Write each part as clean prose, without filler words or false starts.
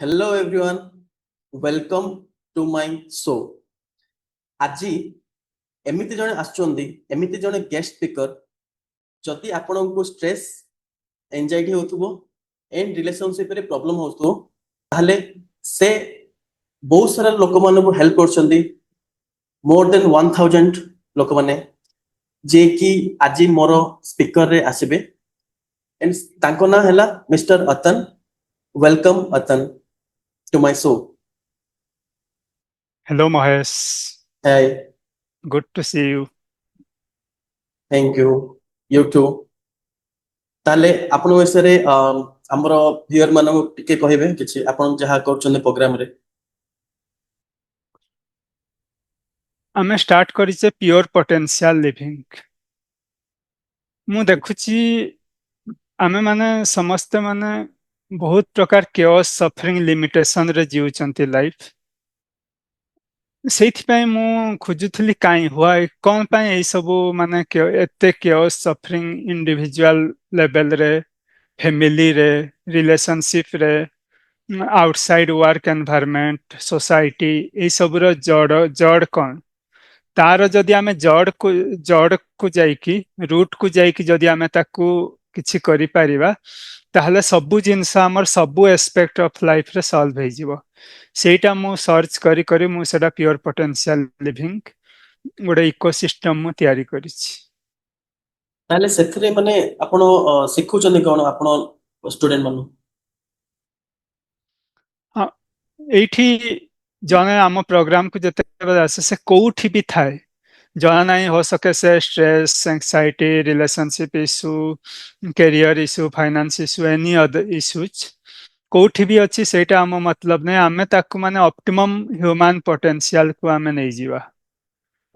Hello everyone, welcome to my show. आज एमिति जने आछुंदी, एमिति जने गेस्ट स्पीकर जदि आपनको स्ट्रेस एंजाइटी होतुबो एंड रिलेशनशिप रे प्रॉब्लम होतुबो ताहले से बहुत सारा लोक मानको हेल्प करछंदी। मोर देन 1000 लोक माने जे कि आज मोर स्पीकर रे आसीबे एंड तांको ना हैला mister Atan. Welcome Atan to my show. Hello, Mahesh. Hi, Good to see you. Thank you. You too. ताले आपन विषय हमर व्यूअर मानक टिके कहबे किछि आपन जहा करछन प्रोग्राम रे। ଆମେ ଷ୍ଟାର୍ଟ କରିଛେ ପିଓର ପଟେନ୍ସିଆଲ ଲିଭିଂ। ମୁଁ ଦେଖୁଛି ଆମେ ମାନେ ସମସ୍ତେ ମାନେ ବହୁତ ପ୍ରକାର କେଓସ୍ ସଫରିଂ ଲିମିଟେସନରେ ଜିଉଛନ୍ତି ଲାଇଫ। ସେଇଥିପାଇଁ ମୁଁ ଖୋଜୁଥିଲି କ'ଣ ପାଇଁ ଏଇ ସବୁ ମାନେ ଏତେ କେଓସ୍ ସଫରିଂ ଇଣ୍ଡିଭିଜୁଆଲ ଲେଭେଲରେ, ଫ୍ୟାମିଲିରେ, ରିଲେସନସିପରେ, ଆଉଟସାଇଡ ୱାର୍କ ଏନଭାରମେଣ୍ଟ, ସୋସାଇଟି, ଏଇ ସବୁର ଜଡ଼ କ'ଣ? ତାର ଯଦି ଆମେ ଜଡ଼କୁ ଯାଇକି ରୁଟକୁ ଯାଇକି ଯଦି ଆମେ ତାକୁ କିଛି କରିପାରିବା ତାହେଲେ ସବୁ ଜିନିଷ ଆମର ସବୁ ଏସ୍ପେକ୍ଟ ଅଫ ଲାଇଫରେ ସଲ୍ଭ ହେଇଯିବ। ସେଇଟା ମୁଁ ସର୍ଚ୍ଚ କରି କରି ମୁଁ ସେଟା ପିଓର ପଟେନ୍ସିଆଲ ଲିଭିଂ ଗୋଟେ ଇକୋସିଷ୍ଟମ ମୁଁ ତିଆରି କରିଛି। ତାଲେ ସେଥିରେ ମାନେ ଆପଣ ଶିଖୁଛନ୍ତି କ'ଣ ଆପଣ ଷ୍ଟୁଡେଣ୍ଟ ମାନଙ୍କୁ? ହଁ, ଏଇଠି ଜଣେ ଆମ ପ୍ରୋଗ୍ରାମକୁ ଯେତେବେଳେ ଆସେ ସେ କୋଉଠି ବି ଥାଏ, जहाँ नहीं हो सके से stress, anxiety, relationship issue, career issue, finance issue, any other issues कोठी भी अच्छी सेटा आम मतलब नहीं, आमे ताकू माने ऑप्टिमम ह्यूमन पोटेंशियल को आमे नहीं जीवा,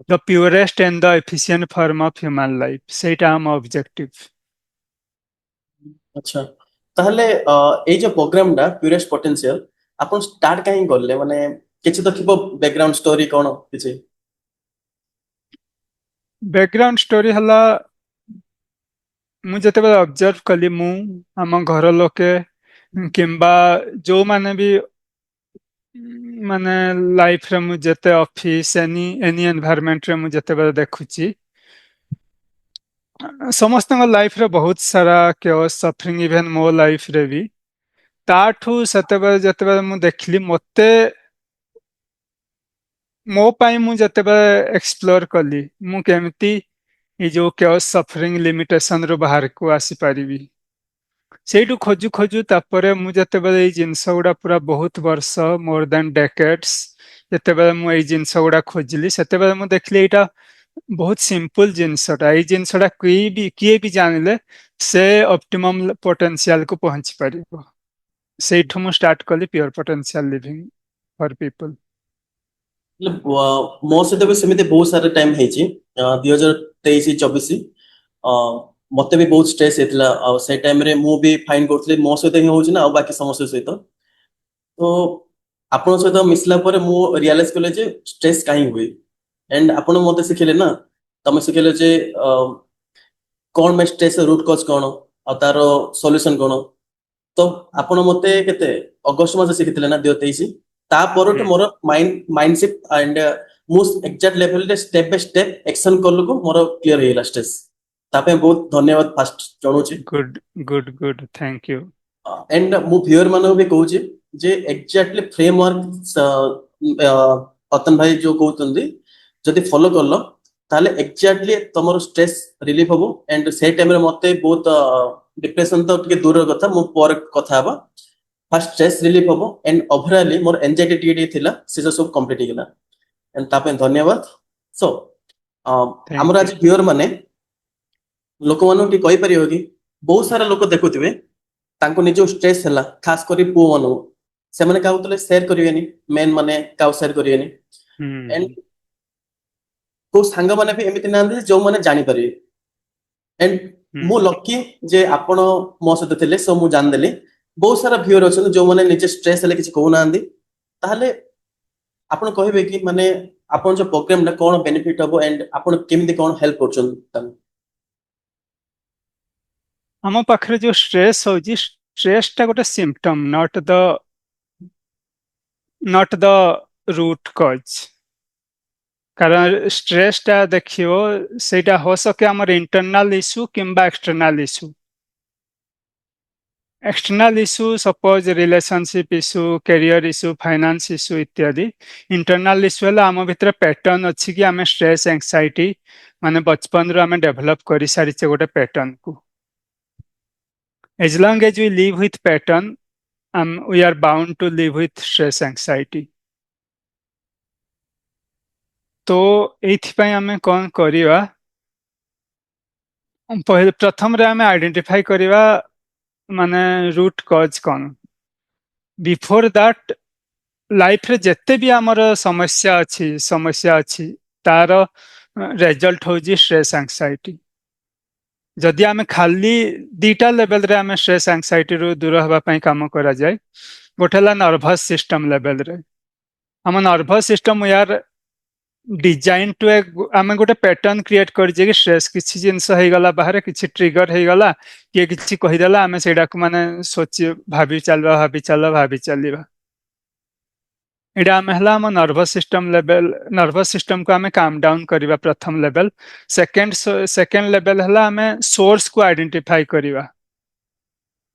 the purest and the efficient form of human life, सेटा आम ऑब्जेक्टिव। अच्छा, ताहले एई जो प्रोग्राम डा प्यूरेस्ट पोटेंशियल आपन स्टार्ट काहे करले? माने किछि तो थिबो बैकग्राउंड स्टोरी कोन किछि? बैकग्राउंड स्टोरी हला मु जेतेबेले ऑब्जर्व कली मु आम घर लोके किंबा जो माने भी माने लाइफ रे मु जेते ऑफिस एनी एनवायरनमेंट रे मु जेतेबेले देखुची समस्त लाइफ रे बहुत सारा केओस सफरिंग इवन मो लाइफ रे भी ताठू सेतेबेले जेतेबेले मु देखली मते मो पाई मु जेतेबेले एक्सप्लोर कली मु केमती ये जो केओस सफरिंग लिमिटेशन रो बाहर को आसी पारिबी ସେଇଠୁ ଖୋଜୁ ଖୋଜୁ ତାପରେ ମୁଁ ଯେତେବେଳେ ଏଇ ଜିନିଷ ଗୁଡ଼ା ପୁରା ବହୁତ ବର୍ଷ ମୋର ଦେନ୍ ଡେକେଡ୍ସ ଯେତେବେଳେ ମୁଁ ଏଇ ଜିନିଷ ଗୁଡ଼ା ଖୋଜିଲି ସେତେବେଳେ ମୁଁ ଦେଖିଲି ଏଇଟା ବହୁତ ସିମ୍ପଲ ଜିନିଷଟା। ଏଇ ଜିନିଷଟା କିଏ ବି ଜାଣିଲେ ସେ ଅପ୍ଟିମମ୍ ପୋଟେନ୍ସିଆଲକୁ ପହଞ୍ଚି ପାରିବ। ସେଇଠୁ ମୁଁ ଷ୍ଟାର୍ଟ କଲି ପିଓର ପୋଟେନ୍ସିଆଲ ଲିଭିଂ ଫର ପିପଲ। ମୋ ସହିତ ବି ସେମିତି ବହୁତ ସାରା ଟାଇମ ହେଇଛି। 2023-24 ମତେ ବି ବହୁତ ଷ୍ଟ୍ରେସ୍ ହେଇଥିଲା ଆଉ ସେଇ ଟାଇମରେ ମୁଁ ବି ଫାଇନ୍ କରୁଥିଲି ମୋ ସହିତ ହିଁ ହଉଛି ନା ଆଉ ବାକି ସମସ୍ତଙ୍କ ସହିତ। ତ ଆପଣଙ୍କ ସହିତ ମିଶିଲା ପରେ ମୁଁ ରିଅଲାଇଜ କଲି ଯେ ଷ୍ଟ୍ରେସ୍ କାହିଁ ହୁଏ ଏଣ୍ଡ ଆପଣ ମତେ ଶିଖେଇଲେ ନା, ତମେ ଶିଖେଇଲେ ଯେ କ'ଣ ପାଇଁ ଷ୍ଟ୍ରେସ୍ ରୁଟ୍ କଜ୍ କ'ଣ ଆଉ ତାର ସଲ୍ୟୁସନ କ'ଣ। ତ ଆପଣ ମତେ କେତେ ଅଗଷ୍ଟ ମାସ ଶିଖିଥିଲେ ନା 2023? ତା ପରଠୁ ମୋର ମାଇଣ୍ଡସିପ ଆଣ୍ଡ ମୁଁ ଏକ୍ସାକ୍ଟ ଲେଭେଲରେ ଷ୍ଟେପ ବାଇ ଷ୍ଟେପ ଏକ୍ସନ କଲକୁ ମୋର କ୍ଲିୟର ହେଇଗଲା ଷ୍ଟ୍ରେସ୍। ତା ପାଇଁ ବହୁତ ଧନ୍ୟବାଦ ଫାଷ୍ଟ ଜଣାଉଛି। Good good good, thank you. And मु व्यूअर मानक भी कहूची जे एक्जेक्टली फ्रेमवर्क अतन भाई जो कहते जदि फॉलो करल ताले एक्जेक्टली तुम स्ट्रेस रिलीफ हम एंड से टाइम रे मते बहुत डिप्रेशन तो टिके दूर कथा मु पर कथा हबा। फर्स्ट स्ट्रेस रिलीफ हम एंड ओवरऑली मोर एंजाइटी टिके थिला से सब कंप्लीट हिला एंड ता पे धन्यवाद। सो हमर थैंक यू। आज व्यूअर माने लोक मानक टी कहि परियो कि बहुत सारा लोक देखुथिबे तांको निजो स्ट्रेस हैला खास करी पुओ मानु से माने काउ तले शेयर करिवेनी, मेन माने काउ शेयर करिवेनी एंड हम्म। को सांग माने भी एमिति नांदे जो माने जानि परिवे एंड मु हम्म। लकी जे आपण मो सहित थिले सो मु जान देली। बहुत सारा व्यूअर अछन जो माने निजे स्ट्रेस हैले किछ कहू नांदी ताहले आपण कहबे कि माने आपण जो प्रोग्राम ना कोन बेनिफिट हबो एंड आपण केमिति कोन हेल्प करछन तान? ଆମ ପାଖରେ ଯୋଉ ଷ୍ଟ୍ରେସ୍ ହଉଛି, ଷ୍ଟ୍ରେସ୍ ଟା ଗୋଟେ symptom, not the not the root cause. कारण स्ट्रेस टा देखियो सेटा हो सके हमर इंटरनल इश्यू किंबा external issue. External issue suppose relationship issue, career issue, finance issue इत्यादि। इंटरनल इश्यू है आम भितर पैटर्न अच्छी कि आम स्ट्रेस एंजाइटी माने बचपन रू आम डेभलप कर सारी गोटे पैटर्न को। As long as we live with pattern we are bound to live with stress anxiety. तो एइथिपाई आमे कौन करिवा, प्रथम रे आमे आइडेंटिफाई करिवा माने रूट कॉज कौन। बिफोर दैट लाइफ रे जेते भी आमर समस्या अच्छी तार रिजल्ट हो स्ट्रेस एंजाइटी। जदि आमे खाली दीटा लेवल रे आमे स्ट्रेस एंजाइटी रू दूर हवा पई काम करा जाय। गोटे ला नर्वस सिस्टम लेवल रे हम नर्वस सिस्टम यार डिजाइन टू आम गोटे पैटर्न क्रिएट कर कि स्ट्रेस किसी जिनस हो गला बाहर किसी ट्रिगर हो गला किए किसी कहीदेला आम से माने सोची भाभी चलवा एटा आम है आम nervous system level. Nervous system को आम काम डाउन करवा प्रथम लेवल। सेकेंड लेवल है आम सोर्स को आइडेंटिफाई करवा।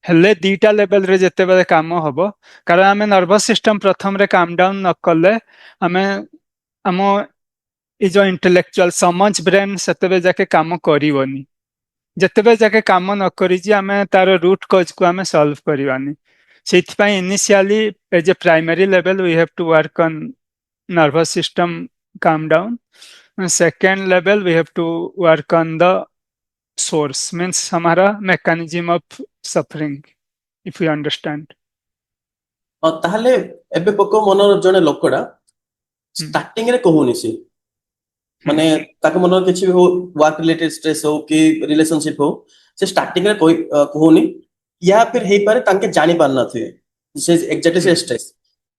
हेले दीटा लेवल रे जेते बेले काम हबो कारण आम नर्वस सिस्टम प्रथम रे काम डाउन न कले आम आम ये जो इंटेलेक्चुअल समझ ब्रेन से जाके काम करिवनी। जेतेबे जाके काम न करी आम तार रूट कज को आम सॉल्व करवानी। सेइथिपाई initially as a primary level we have to work on nervous system calm down. Second level we have to work on the source means हमारा mechanism of suffering if you understand. ताहले एबे पको मन जने लोकड़ा starting रे कहूनी सी माने ताके मन किछि हो वर्क रिलेटेड स्ट्रेस हो कि रिलेशनशिप हो से स्टार्टिंग रे कहूनी या फिर हे पारे ताके जानि पार न थे से एग्जैक्टली से स्ट्रेस।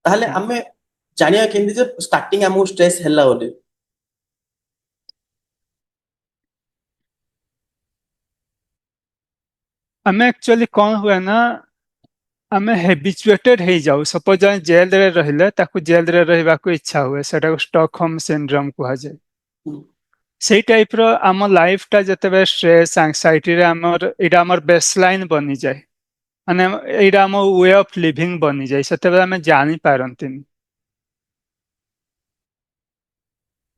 ताहले हमें जानिया केंदी जे स्टार्टिंग हमो स्ट्रेस हैला ओले हमें एक्चुअली कौन हुए ना आम हेबिचुएटेड हो जाऊ। सपोज जेल रे रहिले ताकू जेल रे रहबा को इच्छा हुए सेटा को स्टॉकहोम सिंड्रोम कहा जाए। से टाइप रो आम लाइफ टा जते स्ट्रेस एंजाइटी रे आमर एटा आमर बेसलाइन बनी जाए माने एटा आम वे ऑफ लिविंग बनी जाए सेते आम जानि पारंतिनी।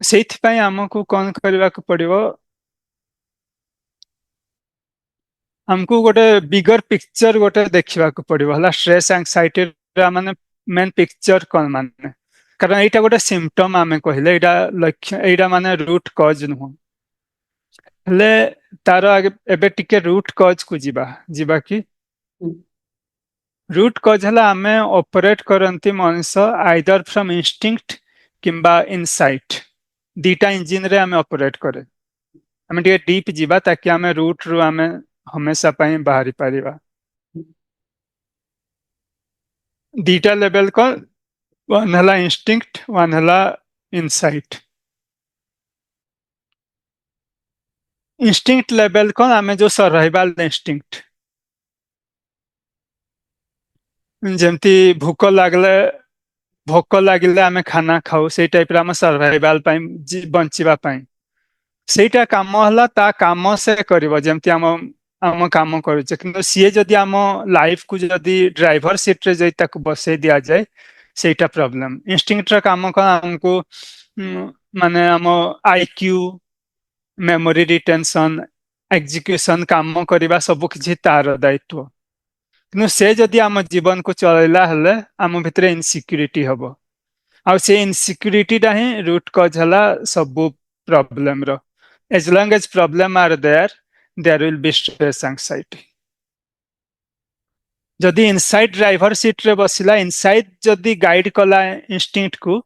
सेइथिपाई आमको कौन करबा को पड़िबो हमको गोटे बिगर पिक्चर गोटे देखा पड़ो है स्ट्रेस एंजाइटी माने मेन पिक्चर कौन माने कारण यहाँ गोटे सिम्पटम आम कहले यहाँ लक्ष्य यहाँ माने रूट कज नुह हेले तार एबे टिके रूट कज को जीवा कि रूट कज है आम ऑपरेट करती मनुष्य आइदर फ्रॉम इंस्टिंक्ट किंबा इनसाइट दीटा इंजिन रे आम ऑपरेट करे। आम टे डीप जीवा ताकि आम रूट रु आम हमेशा पाई बाहरी पारिबा। दीटा लेवल को वन है इंस्टिंक्ट वन है इनसाइट। इंस्टिंक्ट लेवल को आम जो सर्वाइवल इंस्टिंक्ट जमती भूक लगले आम खाना खाऊ से टाइप आम सर्वाइवल बंचिबा सेटा काम है ता काम से करिवो जेमती आम आम काम करुचे किंतु सीए जदि आम लाइफ को जदि ड्राइवर सीट रे जदि ताकू बसई दिया जाए सेटा प्रॉब्लम। इंस्टिंक्ट रा काम को हमको माने आम आईक्यू मेमोरी रिटेंशन एग्जीक्यूशन काम करबा सब किछि तार दायित्व किंतु से जदि आम जीवन को चलैला हेले आम भितर इनसिक्यूरिटी हबो आ से इनसिक्यूरिटी टा ही रूट कज हला सब problem row. as long as problem are there will be stress anxiety। जदि इनसाइड ड्राइवर सीट रे बसिला इनसाइड जदि गाइड कला इंस्टिंक्ट को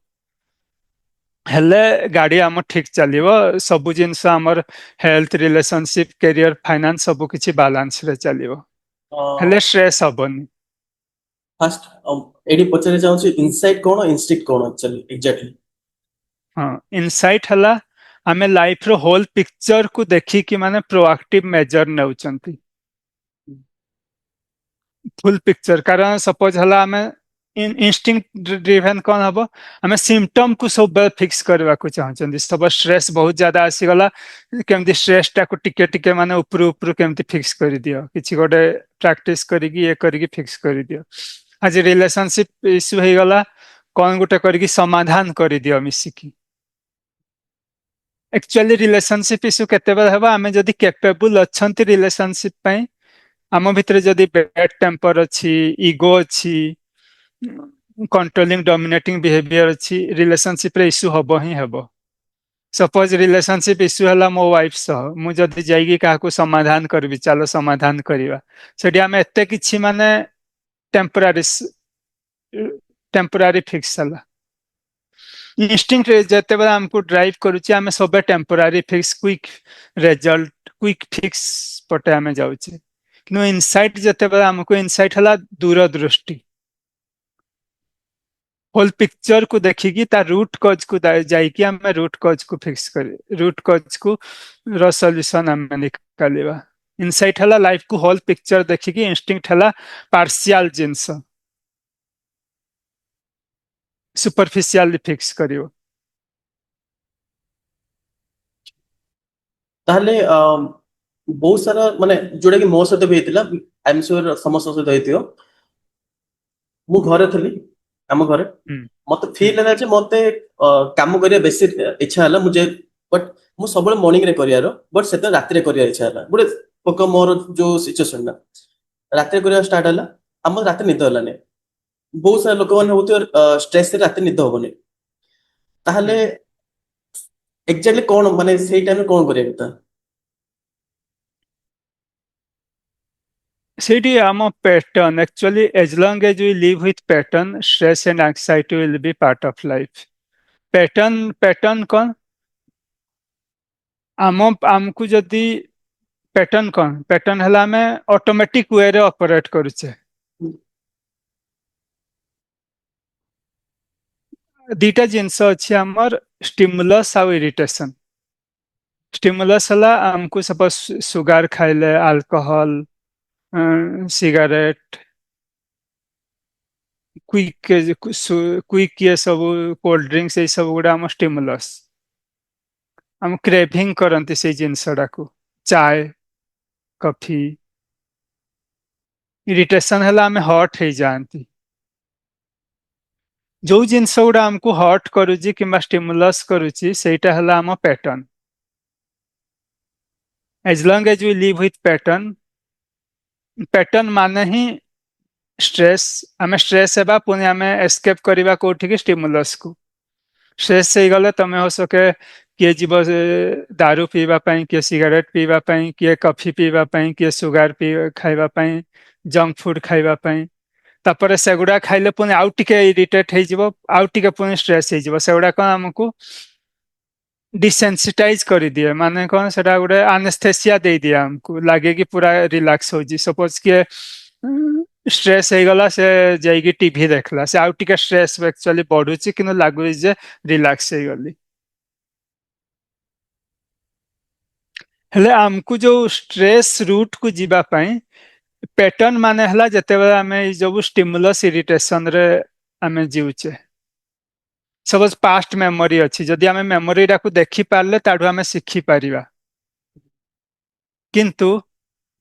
हेले गाड़ी आम ठीक चलिवो सब जिनस आमर हेल्थ रिलेशनशिप कैरियर फाइनेंस सब किछि बैलेंस रे चलिवो हेले स्ट्रेस हबनी। फर्स्ट एडी पचरे चाहूची इनसाइट कोन इंस्टिंक्ट कोन एक्चुअली एग्जैक्टली। हां इनसाइट हला आमे लाइफ रो होल पिक्चर को देखी कि माने प्रोएक्टिव मेजर नेउचंती फुल पिक्चर कारण सपोज हला आमे इंस्टिंक्ट ड्रिवन कौन हम आम सिम्पटम को सब फिक्स करने को चाहते सब स्ट्रेस बहुत ज्यादा आसीगला केमती स्ट्रेस टाक टिके टिके माने ऊपर ऊपर केमती फिक्स कर दियो किसी गोटे प्रैक्टिस करिकी ये करिकी फिक्स कर दियो आज रिलेशनशिप इश्यू हो गला कौन गोटे करिकी समाधान कर दियो मिसिकी एक्चुअली रिलेशनशिप इश्यू केते बेला हेबा आमे जदी कैपेबल अछंती रिलेशनशिप पई आम भितर जदी बैड टेम्पर अछि ईगो अछि कंट्रोलिंग डोमिनेटिंग बिहेवियर अछि रिलेशनशिप रे इश्यू हबो ही हेबो सपोज रिलेशनशिप इश्यू हला मो वाइफ सह मु जदी जाईगी काहाको समाधान करबी चलो समाधान करिवा सेठी आमे एते किछि माने टेम्पररी टेम्पररी फिक्स हला इंस्टिंक्ट जते बेला हमको ड्राइव करूची आमे सबे temporary fix quick result quick fix पटे आमे जाउची किनु इनसाइट जते बेला हमको इनसाइट हला दूरदृष्टि होल पिक्चर को देखिकी ता रूट कॉज को जाइकी आमे रूट कॉज को फिक्स करी रूट कॉज को रो सॉल्यूशन आमे निकालिबा इनसाइट हला लाइफ को होल पिक्चर देखिकी इंस्टिंक्ट हला पार्शियल जिंस सुपरफिशियल फिक्स करियो ताहले बहुत सारा माने जोड़ा कि मो सहित भी हेतिला आई एम श्योर समस्त सहित हेतियो मु घरे थली हम घरे मते फील होला जे मते काम करिया बेसी इच्छा होला मुझे बट मु सबले मॉर्निंग रे करियारो बट सेते रात रे करिया इच्छा होला गुडे पक मोर जो सिचुएशन ना रात रे करिया स्टार्ट होला हम रात निद होला ने बहुत सारा लोक माने होतो स्ट्रेस से रात निद होबने ताहले एक्जेक्टली कोन माने सेही टाइम रे कोन करिया कता City am a pattern. Actually, as long as we live with pattern, stress and anxiety will be part of life. Pattern कौन आमको जदि पैटर्न कौन पैटर्न है आम ऑटोमेटिक वे रे ऑपरेट करुचे दीटा जिनस अच्छी आमर स्टिमुलस आउ इरिटेशन स्टिमुलस हला आमको सपोज सुगार खाइले अल्कोहल सिगारेट क्विक ये सब कोल्ड ड्रिंक्स ये सब गुड़ा आम स्टिमुलस आम क्रेविंग करती से जिनसटा को चाय कॉफी इरिटेशन है आम हट हो जाती जो जिनस गुड़ा आमको हट करुची कि स्टिमुलस करुची सेटा है आम pattern as long as we live with pattern माने ही स्ट्रेस आम स्ट्रेस हेबा पुणी आम एस्केप करवा कोठी स्टिमुलस को स्ट्रेस हो गले तुम हो सके किए जीव दारू पीवाई किए सिगारेट पीवाई किए कॉफी पीवाई किए सुगार खाइबापी जंक फूड खाइबापी तापर सेगुड़ा खाइले पुणी आउ टिके इरिटेट हो आउ टिके पुणी स्ट्रेस हो सेगुड़ा कौन आमको डिसेंसिटाइज कर दिए माने कौन से गोटे आनेस्थेसिया दे दिए हमको लगे कि पूरा रिलैक्स हो सपोज किए स्ट्रेस हो गला से जाइए टीवी देखला से आउ टिके स्ट्रेस एक्चुअली बढ़ुची कि लगुच जे रिलैक्स हो गली हेले आमको जो स्ट्रेस रूट को जीवा पाई पैटर्न माने हला जते बेला आमे जो स्टिमुलस इरिटेशन रे आमे जीउचे सपोज पास्ट मेमोरी अच्छी जदि आमे मेमोरी को देखि पारले ताडू आमे सिखि पारिबा किंतु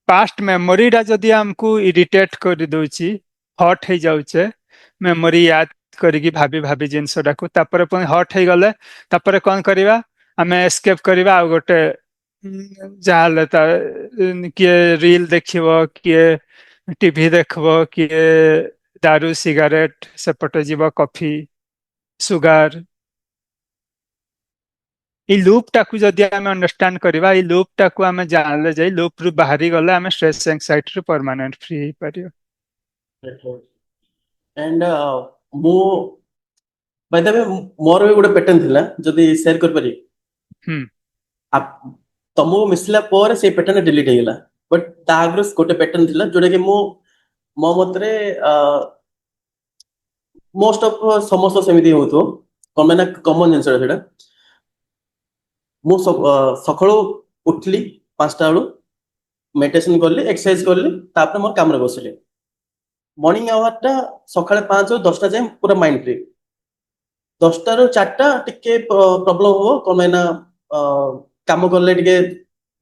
पास्ट मेमोरी जदि हमको इरिटेट कर दोची हट हो जाउचे मेमोरी याद करिकी भाभी भाभी जिनसटा को तापर पुणी हट हो गले तापर कौन करवा आम एस्केप करवा आ गोटे जहाँ किए रील देखिबो किए टीवी देखबो किए दारू सिगारेट सेपटे जीव कॉफी सुगार ई लूप टाकू जदि आमे अंडरस्टैंड करबा ई लूप टाकू आमे जानले जाई लूप रु बाहरी गले आमे स्ट्रेस एंजाइटी रु परमानेंट फ्री हो परियो एंड मो बाय द वे मोर भी गोटे पैटर्न थिला जदि शेयर कर पारि आप तमो मिसला पर से पैटर्न डिलीट हो गला बट ताग्र गोटे पैटर्न थिला जोडे कि मो मतरे मोस्ट ऑफ समस्त सेमिति होतो कमेना कॉमन जिंस सेटा मु सखळो उठली 5टा बेलू मेडिटेशन करली एक्सरसाइज करली तापर मोर काम रे बसली मॉर्निंग आवर टा सकाळे 5 ରୁ 10ଟା ଯାଏ ପୁରା ମାଇଣ୍ଡ ଫ୍ରି। 10ଟା ରୁ 4ଟା ଟିକେ ପ୍ରୋବ୍ଲେମ ହବ କଣ ପାଇଁ ନା କାମ କଲେ ଟିକେ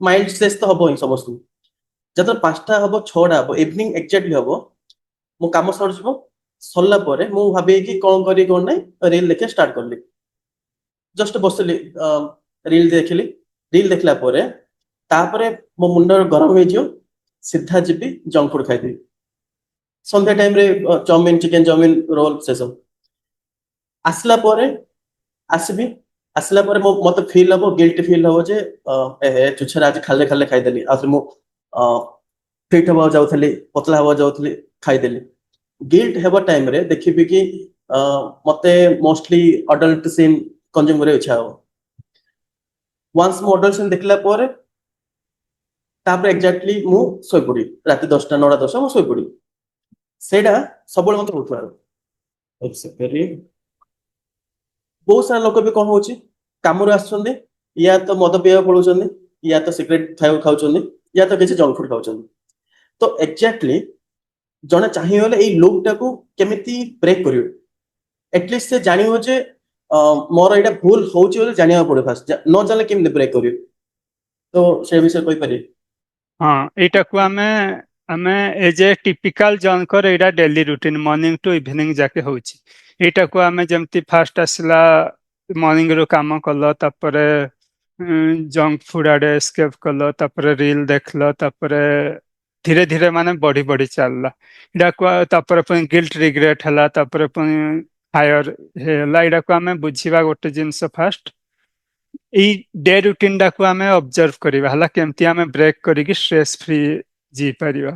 ମାଇଣ୍ଡ ସ୍ଟ୍ରେସ୍ ତ ହବ ହିଁ ସମସ୍ତଙ୍କୁ। ଯେତେବେଳେ 5ଟା ହବ 6ଟା ହବ ଇଭିନିଂ ଏକ୍ଜାକ୍ଟଲି ହବ ମୋ କାମ ସରିଯିବ। ସରିଲା ପରେ ମୁଁ ଭାବିବି କି କଣ କରିବି କଣ ନାହିଁ ରିଲ୍ ଦେଖିବା ଷ୍ଟାର୍ଟ କଲି। ଜଷ୍ଟ ବସିଲି ରିଲ୍ ଦେଖିଲି। ରିଲ୍ ଦେଖିଲା ପରେ ତାପରେ ମୋ ମୁଣ୍ଡ ଗରମ ହେଇଯିବ ସିଧା ଯିବି ଜଙ୍କ ଫୁଡ ଖାଇଦେବି। ସନ୍ଧ୍ୟା ଟାଇମରେ ଚାଉମିନ ଚିକେନ ଚାଉମିନ ରୋଲ ସେସବୁ। ଆସିଲା ପରେ ଆସିବି ଆସିଲା ପରେ ମତେ ଫିଲ୍ ହବ ଗିଲ୍ଟି ଫିଲ୍ ହବ ଯେ ଚୁଛାରେ ଆଜି ଖାଲେ ଖାଲେ ଖାଇଦେଲି ଆଉ ମୁଁ ଫିଟ୍ ହବାକୁ ଯାଉଥିଲି ପତଳା ହବାକୁ ଯାଉଥିଲି ଖାଇଦେଲି। ଗିଲ୍ଟ ହେବା ଟାଇମରେ ଦେଖିବି କି ମତେ ମୋଷ୍ଟଲି ଅଡଲ୍ଟ ସିନ୍ କନଜ୍ୟୁମ କରିବାକୁ ଇଚ୍ଛା ହବ। ୱାନ୍ସ ମୁଁ ଅଡଲ୍ଟ ସିନ୍ ଦେଖିଲା ପରେ ତାପରେ ଏକ୍ଜାକ୍ଟଲି ମୁଁ ଶୋଇପଡ଼ିବି। ରାତି 10ଟା 9ଟା 10ଟା ମୁଁ ଶୋଇପଡ଼ିବି। ସେଇଟା ସବୁବେଳେ ମତେ ହଉଥିବାର ବହୁତ ସାରା ଲୋକ ବି କଣ ହଉଛି କାମରୁ ଆସୁଛନ୍ତି ୟା ତ ମଦ ପିଇବାକୁ ପଳଉଛନ୍ତି ୟା ତ ସିଗରେଟ ଖାଇବାକୁ ଖାଉଛନ୍ତି ୟା ତ କିଛି ଜଙ୍କ ଫୁଡ ଖାଉଛନ୍ତି। ତ ଏକ୍ଜାକ୍ଟଲି ଜଣେ ଚାହିଁଗଲେ ଏଇ ଲୁପ୍ ଟାକୁ କେମିତି ବ୍ରେକ୍ କରିବ। ଏଟଲିଷ୍ଟ ସେ ଜାଣିବ ଯେ ମୋର ଏଇଟା ଭୁଲ ହଉଛି ବୋଲି ଜାଣିବାକୁ ପଡିବ ଫାଷ୍ଟ। ନ ଜାଣିଲେ କେମିତି ବ୍ରେକ୍ କରିବ। ତ ସେ ବିଷୟରେ କହିପାରିବେ? ହଁ ଏଇଟାକୁ ଆମେ ଆମେ ଏଜ ଏ ଟିପିକାଲ ଜଣଙ୍କର ଏଇଟା daily routine morning to evening ଯାକେ ହଉଛି। ଏଇଟାକୁ ଆମେ ଯେମିତି ଫାଷ୍ଟ ଆସିଲା ମର୍ଣ୍ଣିଂ ରୁ କାମ କଲ ତାପରେ ଜଙ୍କ ଫୁଡ ଆଡେ ସ୍କେପ୍ କଲ ତାପରେ ରିଲ୍ ଦେଖିଲ ତାପରେ ଧୀରେ ଧୀରେ ମାନେ ବଢି ବଢି ଚାଲିଲା। ଏଇଟାକୁ ତାପରେ ପୁଣି ଗିଲ୍ଟ ରିଗ୍ରେଟ ହେଲା ତାପରେ ପୁଣି ହାୟର ହେଲା। ଏଇଟାକୁ ଆମେ ବୁଝିବା ଗୋଟେ ଜିନିଷ ଫାଷ୍ଟ ଏଇ ଡେ ରୁଟିନ ଟାକୁ ଆମେ ଅବଜର୍ଭ କରିବା ହେଲା କେମିତି ଆମେ ବ୍ରେକ୍ କରିକି ଷ୍ଟ୍ରେସ୍ ଫ୍ରି ଯାଇପାରିବା।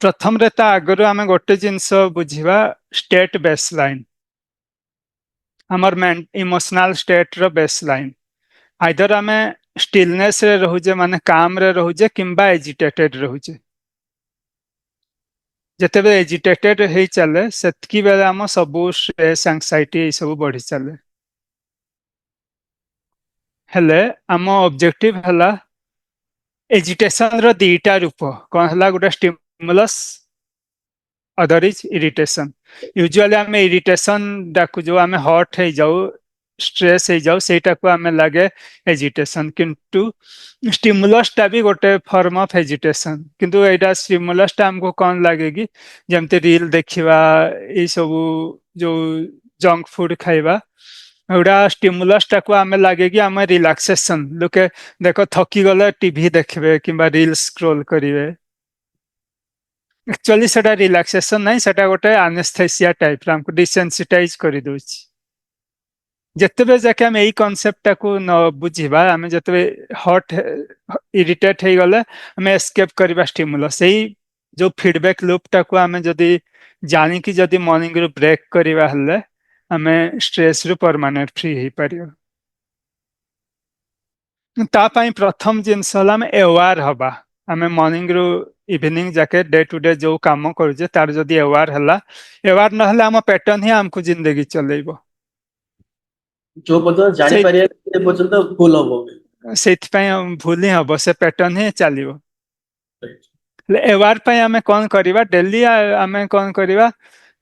ପ୍ରଥମରେ ତା ଆଗରୁ ଆମେ ଗୋଟେ ଜିନିଷ ବୁଝିବା ଷ୍ଟେଟ୍ ବେସ୍ ଲାଇନ୍। ଆମର ଇମୋସନାଲ ଷ୍ଟେଟ ର ବେସ୍ ଲାଇନ୍ ଆଇଦର ଆମେ ଷ୍ଟିଲନେସ ରେ ରହୁଛେ ମାନେ କାମ ରେ ରହୁଛେ କିମ୍ବା ଏଜିଟେଟେଡ ରହୁଛେ। ଯେତେବେଳେ ଏଜିଟେଟେଡ ହେଇ ଚାଲେ ସେତିକି ବେଳେ ଆମ ସବୁ ଷ୍ଟ୍ରେସ୍ ଆଂଜାଇଟି ଏଇ ସବୁ ବଢି ଚାଲେ। ହେଲେ ଆମ ଅବଜେକ୍ଟିଭ ହେଲା ଏଜିଟେସନ ର ଦିଟା ରୂପ କଣ ହେଲା ଗୋଟେ ଷ୍ଟିମୁଲସ ଅଦର ଇଜ ଇରିଟେସନ। ୟୁଜୁଆଲି ଆମେ ଇରିଟେସନ ଡାକୁ ଯୋଉ ଆମେ ହଟ୍ ହେଇଯାଉ ଷ୍ଟ୍ରେସ୍ ହେଇଯାଉ ସେଇଟାକୁ ଆମେ ଲାଗେ ଏଜିଟେସନ କିନ୍ତୁ ଷ୍ଟିମୁଲସ ଟା ବି ଗୋଟେ ଫର୍ମ ଅଫ ଏଜିଟେସନ। କିନ୍ତୁ ଏଇଟା ଷ୍ଟିମୁଲସ ଟା ଆମକୁ କଣ ଲାଗେ କି ଯେମିତି ରିଲ୍ ଦେଖିବା ଏଇ ସବୁ ଯୋଉ ଜଙ୍କ ଫୁଡ ଖାଇବା ଏଗୁଡା ଷ୍ଟିମୁଲସ ଟାକୁ ଆମେ ଲାଗେ କି ଆମେ ରିଲାକ୍ସେସନ ଲୋକେ ଦେଖ ଥକି ଗଲେ ଟିଭି ଦେଖିବେ କିମ୍ବା ରିଲ୍ ସ୍କ୍ରୋଲ କରିବେ। ଆକ୍ଚୁଆଲି ସେଟା ରିଲାକ୍ସେସନ ନାହିଁ ସେଟା ଗୋଟେ ଆନେସ୍ଥେସିଆ ଟାଇପ ଆମକୁ ଡିସେନ୍ସିଟାଇଜ କରିଦଉଛି। ଯେତେବେଳେ ଯାକେ ଆମେ ଏଇ କନସେପ୍ଟ ଟାକୁ ନ ବୁଝିବା ଆମେ ଯେତେବେଳେ ହଟ୍ ଇରିଟେଟ ହେଇଗଲେ ଆମେ ଏସ୍କେପ କରିବା ଷ୍ଟିମୁଲସ। ସେଇ ଯୋଉ ଫିଡବ୍ୟାକ୍ ଲୁପ୍ ଟାକୁ ଆମେ ଯଦି ଜାଣିକି ଯଦି ମର୍ଣ୍ଣିଂ ରୁ ବ୍ରେକ୍ କରିବା ହେଲେ ଆମେ ଷ୍ଟ୍ରେସ୍ ରୁ ପରମାନେଣ୍ଟ ଫ୍ରି ହେଇପାରିବା। ତା ପାଇଁ ପ୍ରଥମ ଜିନିଷ ହେଲା ଆମେ ଏୱାର ହବା। ଆମେ ମର୍ଣ୍ଣିଂ ରୁ ଇଭିନିଂ ଯାକେ ଡେ ଟୁ ଡେ ଯୋଉ କାମ କରୁଛେ ତାର ଯଦି ଏୱାର ହେଲା ଏୱାର ନହେଲେ ଆମ ପ୍ୟାଟର୍ନ ହିଁ ଆମକୁ ଜିନ୍ଦଗି ଚଲେଇବ। ଯୋଉ ପର୍ଯ୍ୟନ୍ତ ଜାଣିପାରିବା ସେ ପର୍ଯ୍ୟନ୍ତ ଭୁଲ ହବ। ସେଇଥିପାଇଁ ଭୁଲ ହିଁ ହବ ସେ ପ୍ୟାଟର୍ନ ହିଁ ଚାଲିବ। ହେଲେ ଏୱାର ପାଇଁ ଆମେ କଣ କରିବା ଡେଲି ଆମେ କଣ କରିବା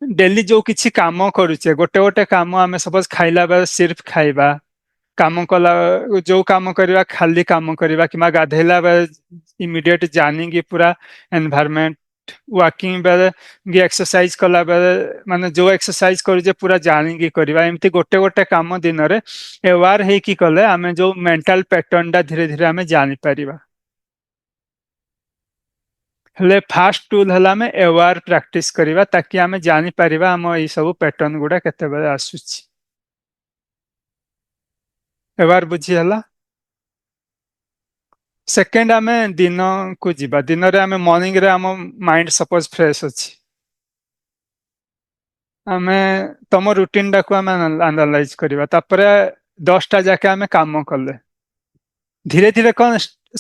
ଡେଲି ଯୋଉ କିଛି କାମ କରୁଛେ ଗୋଟେ ଗୋଟେ କାମ ଆମେ ସପୋଜ ଖାଇଲା ବେଳେ ସିର୍ଫ ଖାଇବା କାମ କଲା ଯୋଉ କାମ କରିବା ଖାଲି କାମ କରିବା କିମ୍ବା ଗାଧେଇଲା ବେଳେ ଇମିଡିଏଟ ଜାଣିକି ପୁରା ଏନଭାରମେଣ୍ଟ ୱାକିଂ ବେଳେ କି ଏକ୍ସରସାଇଜ କଲା ବେଳେ ମାନେ ଯୋଉ ଏକ୍ସରସାଇଜ କରୁଛେ ପୁରା ଜାଣିକି କରିବା। ଏମିତି ଗୋଟେ ଗୋଟେ କାମ ଦିନରେ ଏୱାର ହେଇକି କଲେ ଆମେ ଯୋଉ ମେଣ୍ଟାଲ ପ୍ୟାଟର୍ନ ଟା ଧୀରେ ଧୀରେ ଆମେ ଜାଣିପାରିବା। ହେଲେ ଫାଷ୍ଟ ଟୁଲ ହେଲା ଆମେ ଏୱାର ପ୍ରାକ୍ଟିସ କରିବା ତାକି ଆମେ ଜାଣିପାରିବା ଆମ ଏଇ ସବୁ ପ୍ୟାଟର୍ନ ଗୁଡା କେତେବେଳେ ଆସୁଛି। ଏୱାର ବୁଝି ହେଲା। ସେକେଣ୍ଡ ଆମେ ଦିନକୁ ଯିବା। ଦିନରେ ଆମେ ମର୍ଣ୍ଣିଂରେ ଆମ ମାଇଣ୍ଡ ସପୋଜ ଫ୍ରେଶ ଅଛି ଆମେ ତମ ରୁଟିନ ଟାକୁ ଆମେ ଆନାଲାଇଜ କରିବା ତାପରେ 10ଟା ଯାକେ ଆମେ କାମ କଲେ ଧୀରେ ଧୀରେ କଣ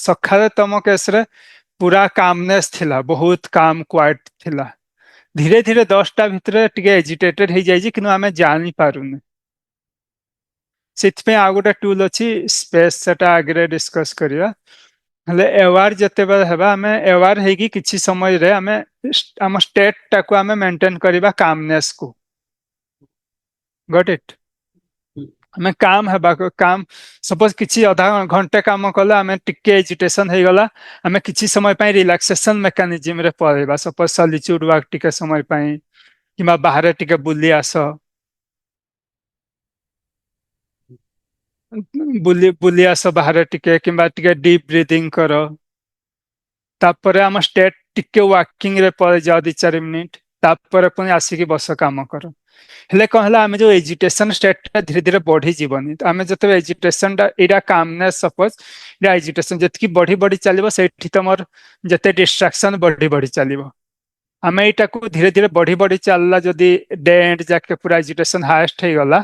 ସକାଳେ ତମ କେସରେ ପୁରା କାମନେସ ଥିଲା ବହୁତ କାମ କ୍ୱାଇଟ ଥିଲା। ଧୀରେ ଧୀରେ 10ଟା ଭିତରେ ଟିକେ ଏଜିଟେଟେଡ ହେଇଯାଇଛି କିନ୍ତୁ ଆମେ ଜାଣି ପାରୁନେ। ସେଥିପାଇଁ ଆଉ ଗୋଟେ ଟୁଲ ଅଛି ସ୍ପେସ ସେଟା ଆଗରେ ଡିସ୍କସ କରିବା। ହେଲେ ଏୱାର ଯେତେବେଳେ ହେବା ଆମେ ଏୱାର ହେଇକି କିଛି ସମୟରେ ଆମେ आम स्टेट टाको आमे मेंटेन करबा कामनेस को गॉट इट हमें काम हेबा काम सपोज किछि आधा घंटे काम कले हमें टिके एजिटेशन हे गला हमें किछि समय पई रिलैक्सेशन मेकानिज्म रे परेबा सपोज सॉलिट्यूड वर्क टिके समय पई किबा बाहर टिके बुली आस बुली बुली आस बाहर टिके किबा टिके डीप ब्रीथिंग करो तापर आम स्टेट टिके वॉकिंग रे परे जाओ 2-4 मिनिट तापर पुनी आसिकी बस काम करो हेले कौन है आम जो एजिटेशन स्टेट धीरे धीरे बढ़ी जीवनी आम जो एजिटेशन एटा कामनेस सपोज इटा एजिटेशन जतकी बढ़ी बढ़ी चलो से तुम जिते डिस्ट्राक्शन बढ़ी बढ़ी चलो आम यहाँ को धीरे धीरे बढ़ी बढ़ी चलला जदि डे एंड जाके पूरा एजिटेशन हाएस्ट हो गला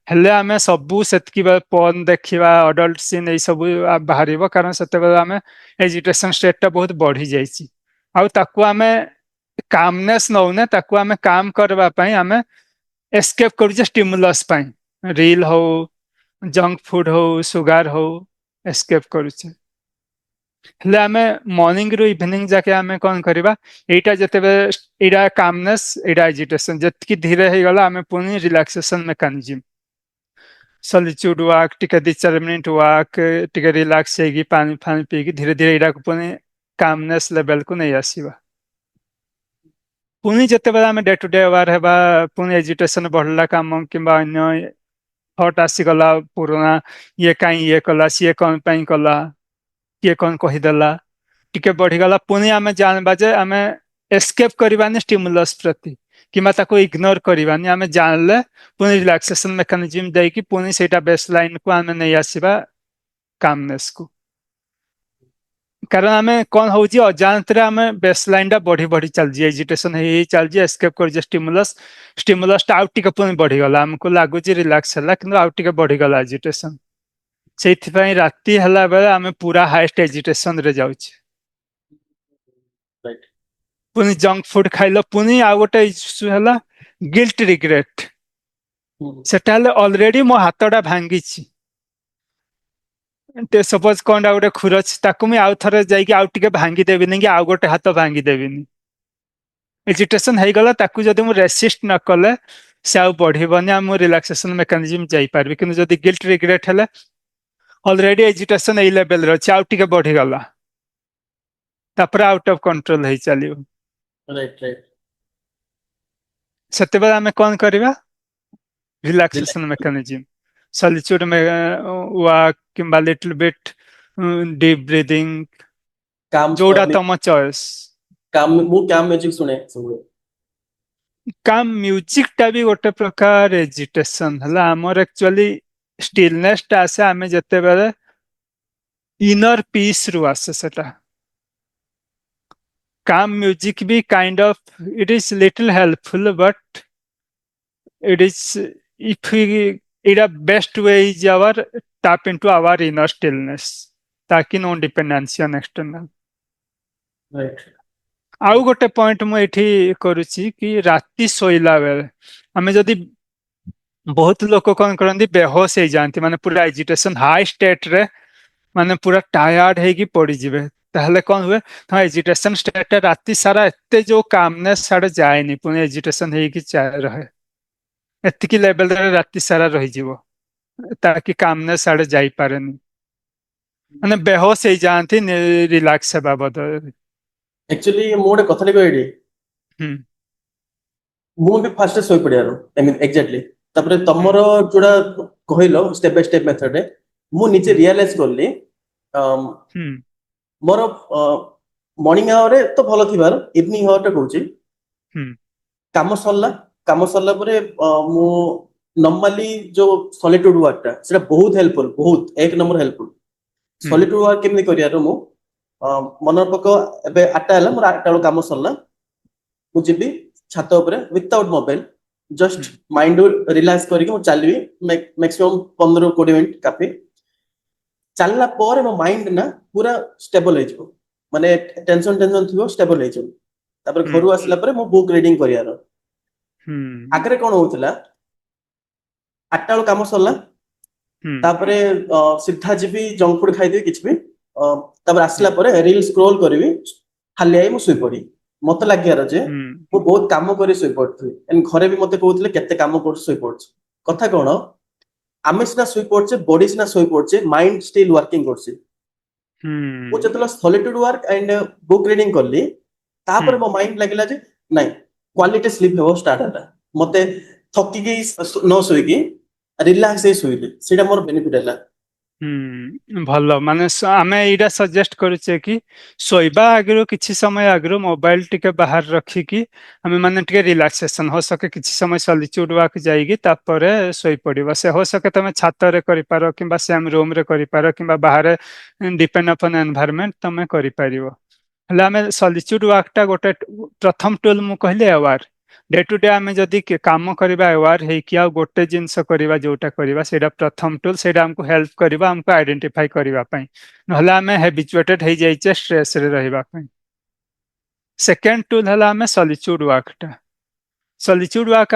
हेले आम सबू से पन देखा अडल्ट सीन यही सब बाहर कारण से आम एजिटेशन स्टेट बहुत बढ़ी जामे कामनेस नौने ताकू आम काम करने आम एस्केप करुचे स्टिमुलस पाई रील हो जंक फूड हो सुगार हो एस्केप करुचे हेले आमे मॉर्निंग रु इवनिंग जाके आमे कौन करबा एटा जते एटा कामनेस एटा एजिटेशन जतकी धीरे हो गला आमे पुनी रिलैक्सेशन मेकानिज्म सॉलिट्यूड वॉक टिके 2-4 मिनिट वॉक टिके रिलैक्स हेगी पानी पानी पीकी धीरे धीरे एटा को पुनी कामनेस लेवल को नहीं आसीबा पुनी जते बेला आमे डे टू डे अवार हेबा पुनी एजिटेशन बढ़ला काम किंबा अन्य थॉट आसीगला पुराना ये कहीं ये कला सी कौन पाई कला किए कौन कहीदेला टिके बढ़ीगला पुणी आम जानवा जे आम एस्केप करवानी स्टिमुलस प्रति किंबा ताको इग्नोर करवानी आम जानले पुणी रिलैक्सेशन मेकानिज्म देकी पुणी सेटा बेस लाइन को आम नहीं आसीबा कामनेस को कारण आम कौन हो अजाणत आम बेस लाइन टा बढ़ी बढ़ी चलजी एजिटेशन ही चलजी एस्केप कर स्टिमुलस स्टिमुलस आउ टिके पुणी बढ़ीगला आमको लगुच रिलैक्स है कि आउ टिके बढ़ीगला एजिटेशन से राति हला बेले आम पूरा हाएस्ट एजिटेशन रे जाउछे राइट पुनी जंक फूड खाइल पुनी आ गोटे इश्यू है गिल्ट रिग्रेट सेटा ऑलरेडी मो हाथटा भांगी सपोज कौन गोटे खुर ताकू मुझे आउ थे जाके भांगी देवी कि आउ गोटे हाथ भांगी देवी एजिटेशन हो गला ताकू जदि मु रेसिस्ट न कले से आउ बढ़िबनी आ रिलैक्सेशन मेकानिज्म जाई पारबी किंतु जदि गिल्ट रिग्रेट है ऑलरेडी एजिटेशन ए लेवल रे आउ टिके बढ़ीगला तापर आउट ऑफ कंट्रोल हो चलो राइट राइट से आम कौन करवा रिलैक्सेशन मेकानिज्म सॉलिट्यूड में वॉक किंबा लिटिल बिट डीप ब्रीथिंग काम जोड़ा तम चॉइस काम मु काम म्यूजिक सुने सब काम म्यूजिक टा भी गोटे प्रकार एजिटेशन है आमर एक्चुअली स्टिलनेस टा आसे आमे जते बेले इनर पीस रु आसे सेटा काम म्यूजिक भी kind of it is little helpful but it is if we it a best way is our tap into our inner stillness ताकि no dependency on external right आउ गोटे पॉइंट मु एठी करूची कि राति सोइला बेले हमें जदि बहुत लोग कौन करती बेहोश हो जाती माने पूरा एजिटेशन हाई स्टेट रे माने पूरा टायर्ड है कि पड़ी जिवे ताहले कौन हुए तो एजिटेशन स्टेट राति सारा एते जो कामनेस साडे जाएनी पुणे एजिटेशन है कि रहे एतिकी लेवल रे राति सारा रही ताकि कामनेस साडे जाई पारेनी माने बेहोश हो जाती रिलैक्स हेबा बदल एक्चुअली मु गोटे कथाटे कहडी मु भी फास्ट सोई पड़ियारो आई मीन एग्जैक्टली तापर तमर जोड़ा कहलो स्टेप बाय स्टेप मेथड रे मु नीचे रियलाइज करली मोर मॉर्निंग आवर रे तो भलो थिबार इवनिंग आवर टा कहूची काम सरला परे मु नॉर्मली जो सॉलिट्यूड वर्क टा सेटा बहुत हेल्पफुल बहुत एक नंबर हेल्पफुल सॉलिट्यूड वर्क केमनी करियारो मु मनर पक एबे 8टा हला मोर 8टा बेला काम सरला मु जिबी छात ऊपर without mobile just mind relax करके मु चलबी मैक्सिमम 15-20 मिनिट काफी चलला पर मो माइंड ना पूरा स्टेबल हो जिवो माने टेंशन थिबो स्टेबल हो जिवो तापर घर आसला पर मो बुक रीडिंग करियारो आगरे कोन होतला 8टा बेला काम सरला तापर सीधा जिबी जंक फूड खाइ देबी किछ भी तापर आसला पर रील स्क्रॉल करबी खाली आई मु सुई पड़ी ମତେ ଲାଗିବାର ଯେ ହୁଁ ମୁଁ ବହୁତ କାମ କରି ଶୋଇପଡୁଥିଲି ଏଣ୍ଡ ଘରେ ବି ମତେ କହୁଥିଲେ କେତେ କାମ କରୁଛୁ ଶୋଇପଡୁଛୁ। କଥା କଣ, ଆମେ ସିନା ଶୋଇପଡୁଛେ, ବଡି ସିନା ଶୋଇପଡୁଛେ, ମାଇଣ୍ଡ ଷ୍ଟିଲ୍ ୱାର୍କିଂ କରୁଛି। ମୁଁ ହୁଁ ଯେତେବେଳେ ସଲିଟ୍ୟୁଡ ୱାର୍କ ଆଣ୍ଡ ବୁକ୍ ରିଡିଂ କଲି, ହୁଁ ତାପରେ ମୋ ମାଇଣ୍ଡ ଲାଗିଲା ଯେ ନାଇଁ, କ୍ୱାଲିଟି ସ୍ଲିପ୍ ହେବ ଷ୍ଟାର୍ଟ ହେଲା। ମତେ ଥକିକି ନ ଶୋଇକି ରିଲାକ୍ସ ହେଇ ଶୋଇଲି, ସେଇଟା ମୋର ବେନିଫିଟ ହେଲା। ଭଲ ମାନେ ଆମେ ଏଇଟା ସଜେଷ୍ଟ କରୁଛେ କି ଶୋଇବା ଆଗରୁ କିଛି ସମୟ ଆଗରୁ ମୋବାଇଲ ଟିକେ ବାହାରେ ରଖିକି ଆମେ ମାନେ ଟିକେ ରିଲାକ୍ସେସନ हो सके କିଛି ସମୟ ସଲିଚ୍ୟୁଡ ୱାକ୍ ଯାଇକି ତାପରେ ଶୋଇପଡିବ। ସେ हो सके ତମେ ଛାତରେ କରିପାର କିମ୍ବା ସେମ୍ ରୁମ ରେ କରିପାର କିମ୍ବା ବାହାରେ, ଡିପେଣ୍ଡ ଅପନ୍ ଏନଭାରମେଣ୍ଟ ତମେ କରିପାରିବ। ହେଲେ ଆମେ ସଲିଚ୍ୟୁଡ ୱାକ୍ ଟା ଗୋଟେ ପ୍ରଥମ ଟୁଲ ମୁଁ କହିଲି ଆୱାର। ଡେ ଟୁ ଡେ ଆମେ ଯଦି କାମ କରିବା ଆୱାର ହେଇକି ଆଉ ଗୋଟେ ଜିନିଷ କରିବା ଯୋଉଟା କରିବା ସେଇଟା ପ୍ରଥମ ଟୁଲ, ସେଇଟା ଆମକୁ ହେଲ୍ପ କରିବ ଆମକୁ ଆଇଡେଣ୍ଟିଫାଇ କରିବା ପାଇଁ। ନହେଲେ ଆମେ ହାବିଚୁଏଟେଡ ହେଇଯାଇଛେ ଷ୍ଟ୍ରେସ ରେ ରହିବା ପାଇଁ। ସେକେଣ୍ଡ ଟୁଲ ହେଲା ଆମେ ସଲିଚ୍ୟୁଡ ୱାକ୍ ଟା। ସଲିଚ୍ୟୁଡ ୱାକ୍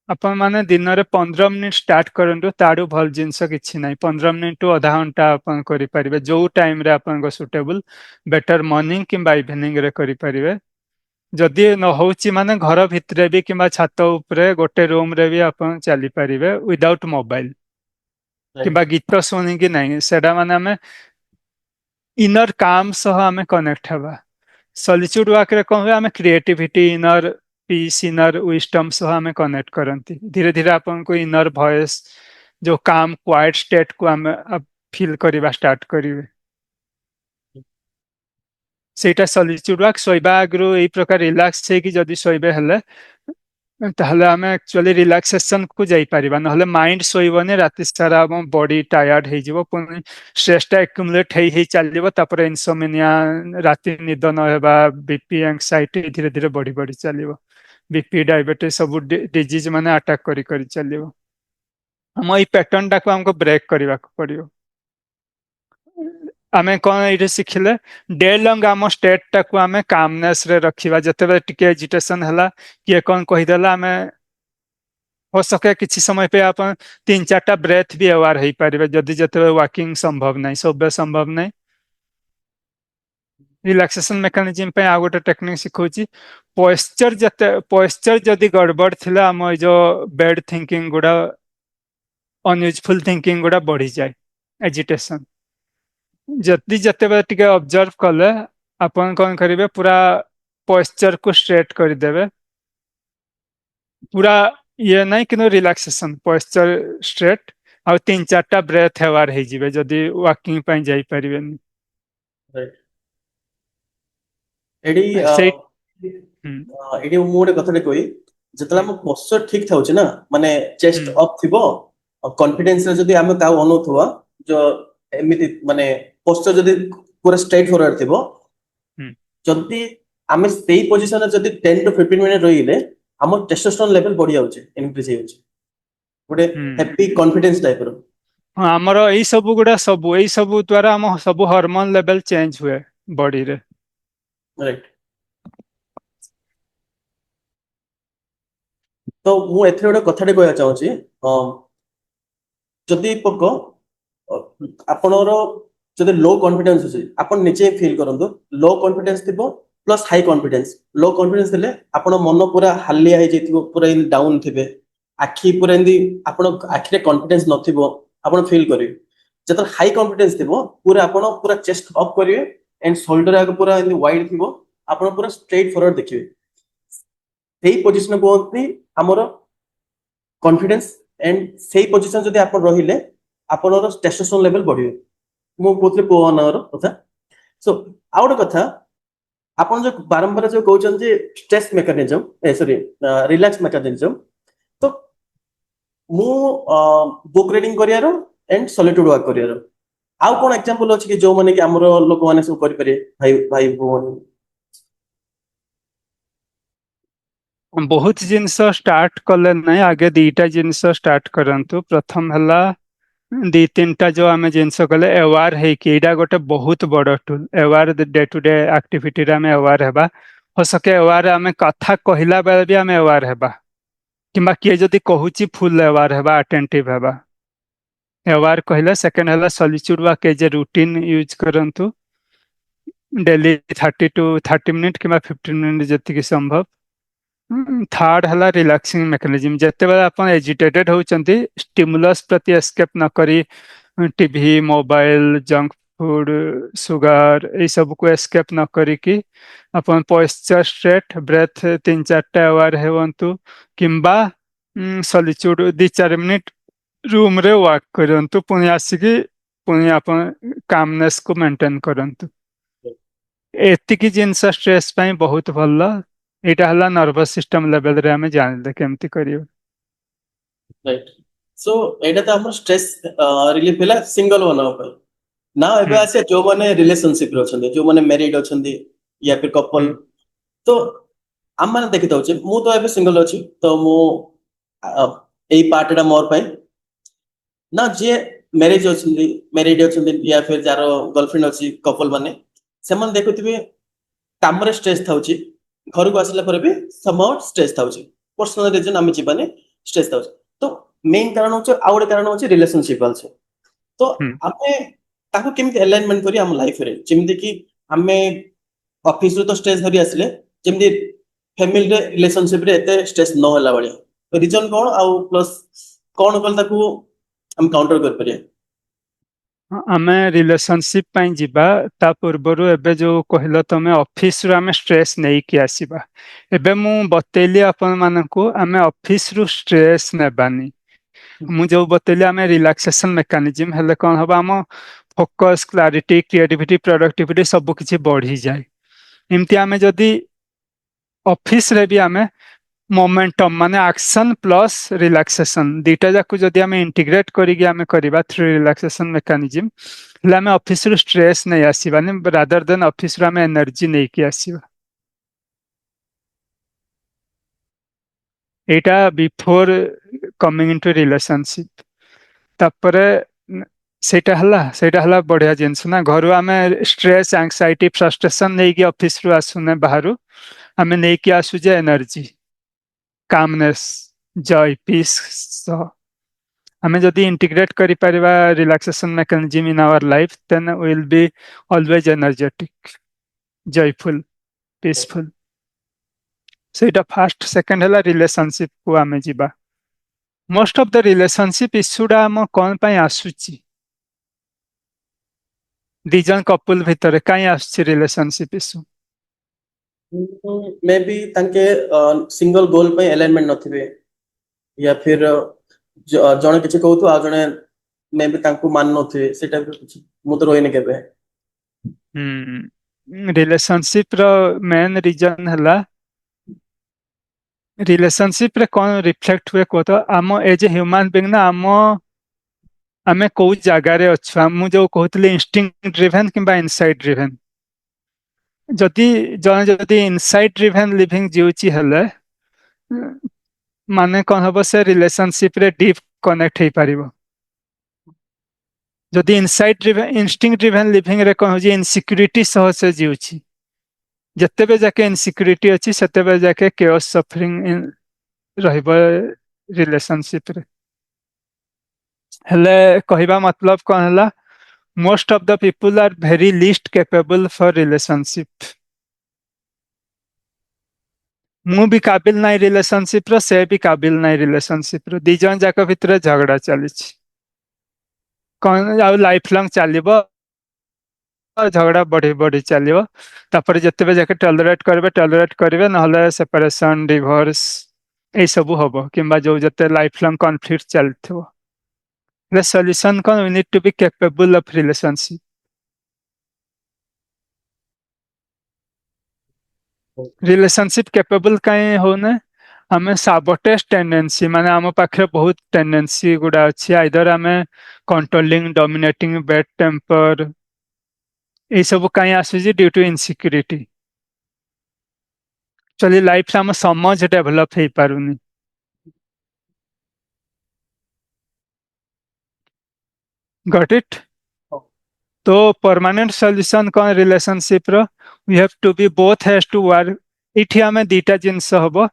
ଆପଣ ମାନେ ଦିନରେ 15 ମିନିଟ୍ ଷ୍ଟାର୍ଟ କରନ୍ତୁ, ତାଠୁ ଭଲ ଜିନିଷ କିଛି ନାହିଁ। 15 ମିନିଟ୍ ରୁ ଅଧା ଘଣ୍ଟା ଆପଣ କରିପାରିବେ, ଯୋଉ ଟାଇମରେ ଆପଣଙ୍କ ସୁଟେବୁଲ। ବେଟର ମର୍ଣ୍ଣିଂ କିମ୍ବା ଇଭିନିଂ ରେ କରିପାରିବେ। ଯଦି ନ ହଉଛି ମାନେ ଘର ଭିତରେ ବି କିମ୍ବା ଛାତ ଉପରେ ଗୋଟେ ରୁମ ରେ ବି ଆପଣ ଚାଲିପାରିବେ ୱିଦାଉଟ୍ ମୋବାଇଲ କିମ୍ବା ଗୀତ ଶୁଣିକି ନାହିଁ। ସେଟା ମାନେ ଆମେ ଇନର କାମ ସହ ଆମେ କନେକ୍ଟ ହେବା। ସଲିଚ୍ୟୁଡ ୱାକ୍ ରେ କଣ ହୁଏ, ଆମେ କ୍ରିଏଟିଭିଟି, ଇନର ପିସ୍, ଇନର ୱିଷ୍ଟମ ସହ ଆମେ କନେକ୍ଟ କରନ୍ତି। ଧୀରେ ଧୀରେ ଆପଣଙ୍କୁ ଇନର ଭଏସ, ଯୋଉ କାମ କ୍ୱାଇଟ ଷ୍ଟେଟ କୁ ଆମେ ଫିଲ୍ କରିବା ଷ୍ଟାର୍ଟ କରିବେ। ସେଇଟା ସଲିଚ୍ୟୁଡ ୱାକ୍। ଶୋଇବା ଆଗରୁ ଏଇ ପ୍ରକାର ରିଲାକ୍ସ ହେଇକି ଯଦି ଶୋଇବେ ହେଲେ ତାହେଲେ ଆମେ ଆକ୍ଚୁଆଲି ରିଲାକ୍ସେସନ କୁ ଯାଇପାରିବା। ନହେଲେ ମାଇଣ୍ଡ ଶୋଇବନି, ରାତି ସାରା ଆମ ବଡି ଟାୟାର୍ଡ ହେଇଯିବ, ପୁଣି ଷ୍ଟ୍ରେସ ଟା ଏକ୍ୟୁମୁଲେଟ ହେଇ ହେଇ ଚାଲିବ। ତାପରେ ଇନସୋମିନିଆ, ରାତି ନିଦ ନ ହେବା, ବିପି, ଆଂଜାଇଟି ଧୀରେ ଧୀରେ ବଢି ବଢି ଚାଲିବ। ବିପି, ଡାଇବେଟିସ ସବୁ ଡିଜିଜ ମାନେ ଆଟାକ କରି କରି ଚାଲିବ। ଆମ ଏଇ ପ୍ୟାଟର୍ନ ଟାକୁ ଆମକୁ ବ୍ରେକ୍ କରିବାକୁ ପଡିବ। ଆମେ କଣ ଏଇଠି ଶିଖିଲେ, ଡେ ଲଙ୍ଗ ଆମ ଷ୍ଟେଟ ଟାକୁ ଆମେ କାମନେସ ରେ ରଖିବା। ଯେତେବେଳେ ଟିକେ ଏଜିଟେସନ ହେଲା, କିଏ କଣ କହିଦେଲା, ଆମେ हो सके କିଛି ସମୟ ପାଇଁ ଆପଣ 3-4ଟା ବ୍ରେଥ ବି ଆୱାର ହେଇପାରିବେ, ଯଦି ଯେତେବେଳେ ୱାକିଂ ସମ୍ଭବ ନାହିଁ, ସବୁବେଳେ ସମ୍ଭବ ନାହିଁ। ରିଲାକ୍ସେସନ ମେକାନିଜିମ ପାଇଁ ଆଉ ଗୋଟେ ଟେକ୍ନିକ ଶିଖଉଛି। ପଏଶ୍ଚର ଯଦି ଗଡବଡ ଥିଲା, ଆମ ଏଇ ଯୋଉ ବେଡ ଥିଙ୍କିଙ୍ଗ ଗୁଡା, ଅନୟୁଜଫୁଲ ଥିଙ୍କିଙ୍ଗ ଗୁଡା ବଢିଯାଏ, ଏଜିଟେସନ। ଯଦି ଯେତେବେଳେ ଟିକେ ଅବଜର୍ଭ କଲେ, ଆପଣ କଣ କରିବେ, ପୁରା ପଏଶ୍ଚର କୁ ଷ୍ଟ୍ରେଟ କରିଦେବେ। ପୁରା ଇଏ ନାହିଁ କିନ୍ତୁ ରିଲାକ୍ସେସନ, ପଏଶ୍ଚର ଷ୍ଟ୍ରେଟ, ଆଉ 3-4ଟା ବ୍ରେଥ ଆୱାର ହେଇଯିବେ ଯଦି ୱାକିଂ ପାଇଁ ଯାଇପାରିବେନି। ଏଠି ସେଇ ହୁଁ ଏଠି ମୁଁ ଗୋଟେ କଥାଟେ କହି, ଯେତେବେଳେ ହୁଁ ଆମ ପଶ୍ଚର ଠିକ ଥାଉଛି ନା, ମାନେ ଚେଷ୍ଟ ହୁଁ ଅପ୍ ଥିବ, କନଫିଡେନ୍ସ ରେ ଯଦି ଆମେ କାହାକୁ ଅନଉଥିବା, ଏମିତି ମାନେ ପଶ୍ଚର ଯଦି ପୁରା ଷ୍ଟ୍ରେଟ ଫରୱାର୍ଡ ଥିବ, ହୁଁ ଯଦି ଆମେ ସେଇ ପୋଜିସନରେ ଯଦି 10 to 15 ମିନିଟ୍ ରହିଲେ, ଆମ ଟେଷ୍ଟୋଷ୍ଟେରୋନ ଲେଭେଲ ବଢି ଯାଉଛି, ଇନକ୍ରିଜ ହେଇଯାଉଛି, ଗୋଟେ ହୁଁ ହେପି କନଫିଡେନ୍ସ ଟାଇପର। ହଁ, ଆମର ଏଇ ସବୁ ଗୁଡା ଏଇ ସବୁ ଦ୍ଵାରା ଆମ ସବୁ ହରମୋନ ଲେଭେଲ ଚେଞ୍ଜ ହୁଏ ବଡିରେ। ରାଇଟ। ତ ମୁଁ ଏଥିରେ ଗୋଟେ କଥାଟେ କହିବାକୁ ଚାହୁଁଛି, ଯଦି ପକ ଆପଣଙ୍କର ଯଦି ଲୋ କନଫିଡେନ୍ସ ଅଛି, ଆପଣ ନିଜେ ଫିଲ୍ କରନ୍ତୁ, ଲୋ କନଫିଡେନ୍ସ ଥିବ ପ୍ଲସ ହାଇ କନଫିଡେନ୍ସ। ଲୋ କନଫିଡେନ୍ସ ଥିଲେ ଆପଣ ମନ ପୁରା ହାଲିଆ ହେଇଯାଇଥିବ, ପୁରା ଏମିତି ଡାଉନ ଥିବେ, ଆଖି ପୁରା ଏମିତି, ଆପଣ ଆଖିରେ କନଫିଡେନ୍ସ ନଥିବ, ଆପଣ ଫିଲ୍ କରିବେ। ଯେତେବେଳେ ହାଇ କନଫିଡେନ୍ସ ଥିବ, ପୁରା ଆପଣ ପୁରା ଚେଷ୍ଟ ଅପ୍ କରିବେ, ଏଣ୍ଡ ସୋଲ୍ଡର ଆଗ ପୁରା ଏମିତି ୱାଇଡ ଥିବ, ଆପଣ ପୁରା ଷ୍ଟ୍ରେଟ ଫରୱାର୍ଡ ଦେଖିବେ। ସେଇ ପୋଜିସନ କୁହନ୍ତି ଆମର କନଫିଡେନ୍ସ। ଏଣ୍ଡ ସେଇ ପୋଜିସନ ଯଦି ଆପଣ ରହିଲେ, ଆପଣଙ୍କର ଟେଷ୍ଟୋଷ୍ଟେରୋନ ଲେଭେଲ ବଢିବ। ମୁଁ କହୁଥିଲି ପୁଅ ମାନଙ୍କର କଥା। ସୋ ଆଉ ଗୋଟେ କଥା, ଆପଣ ଯୋଉ ବାରମ୍ବାର ଯୋଉ କହୁଛନ୍ତି ଯେ ଷ୍ଟ୍ରେସ୍ ମେକାନିଜମ, ସରି ରିଲାକ୍ସ ମେକାନିଜମ, ତ ମୁଁ ବୁକ୍ ରିଡିଂ କରିବାର ଏଣ୍ଡ ସଲିଟ୍ୟୁଡ ୱାକ୍ କରିବାର ଆଉ କଣ ଏକ୍ସାମ୍ପଲ ଅଛି କି ଯୋଉମାନେ କି ଆମର ଲୋକମାନେ ସବୁ କରିପାରିବେ, ଭାଇ ଭାଇ ଭଉଣୀ? ବହୁତ ଜିନିଷ ଷ୍ଟାର୍ଟ କଲେ ନାହିଁ, ଆଗେ 2ଟା ଜିନିଷ ଷ୍ଟାର୍ଟ କରନ୍ତୁ। ପ୍ରଥମ ହେଲା 2-3ଟା ଯୋଉ ଆମେ ଜିନିଷ କଲେ ଆୱାର ହେଇକି, ଏଇଟା ଗୋଟେ ବହୁତ ବଡ ଟୁଲ। ଆୱାର ଡେ ଟୁ ଡେ ଆକ୍ଟିଭିଟିରେ ଆମେ ଆୱାର ହେବା। ହସକେ ଆୱାର ଆମେ କଥା କହିଲା ବେଳେ ବି ଆମେ ଆୱାର ହେବା, କିମ୍ବା କିଏ ଯଦି କହୁଛି ଫୁଲ ଆୱାର ହେବା, ଆଟେଣ୍ଟିଭ ହେବା। ଆୱାର କହିଲେ। ସେକେଣ୍ଡ ହେଲା ସଲିଚ୍ୟୁଡ ୱାକ୍ ଏଜ ଏ ରୁଟିନ ୟୁଜ କରନ୍ତୁ। डेली 30 to 30 मिनिट कि 15 मिनिट जी संभव। थर्ड है रिलैक्सिंग मेकानिज्म जिते बेले आप एजिटेटेड होती स्टिमुलस प्रति एस्केप न करी TV mobile junk food sugar ये सब को एस्केप न करी अपन पोस्चर स्ट्रेट ब्रेथ 3-4 आवर हेवंतु किंबा सॉलिट्यूड 2-4 मिनिट रूम रे वर्क करंतु पुणी आसिकी पुणी अपन कामनेस को मेंटेन करंतु एतिकी जिनस स्ट्रेस ପାଇଁ बहुत ଭଲ। ଏଇଟା ହେଲା ନର୍ଭସ୍ ସିଷ୍ଟମ ଲେଭେଲରେ ଆମେ ଜାଣିଲେ କେମିତି କରିବ। राइट सो एटा तो हमर स्ट्रेस रिलीफ होला सिंगल बनावा ପାଇଁ ना एबे ହୁଁ आसे जो माने रिलेशनशिप रे अछंदी जो माने मैरिड अछंदी या फिर कपल ହୁଁ तो हम माने देखि दउचे मु तो एबे सिंगल अछि तो मु एई पार्ट मोर ପାଇଁ ना जे मैरिज अछंदी मैरिड अछंदी या फिर जारो गर्लफ्रेंड अछि कपल माने सेमन देखुथिबे काम रे स्ट्रेस थाउची घर को आसिला पर भी सम स्ट्रेस थाउची पर्सनल रीजन आमे जीवाने स्ट्रेस थाउची तो मेन कारण होचे आउडे कारण होचे रिलेशनशिप आल्सो तो ହୁଁ आमे ताको केमिति अलाइनमेंट करी हम लाइफ रे जेमिति कि आमे ऑफिस रो तो स्ट्रेस धरी आसिले जेमिति फैमिली रे रिलेशनशिप रे एते स्ट्रेस न होला बळिया रीजन कोन आउ प्लस कोन कल ताको हम काउंटर कर परिया। ଆମେ ରିଲେସନସିପ ପାଇଁ ଯିବା ତା ପୂର୍ବରୁ ଏବେ ଯୋଉ କହିଲ ତମେ ଅଫିସରୁ ଆମେ ଷ୍ଟ୍ରେସ୍ ନେଇକି ଆସିବା। ଏବେ ମୁଁ ବତେଇଲି ଆପଣମାନଙ୍କୁ ଆମେ ଅଫିସରୁ ଷ୍ଟ୍ରେସ୍ ନେବାନି। ମୁଁ ଯୋଉ ବତେଇଲି ଆମେ ରିଲାକ୍ସେସନ ମେକାନିଜିମ ହେଲେ କଣ ହବ ଆମ ଫୋକସ କ୍ଲାରିଟି କ୍ରିଏଟିଭିଟି ପ୍ରଡକ୍ଟିଭିଟି ସବୁ କିଛି ବଢିଯାଏ। ଏମିତି ଆମେ ଯଦି ଅଫିସରେ ବି ଆମେ मोमेंटम माने एक्शन प्लस रिलैक्सेशन दीटा जाक जदि आम इंटीग्रेट करिक आम करबा थ्रू रिलैक्सेशन मेकानिज्म हेले आम ऑफिस रु स्ट्रेस नहीं आसीबानी रादर देन ऑफिस रु आम एनर्जी नहीं कि आसीबा। एटा बिफोर कमिंग इनटू रिलेशनशिप तापरे सेटा हला बढ़िया जिनस ना घर आम स्ट्रेस एंजाइटी फ्रस्ट्रेशन नहीं कि ऑफिस रु आसुने बाहर आम नहीं कि आसुजे एनर्जी कामनेस जॉय पीस हमें जदि इंटीग्रेट करि परिबा relaxation mechanism in our life then we will be always energetic joyful peaceful. सेटा फास्ट सेकंड हला रिलेशनशिप को आमे जिबा। मोस्ट ऑफ द रिलेशनशिप इश्यूडा हम कोन पय आसुची दिजन कपल भितरे काई आसुची रिलेशनशिप इश्यू मे बी तांके सिंगल गोल पे अलाइनमेंट नथिबे या फिर जणे किछि कहू आ जणे मे बी तांको मान नथिबे से टाइप किछि मु तो रोइने केबे। रिलेशनशिप रो मेन रीजन हला रिलेशनशिप रे कोन रिफ्लेक्ट हुए को तो आम एज ए ह्यूमन बीइंग ना आमे को जगह रे अछु मु जो कहतले इंस्टिंक्ट ड्रिवन किबा इनसाइट ड्रिवन जदि जने जदि इनसाइट ड्रिवन लिविंग जीउची हले माने कोन हबो से रिलेशनशिप रे डीप कनेक्ट हे परिबो। जदि insight driven instinct driven living रे कोन हो जे इनसिक्योरिटी सह से जीउची जत्ते जाके इनसिक्योरिटी अच्छी सेते जाके केओस सफरिंग रहइबो रिलेशनशिप रे। हेले कहिबा मतलब कोन हला most of the people are very least capable for relationship. मु भी काबिल नाइ रिलेशनशिप रो से भी काबिल नाइ रिलेशनशिप रो दी जन जाक भितर झगड़ा चलीछि कोन आ लाइफ लॉन्ग चलीबो झगड़ा बढ़ी बढ़ी चलियो तापर जते जाके टॉलरेट करबे नहले सेपरेशन डिवोर्स ए सब हबो किंबा जो जते लाइफ लॉन्ग कॉन्फ्लिक्ट चलथो रे सॉल्यूशन कोन we need to be capable of relationship. Relationship capable काई होने हमें साबोटेज टेंडेंसी माने आम पाखे बहुत टेंडेंसी गुडा अच्छी आइदर आम कंट्रोलिंग डोमिनेटिंग बैड टेम्पर ये सब कहीं आसूची ड्यू टू इनसिक्योरिटी चली लाइफ आम समझ डेभलप हो पारुनी। Got it. तो परमानेंट सॉल्यूशन कौन रिलेशनशिप रो we have to be both has to work इठी आमे दीटा जिंस हबो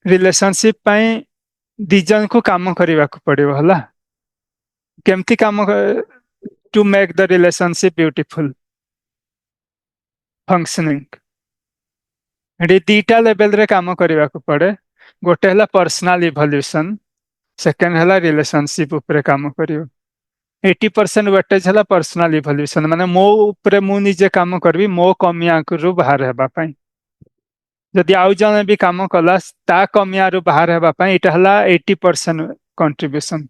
रिलेशनशिप पई दिजन को काम करबा को पड़िबो हला केमती काम to make the relationship beautiful. Functioning एटी दीटा लेवल रे काम करने को पड़े गोटे है पर्सनाल इवोल्यूशन सेकेंड है रिलेशनशिप उपरे काम करियो 80% वेटेज है पर्सनाल इवोल्यूशन माने मो उपरे मु निजे काम करबी मो कमिया रु बाहर हेबा पई जदि आउ जने भी काम कला ता कमिया रु बाहर हेबा पई इटा हला 80% कंट्रीब्यूशन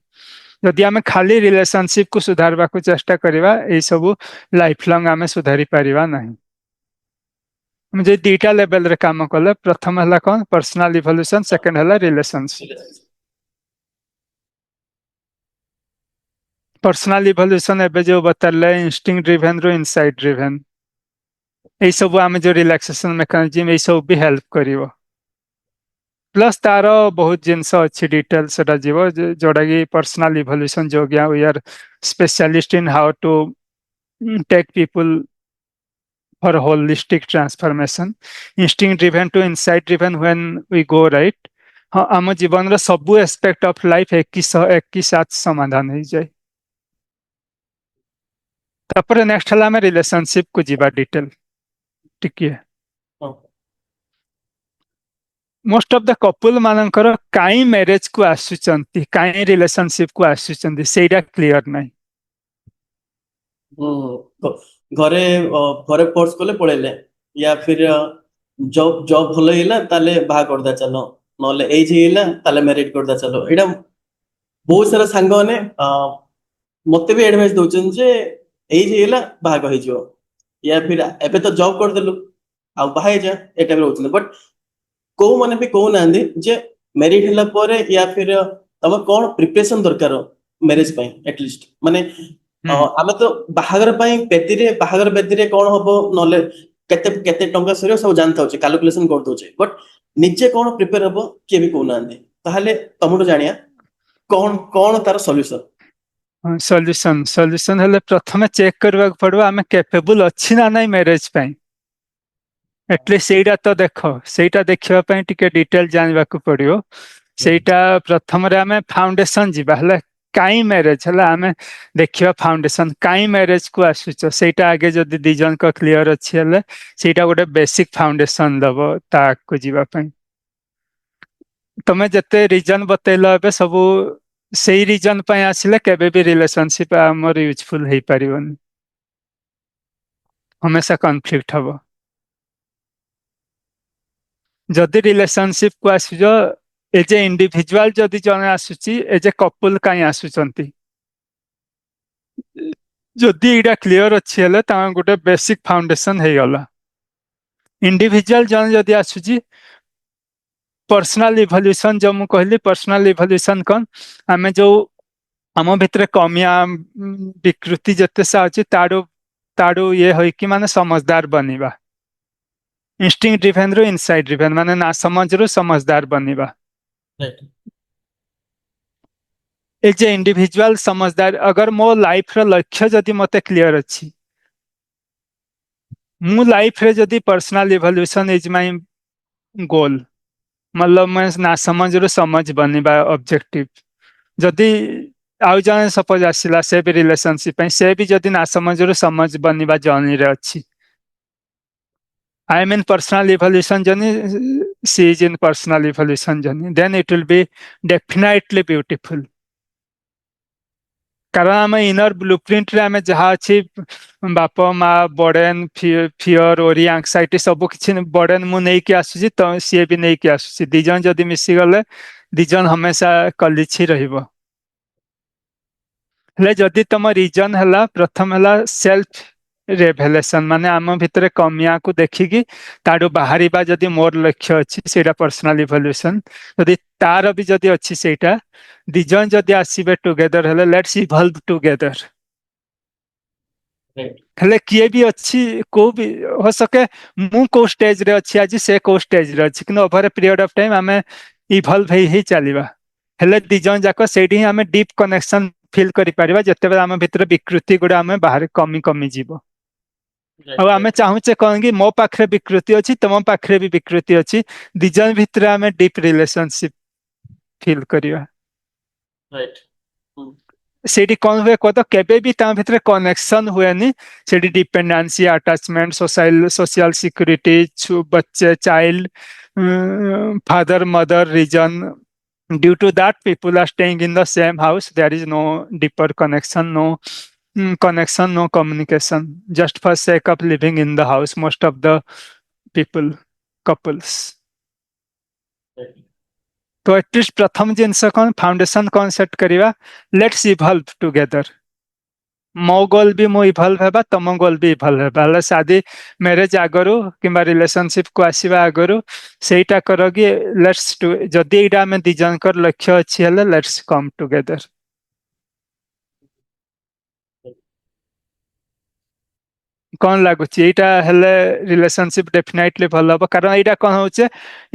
जदि आमे खाली रिलेशनशिप को सुधारबा को चेष्टा करिवा ए सब लाइफ लॉन्ग आमे सुधारी परिवा नहीं मुझे दीटा लेवल रे काम कले प्रथम हला कौन पर्सनाल इवोल्यूशन सेकंड हला रिलेशनशिप पर्सनाल इवोल्यूशन एबे जो बतले इंस्टिंक्ट ड्रिवन रो इनसाइट ड्रिवन ए सब आमे जो रिलैक्सेशन मेकानिज्म ए सब भी हेल्प करिवो प्लस तार बहुत जिनस अच्छी डिटेल सेटा जीवो जोड़ा कि पर्सनाल इवोल्यूशन जो गया we are specialist in how to take people for holistic transformation instinct driven to insight driven when we go right हाँ आम जीवन रो सबु एस्पेक्ट ऑफ लाइफ एक ही साथ समाधान हो जाए तापर नेक्स्ट हला में रिलेशनशिप को जीवा डिटेल टिके मोस्ट ऑफ द कपल मानकर काई मैरिज को आसुचंती काई रिलेशनशिप को आसुचंती सेटा क्लियर नाही घरे घरे फोर्स कले पळेले या फिर जॉब जॉब भलो हिला ताले बाहा करदा चलो नले एज हिला ताले मैरिज करदा चलो एडा बहुत सारा सांग माने मते भी एडवाइस दोचन जे एज हिला बाहा कहि जो या फिर एबे तो जॉब कर देलु आ बाहा जा एटा भी होचन बट को माने भी को नांदी जे मैरिज हिला परे या फिर तम कोन प्रिपरेशन दरकार मैरिज पई एटलीस्ट माने आमे तो बाहागर पई बेदिरे बाहागर बेदिरे कोन हबो नले केते केते टंका सरियो सब जानता होचे कैलकुलेशन कर दोचे बट निजे कोन प्रिपेयर हबो के भी को नांदी ताहले तमरो जानिया कोन कोन तार सॉल्यूशन सॉल्यूशन हेले प्रथमे चेक करबा पड़बा आमे कैपेबल अछि ना नाही मैरिज पई एटलीस्ट सेटा तो देखो सेटा देखिबा पई टिके डिटेल जानबा को पड़ियो सेटा प्रथम रे आमे फाउंडेशन जीबा हले काई मैरिज हला आमे देखिबा फाउंडेशन काई मैरिज को आसुच सेटा आगे जदि दी जन को क्लियर अछि हले सेटा गोटे बेसिक फाउंडेशन दबो ता को जीबा पई तमे जते रीजन बतेलो एबे सब सेही रीजन पई आसिले केबे भी रिलेशनशिप हमर यूजफुल हेई परिबन हमेशा कॉन्फ्लिक्ट हबो जदि रिलेशनशिप को आसुजो एज ए इंडिविजुअल जदि जने आसुची एज ए कपल काई आसुचंती जदि इडा क्लियर अछि हले ता गोटे बेसिक फाउंडेशन हे गला इंडिविजुअल जन जदि आसुची पर्सनल इवोल्यूशन जो मु कहली पर्सनल इवोल्यूशन कोन आमे जो आम भितरे कमिया विकृति जते सा अछि ताडो ताडो ये होय कि माने समझदार बनिबा इंस्टिंक्ट ड्रिवन रो इनसाइट ड्रिवन माने ना समझ रो समझदार बनिबा एज ए इंडिविजुअल समझदार अगर मो लाइफ रो लक्ष्य जदि मते क्लियर अछि मु लाइफ रे जदि personal evolution is my goal मतलब मैं ना समझ रो समझ बनिबा ऑब्जेक्टिव जदि आउ जने सपोज आसिला से भी रिलेशनशिप से भी जदि ना समझ रो समझ बनिबा जर्नी रे अछि I am in personal evolution journey, she is in personal evolution journey, then it will be definitely beautiful. कारण आम इनर ब्लूप्रिंट रे आम जहाँ अच्छी बाप माँ बर्डन फियर ओरी एंग्जाइटी सब किसी बर्डन मु नहीं कि आसुची तो सी भी नहीं कि आसुची दी जन जदि मिसी गले दी जन हमेशा कलिछि रहिबो हेले जदि तम रीजन हला प्रथम हला सेल्फ रेभेलेशन माने आम भितरे कमिया को देखिकी ताडू बाहरिबा जदि मोर लक्ष्य अछि सेटा पर्सनल इवोल्यूशन जदि तार भी जदि अछि सेटा दी जन जदि आसीबे टुगेदर हेले लेट्स इवॉल्व टुगेदर हेले किए भी अच्छी को भी हो सके मु को स्टेज रे अच्छी आज से को स्टेज रे अच्छी किनो over a period of time आमे इवॉल्व ही चलीबा हेले दी जन जाको सेडी आमे डीप कनेक्शन फील करि परिबा जते बेला आमे भितर विकृति गुडा आमे बाहर कमी कमी जीवो अब आमे चाहूचे कौन कि मो पाखरे विकृति अच्छी तुम पाखरे भी विकृति अच्छी दी जन भितर आमे डीप रिलेशनशिप फील करिवा राइट सेठी कौन हुए कह तो केबे भी ता भितर कनेक्शन हुएनी सेठी डिपेंडेंसी अटैचमेंट सोशल सिक्योरिटी बच्चे child father mother reason due to that people are staying in the same house there is no deeper connection no communication just for sake of living in the house most of the people couples तो at least प्रथम जिनस कौन foundation कौन set करिवा let's evolve together मो गोल भी मो evolve हेबा तम गोल भी इवॉल्व हेबा हले शादी मैरिज आगरु किंबा रिलेशनशिप को आसीबा आगरु सेटा करगी लेट्स जदी एटा में दी जनकर लक्ष्य अछि हले लेट्स कम टुगेदर कौन लागुची एटा हेले रिलेशनशिप डेफिनेटली भल हबो कारण एटा कोन होचे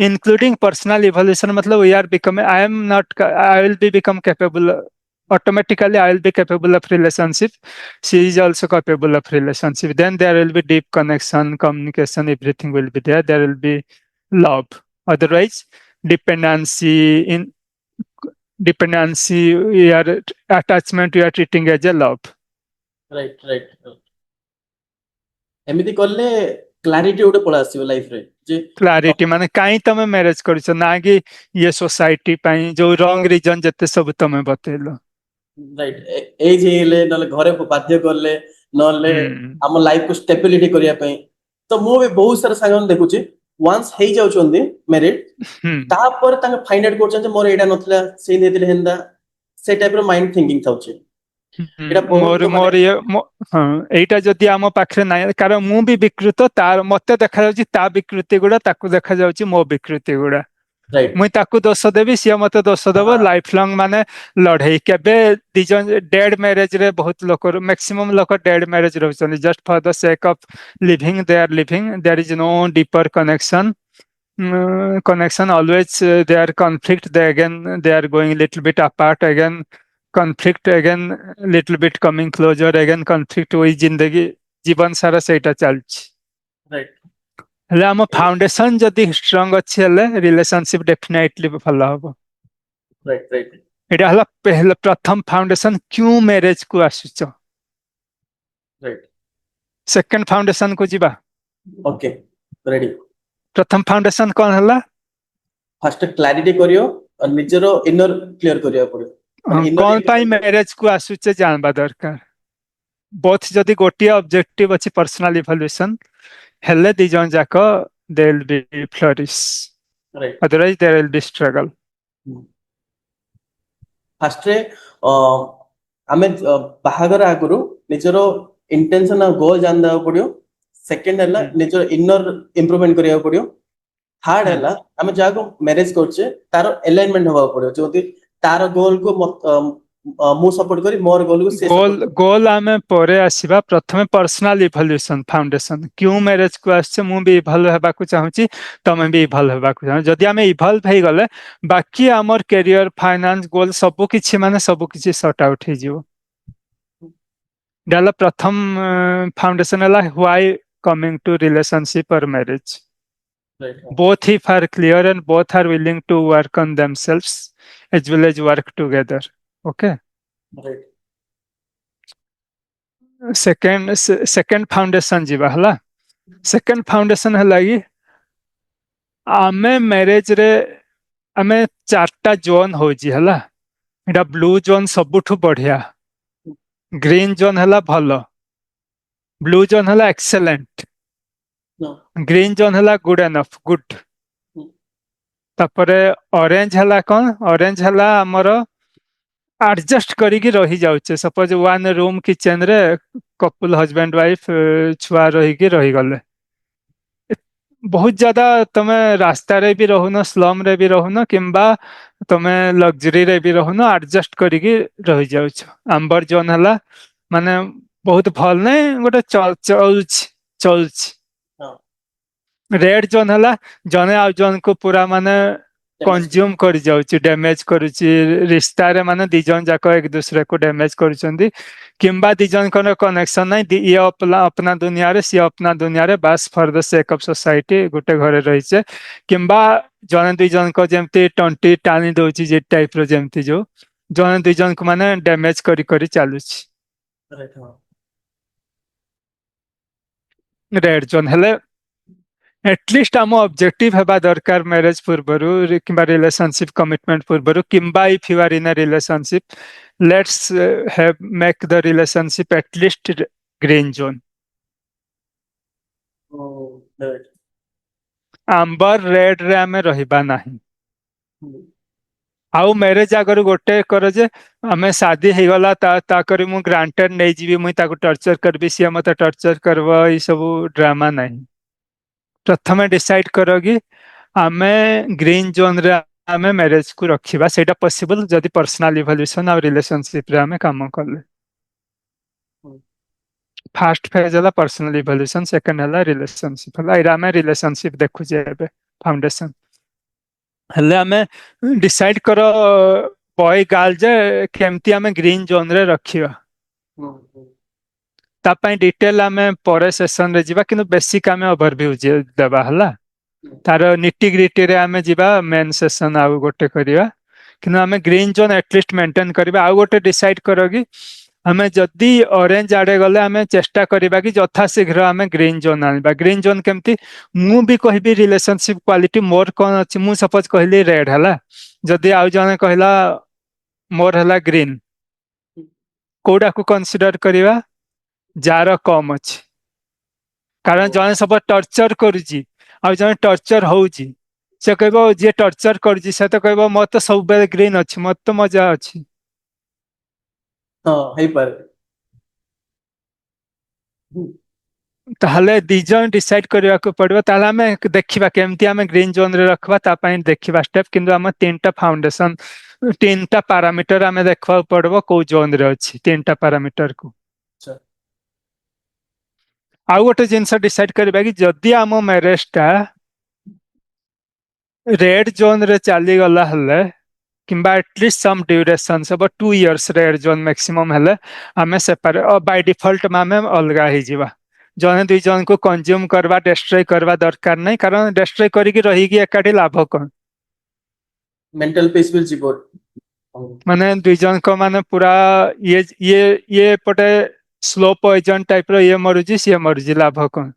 इंक्लूडिंग पर्सनल इवोल्यूशन मतलब we are become I am not I will be become capable automatically I will be capable of relationship she is also capable of relationship then there will be deep connection communication everything will be there will be love otherwise dependency your attachment you are treating as a love right एमिति करले clarity उडे पळा आसीबो life रे जे clarity माने काई तमे marriage करछ ना कि ये सोसाइटी पई जो रॉन्ग रीजन जते सब तमे बतेलो राइट एज हेले नले घरे को बाध्य करले नले हम लाइफ को स्टेबिलिटी करिया पई तो मो भी बहुत सारा सांगन देखुची वंस हेइ जाउछोंदी मैरिड ता पर तांग फाइंड आउट करछन जे मोर एडा नथला से नेतिले हेंदा से टाइप रो माइंड थिंकिंग थाउची मोर ये हाँ एटा जदि आम पाखे ना कारण मु भी विकृत तार मते देखा जाउची ता विकृति गुडा ताकू देखा जाउची मो विकृति गुडा मुई ताकू दोष देबी सी मते दोष देबो लाइफ लॉन्ग माने लड़ाई केबे दिजन डेड मैरिज रे बहुत लोक मैक्सिमम लोक डेड मैरिज रहउछन just for the sake of living there is no deeper connection always they are conflict they are going little bit apart again conflict again little bit coming closer again conflict वही जिंदगी जीवन सारा सेटा चलछि right हले हम foundation जदी strong अछि हले रिलेशनशिप डेफिनेटली भल हबो राइट एटा हला पहला प्रथम फाउंडेशन क्यों मैरिज को आसुच राइट सेकंड फाउंडेशन को जीवा ओके रेडी प्रथम फाउंडेशन कौन हला फर्स्ट क्लैरिटी करियो और निजरो इनर क्लियर करियो पड़ियो कौन पाई मैरिज को आसुचे जानबा दरकार बोथ जदी गोटी ऑब्जेक्टिव अछि पर्सनल इवोल्यूशन हेले दी जन जाको they will be flourish right otherwise there will be struggle first रे आमे बाहागर आगुरु निजरो इंटेंशन और गोल जानदा पड़ियो सेकंड हला निजरो इनर इंप्रूवमेंट करिया पड़ियो थर्ड हला आमे जाको मैरिज करछे तारो अलाइनमेंट होबा पड़ियो जोति तार गोल को मु सपोर्ट करी मोर गोल को से गोल आमे परे आसीबा प्रथमे पर्सनल इवोल्यूशन फाउंडेशन क्यों मैरिज को आछे मु भी इवॉल्व हेबा को चाहूची तमे भी इवॉल्व हेबा को चाहू जदी आमे इवॉल्व हे गले बाकी हमर करियर फाइनेंस गोल सब किछि माने सब किछि सॉर्ट आउट हे जिवो डाला प्रथम फाउंडेशन हला व्हाई कमिंग टू रिलेशनशिप और marriage both if are clear and both are willing to work on themselves as well as work together okay right second foundation जीवा हला second foundation हला कि आमे मैरिज रे आमे चारटा जोन हो जी हला एटा ब्लू जोन सबुठु बढ़िया ग्रीन जोन हला भलो ब्लू जोन हला एक्सेलेंट ग्रीन जोन हला गुड एनफ गुड तापरे ऑरेंज हला कौन ऑरेंज हला हमरो एडजस्ट करिकि रही जाउचे सपोज वन रूम किचन रे कपल हस्बैंड वाइफ छुआ रही कि रही गले बहुत ज्यादा तमे रास्ता रे भी रहुनो स्लम रे भी रहुनो किंबा तमे लग्जरी रे भी रहुनो एडजस्ट करिकि रही जाउछ आंबर जोन हला माने बहुत भल नै गोटे चलछ रेड जोन हला जने आ जोन को पूरा माने कंज्यूम कर जाउची डैमेज करूची रिश्ता रे माने दी जन जाको एक दूसरे को डैमेज करूचंदी किंबा दी जन को कनेक्शन नै ये अपना दुनिया रे सी अपना दुनिया रे बस for the sake of society गुटे घरे रही छे किंबा जने दी जन को जेमती टंटी टानी दोची जे टाइप रो जेमती जो ଜଣେ ଦୁଇ ଜଣକୁ ମାନେ ଡ୍ୟାମେଜ କରି କରି ଚାଲୁଛି। ରାଇଟ୍ ହଁ ରେଡ୍ ଜୋନ୍ ହେଲେ एटलिस्ट आम ऑब्जेक्टिव हेबा दरकार मैरिज पूर्वरु किंबा रिलेशनशिप कमिटमेंट पूर्वरु किंबा if you are in a relationship let's have make the relationship at least green zone. Right amber red रे आमे रहिबा नाही। आउ मैरिज आगर गोटे कर जे आमे शादी हेगला ताकरी मु ग्रांटेड नहीं जीवी मुई ताको टर्चर करबी सी मते टर्चर करबो ई सब ड्रामा नहीं। प्रथमे डिसाइड करो कि आमे ग्रीन जोन रे आमे मैरिज को रखिबा सेटा पॉसिबल जदि पर्सनल इवोल्यूशन और रिलेशनशिप रे आमे काम करले। फर्स्ट फेज हला पर्सनल इवोल्यूशन सेकंड हला रिलेशनशिप हला इरा आमे रिलेशनशिप देखु जे एबे फाउंडेशन हले आमे डिसाइड करो बॉय गर्ल जे केमती आमे ग्रीन जोन रे रखिबा तापाई डिटेल आमे परे सेशन रे जीवा किनु बेसिक आमे ओवरव्यू जे देबा हला तार निटी ग्रिटी रे आमे जीवा मेन सेशन आउ गोटे करिया किनु आमे ग्रीन जोन एटलिस्ट मेंटेन करबा आउ गोटे डिसाइड करो कि हमें जदि ऑरेंज आड़े गले आमे चेष्टा करबा कि यथा शीघ्र आमे ग्रीन जोन आनिबा। ग्रीन जोन केमती मु भी कहबी रिलेशनशिप क्वालिटी मोर कोन अछि मु सपोज कहली रेड हला जदि आउ जने कहला मोर हला ग्रीन कोडा को कंसीडर करबा जार कम अछि कारण जने सब टर्चर करूची आ जने टर्चर होउची से कहबो जे टर्चर करूची से तो कहबो मत सब बेले ग्रीन अछि मत तो मजा अछि। ହଁ ହେଇପାରେ ताहले दिजन डिसाइड करबा को पड़बो ताहले हमें देखिबा केमती हमें ग्रीन जोन रे रखबा ता पई देखिबा स्टेप किंतु हम तीनटा फाउंडेशन तीनटा पैरामीटर हमें देखबा पड़बो को जोन रे अछि तीनटा पैरामीटर को। अच्छा आउ गोटे जिनस डिसाइड करबा कि जदि आम मैरेज टा रेड जोन रे चली गला हले किंबा एटलिस्ट सम ड्यूरेशन सब 2 इयर्स रेड जोन मैक्सिमम हले आमे सेपरेट बाय डिफॉल्ट मामे अलगा ही जीवा जने दुई जन को कंज्यूम करवा डिस्ट्रॉय करवा दरकार नहीं कारण डिस्ट्रॉय करी की रही की एकाठी लाभ कोन मेंटल पीस विल जीवो माने दुई जन को माने पूरा ये पटे स्लो पॉइजन टाइप रो ये मरुजी सी मरुजी लाभ कोन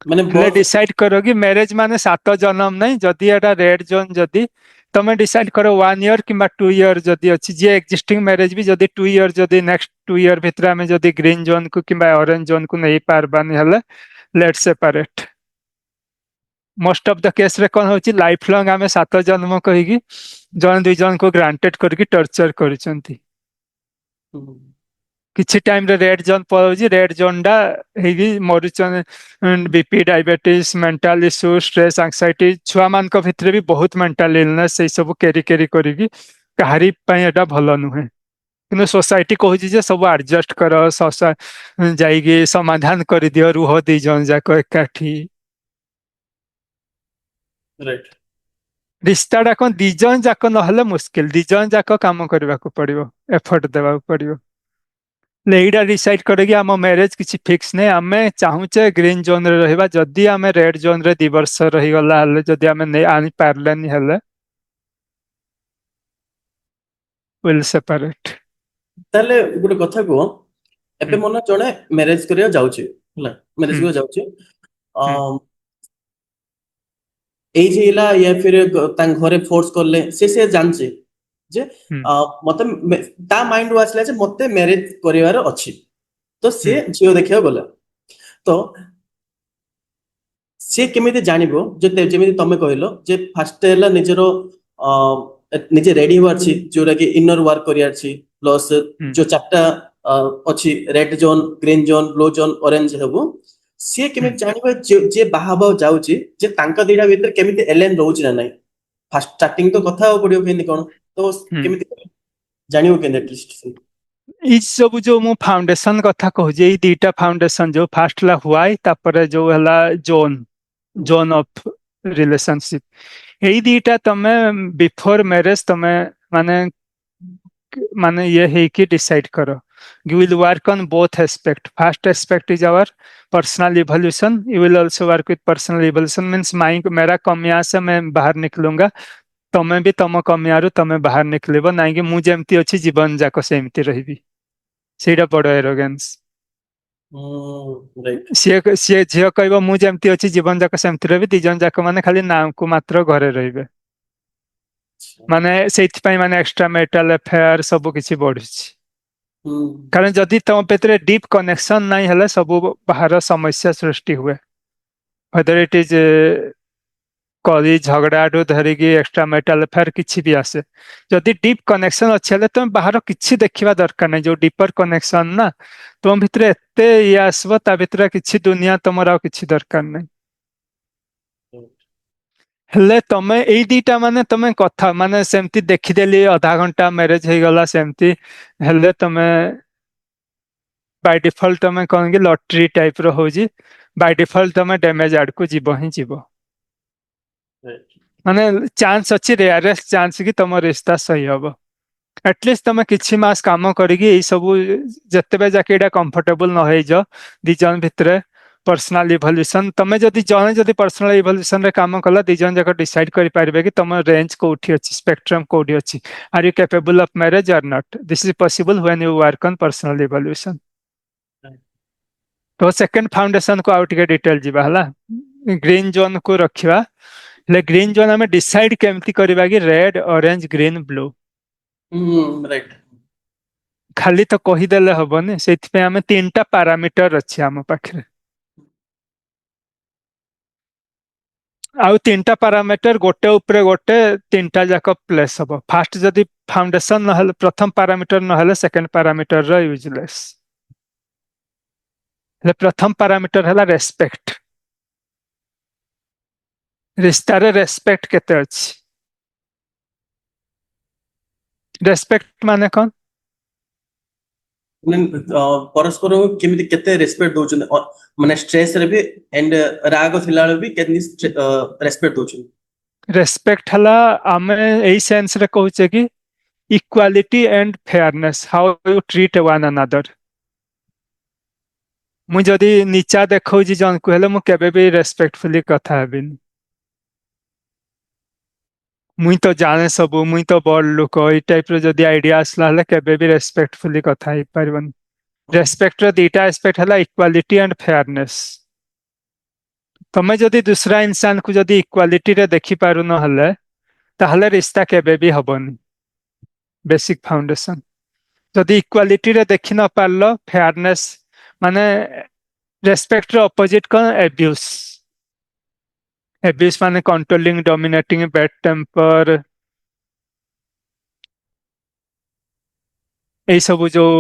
माने ले बोथ डिसाइड करो कि मैरिज माने 7 जन्म नहीं जदि एटा रेड जोन जदि तमे डिसाइड करो 1 ईयर किंबा 2 ईयर जदि अछि जे एक्जिस्टिंग मैरिज भी जदि 2 ईयर जदि नेक्स्ट 2 ईयर भितर में जदि ग्रीन जोन को किंबा ऑरेंज जोन को नहीं पारबानी हले let's separate most of the case रे कोन होची लाइफ लॉन्ग आमे 7 जन्म कहि कि जन दुई जन को ग्रांटेड करके टर्चर करिसंती किछि टाइम रे रेड जोन पळौजी रेड जोन डा हेगी मरुचन BP diabetes mental issue stress anxiety छुआ मान को भितरे भी बहुत मेंटल इलनेस से सब कैरी कैरी करिकी काहारी पई एटा भलो नुहे किनु सोसाइटी कहूजी जे सब एडजस्ट कर सोसा जाईगी समाधान कर दियो रुह दी जन जाको एकाठी राइट रिश्ताटा कोन दी जन जाको नहले मुश्किल दी जन जाको काम करबा को पड़िबो एफर्ट देबा को पड़िबो लेईडा डिसाइड करेगी आम मैरिज किसी फिक्स नहीं आमे चाहूचे ग्रीन जोन रे रहिबा जदि आमे रेड जोन रे 2 वर्ष रही गला हले जदि आमे नहीं आनी पारलेनी हले विल सेपरेट। ताले गुटे कथा को एबे मन जणे मैरिज करिया जाउची हला मैरिज को जाउची एज हिला या फिर तां घरे फोर्स करले से जानचे जे मते ता माइंड वासला जे मते मैरिज करिवार अछि तो से जियो देखियो गला तो से केमिति जानिबो जे जेमिति तमे कहलो जे फर्स्ट हैला निजरो निजे रेडी हो अछि जोरा कि इनर वर्क करिया अछि प्लस जो चारटा अछि red zone green zone blue zone orange हेबो से केमिति जानिबो जे बाहाबो जाउची जे तांका दिडा भीतर केमिति एलाइन रहउची ना नाही फर्स्ट स्टार्टिंग तो कथा हो पडियो केनि कोन तो केमिति जानिबो केन एटलिस्ट ई सब जो मु फाउंडेशन कथा कहू जे ई दीटा फाउंडेशन जो फर्स्ट ला हुआई तापर जो हला जोन ऑफ रिलेशनशिप एई दीटा तमे बिफोर मैरिज तमे माने ये है कि डिसाइड करो you will work on both aspect first aspect is our personal evolution you will also work with personal evolution means mind मेरा कमियां से मैं बाहर निकलूंगा ତମେ ବି ତମ କମିଆରୁ ତମେ ବାହାର ନିକଳିବ ନାଇଁ କି ମୁଁ ଯେମିତି ଅଛି ଜୀବନ ଯାକ ସେମିତି ରହିବି। ସେଇଟା ବଡ ଏରୋଗେନ୍ସ। ରାଇଟ୍। ସିଏ ଝିଅ କହିବ ମୁଁ ଯେମିତି ଅଛି ଜୀବନ ଯାକ ସେମିତି ରହିବି, ଦି ଜଣ ଯାକ ମାନେ ଖାଲି ନାଁକୁ ମାତ୍ର ଘରେ ରହିବେ। ମାନେ ସେଇଥିପାଇଁ ମାନେ ଏକ୍ସଟ୍ରା ମେଟାଲ ଆଫେୟାର ସବୁ କିଛି ବଢୁଛି। କାରଣ ଯଦି ତମ ଭିତରେ ଡିପ୍ କନେକ୍ସନ ନାହିଁ ହେଲେ ସବୁ ବାହାର ସମସ୍ୟା ସୃଷ୍ଟି ହୁଏ। whether it is କଳି ଝଗଡାଠୁ ଧରିକି ଏକ୍ସଟ୍ରା ମେଟାଲ ଆଫେୟାର କିଛି ବି ଆସେ। ଯଦି ଡିପ୍ କନେକ୍ସନ ଅଛି ହେଲେ ତମେ ବାହାର କିଛି ଦେଖିବା ଦରକାର ନାହିଁ। ଯୋଉ ଡିପର କନେକ୍ସନ ନା ତମ ଭିତରେ ଏତେ ଇଏ ଆସିବ, ତା ଭିତରେ କିଛି ଦୁନିଆ ତମର ଆଉ କିଛି ଦରକାର ନାହିଁ। ହେଲେ ତମେ ଏଇ ଦିଟା ମାନେ ତମେ କଥା ମାନେ ସେମିତି ଦେଖିଦେଲି ଅଧା ଘଣ୍ଟା ମ୍ୟାରେଜ ହେଇଗଲା ସେମିତି ହେଲେ ତମେ ବାଇ ଡିଫଲ୍ଟ ତମେ କଣ କି ଲଟରୀ ଟାଇପ ର ହଉଛି। ବାଇ ଡିଫଲ୍ଟ ତମେ ଡ୍ୟାମେଜ ଆଡକୁ ଯିବ ହିଁ ଯିବ। ମାନେ ଚାନ୍ସ ଅଛି, ରେୟାରେଷ୍ଟ ଚାନ୍ସ କି ତମ ରିସ୍ତା ସହି ହବ। ଆଟଲିଷ୍ଟ ତମେ କିଛି ମାସ କାମ କରିକି ଏଇ ସବୁ ଯେତେବେଳେ ଯାକେ ଏଇଟା କମ୍ଫର୍ଟେବଲ ନ ହେଇଯାଅ ଦି ଜଣ ଭିତରେ ପର୍ସନାଲ ଇଭଲ୍ୟୁସନ, ତମେ ଯଦି ଜଣେ ଯଦି ପର୍ସନାଲ ଇଭଲ୍ୟୁସନ ରେ କାମ କଲା ଦି ଜଣ ଯାକ ଡିସାଇଡ କରିପାରିବେ କି ତମ ରେଞ୍ଜ କୋଉଠି ଅଛି, ସ୍ପେକ୍ଟ୍ରମ କୋଉଠି ଅଛି। Are you capable of marriage or not? This is possible when you work on personal evolution. ତ ସେକେଣ୍ଡ ଫାଉଣ୍ଡେସନ କୁ ଆଉ ଟିକେ ଡିଟେଲ ଯିବା ହେଲା। ଗ୍ରୀନ ଜୋନ୍ କୁ ରଖିବା। ହେଲେ ଗ୍ରୀନ ଜୋନ୍ ଆମେ ଡିସାଇଡ କେମିତି କରିବା କି red, orange, green, blue? Right. ଖାଲି ତ କହିଦେଲେ ହବନି, ସେଇଥିପାଇଁ ଆମେ ତିନିଟା ପାରାମିଟର ଅଛି ଆମ ପାଖରେ। ଆଉ ତିନିଟା ପାରାମିଟର ଗୋଟେ ଉପରେ ଗୋଟେ ତିନିଟା ଯାକ ପ୍ଲେସ୍ ହବ। ଫାଷ୍ଟ ଯଦି ଫାଉଣ୍ଡେସନ ନହେଲେ, ପ୍ରଥମ ପାରାମିଟର ନହେଲେ ସେକେଣ୍ଡ ପାରାମିଟର ୟୁଜଲେସ୍। ହେଲେ ପ୍ରଥମ ପାରାମିଟର ହେଲା ରେସ୍ପେକ୍ଟ। ରିସ୍ତାରେ ରେସ୍ପେକ୍ଟ କେତେ ଅଛି? ରେସ୍ପେକ୍ଟ ମାନେ କଣ? ପରସ୍ପରକୁ କେମିତି କେତେ ରେସ୍ପେକ୍ଟ ଦଉଛନ୍ତି, ମାନେ ଷ୍ଟ୍ରେସ ରେ ବି ଏଣ୍ଡ ରାଗ ଥିଲାବେଳେ ବି କେମିତି ରେସ୍ପେକ୍ଟ ଦଉଛନ୍ତି। ରେସ୍ପେକ୍ଟ ହେଲା ଆମେ ଏଇ ସେନ୍ସ ରେ କହୁଛେ କି equality and fairness, how you treat one another. ମୁଁ ଯଦି ନିଚା ଦେଖଉଛି ଜଣକୁ ହେଲେ ମୁଁ କେବେ ବି ରେସ୍ପେକ୍ଟଫୁଲି କଥା ହେବିନି। ମୁଇଁ ତ ଜାଣେ ସବୁ, ମୁଇଁ ତ ବଡ ଲୋକ, ଏଇ ଟାଇପ ର ଯଦି ଆଇଡିଆ ଆସିଲା ହେଲେ କେବେ ବି ରେସ୍ପେକ୍ଟଫୁଲି କଥା ହେଇପାରିବନି। ରେସ୍ପେକ୍ଟ ର ଦିଟା ଆସ୍ପେକ୍ଟ ହେଲା ଇକ୍ୱାଲିଟି ଆଣ୍ଡ ଫେୟାରନେସ୍। ତମେ ଯଦି ଦୁସରା ଇନସାନକୁ ଯଦି ଇକ୍ୱାଲିଟିରେ ଦେଖି ପାରୁନ ହେଲେ ତାହଲେ ରିସ୍ତା କେବେ ବି ହବନି। Basic foundation. ଯଦି ଇକ୍ୱାଲିଟିରେ ଦେଖି ନ ପାରିଲ, ଫେୟାରନେସ୍ ମାନେ ରେସ୍ପେକ୍ଟ ର ଅପୋଜିଟ କଣ? ଏବ୍ୟୁସ୍। ଏବ୍ୟୁସ୍ ମାନେ କଣ୍ଟ୍ରୋଲିଂ, ଡମିନେଟିଂ, ବ୍ୟାଡ ଟେମ୍ପର, এই ସବୁ ଯୋଉ